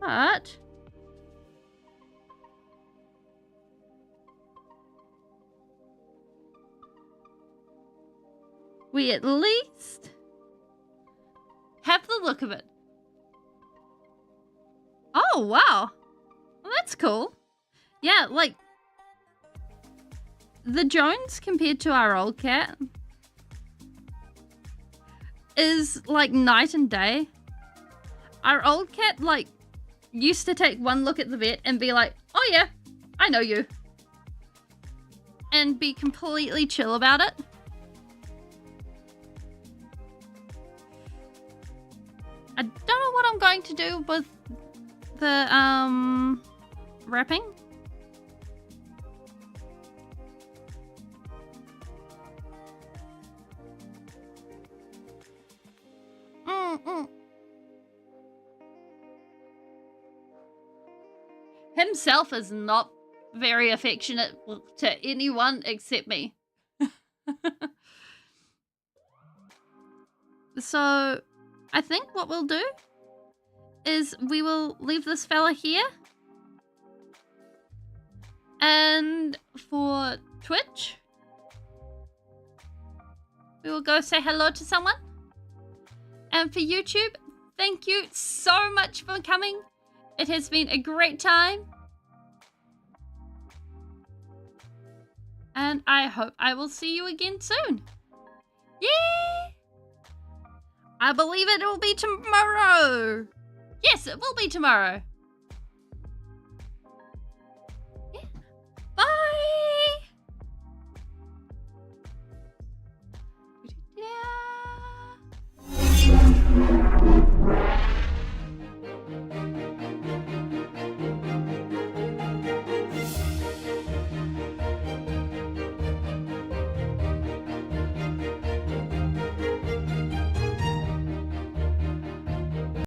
But we at least have the look of it. Oh, wow. Well, that's cool. Yeah, like, the Jones compared to our old cat is like night and day. Our old cat, like, used to take one look at the vet and be like, oh yeah, I know you. And be completely chill about it. I don't know what I'm going to do with the, wrapping. Himself is not very affectionate to anyone except me. So, I think what we'll do is we will leave this fella here. And for Twitch, we will go say hello to someone. And for YouTube, thank you so much for coming. It has been a great time. And I hope I will see you again soon. Yay! I believe it will be tomorrow. Yes, it will be tomorrow.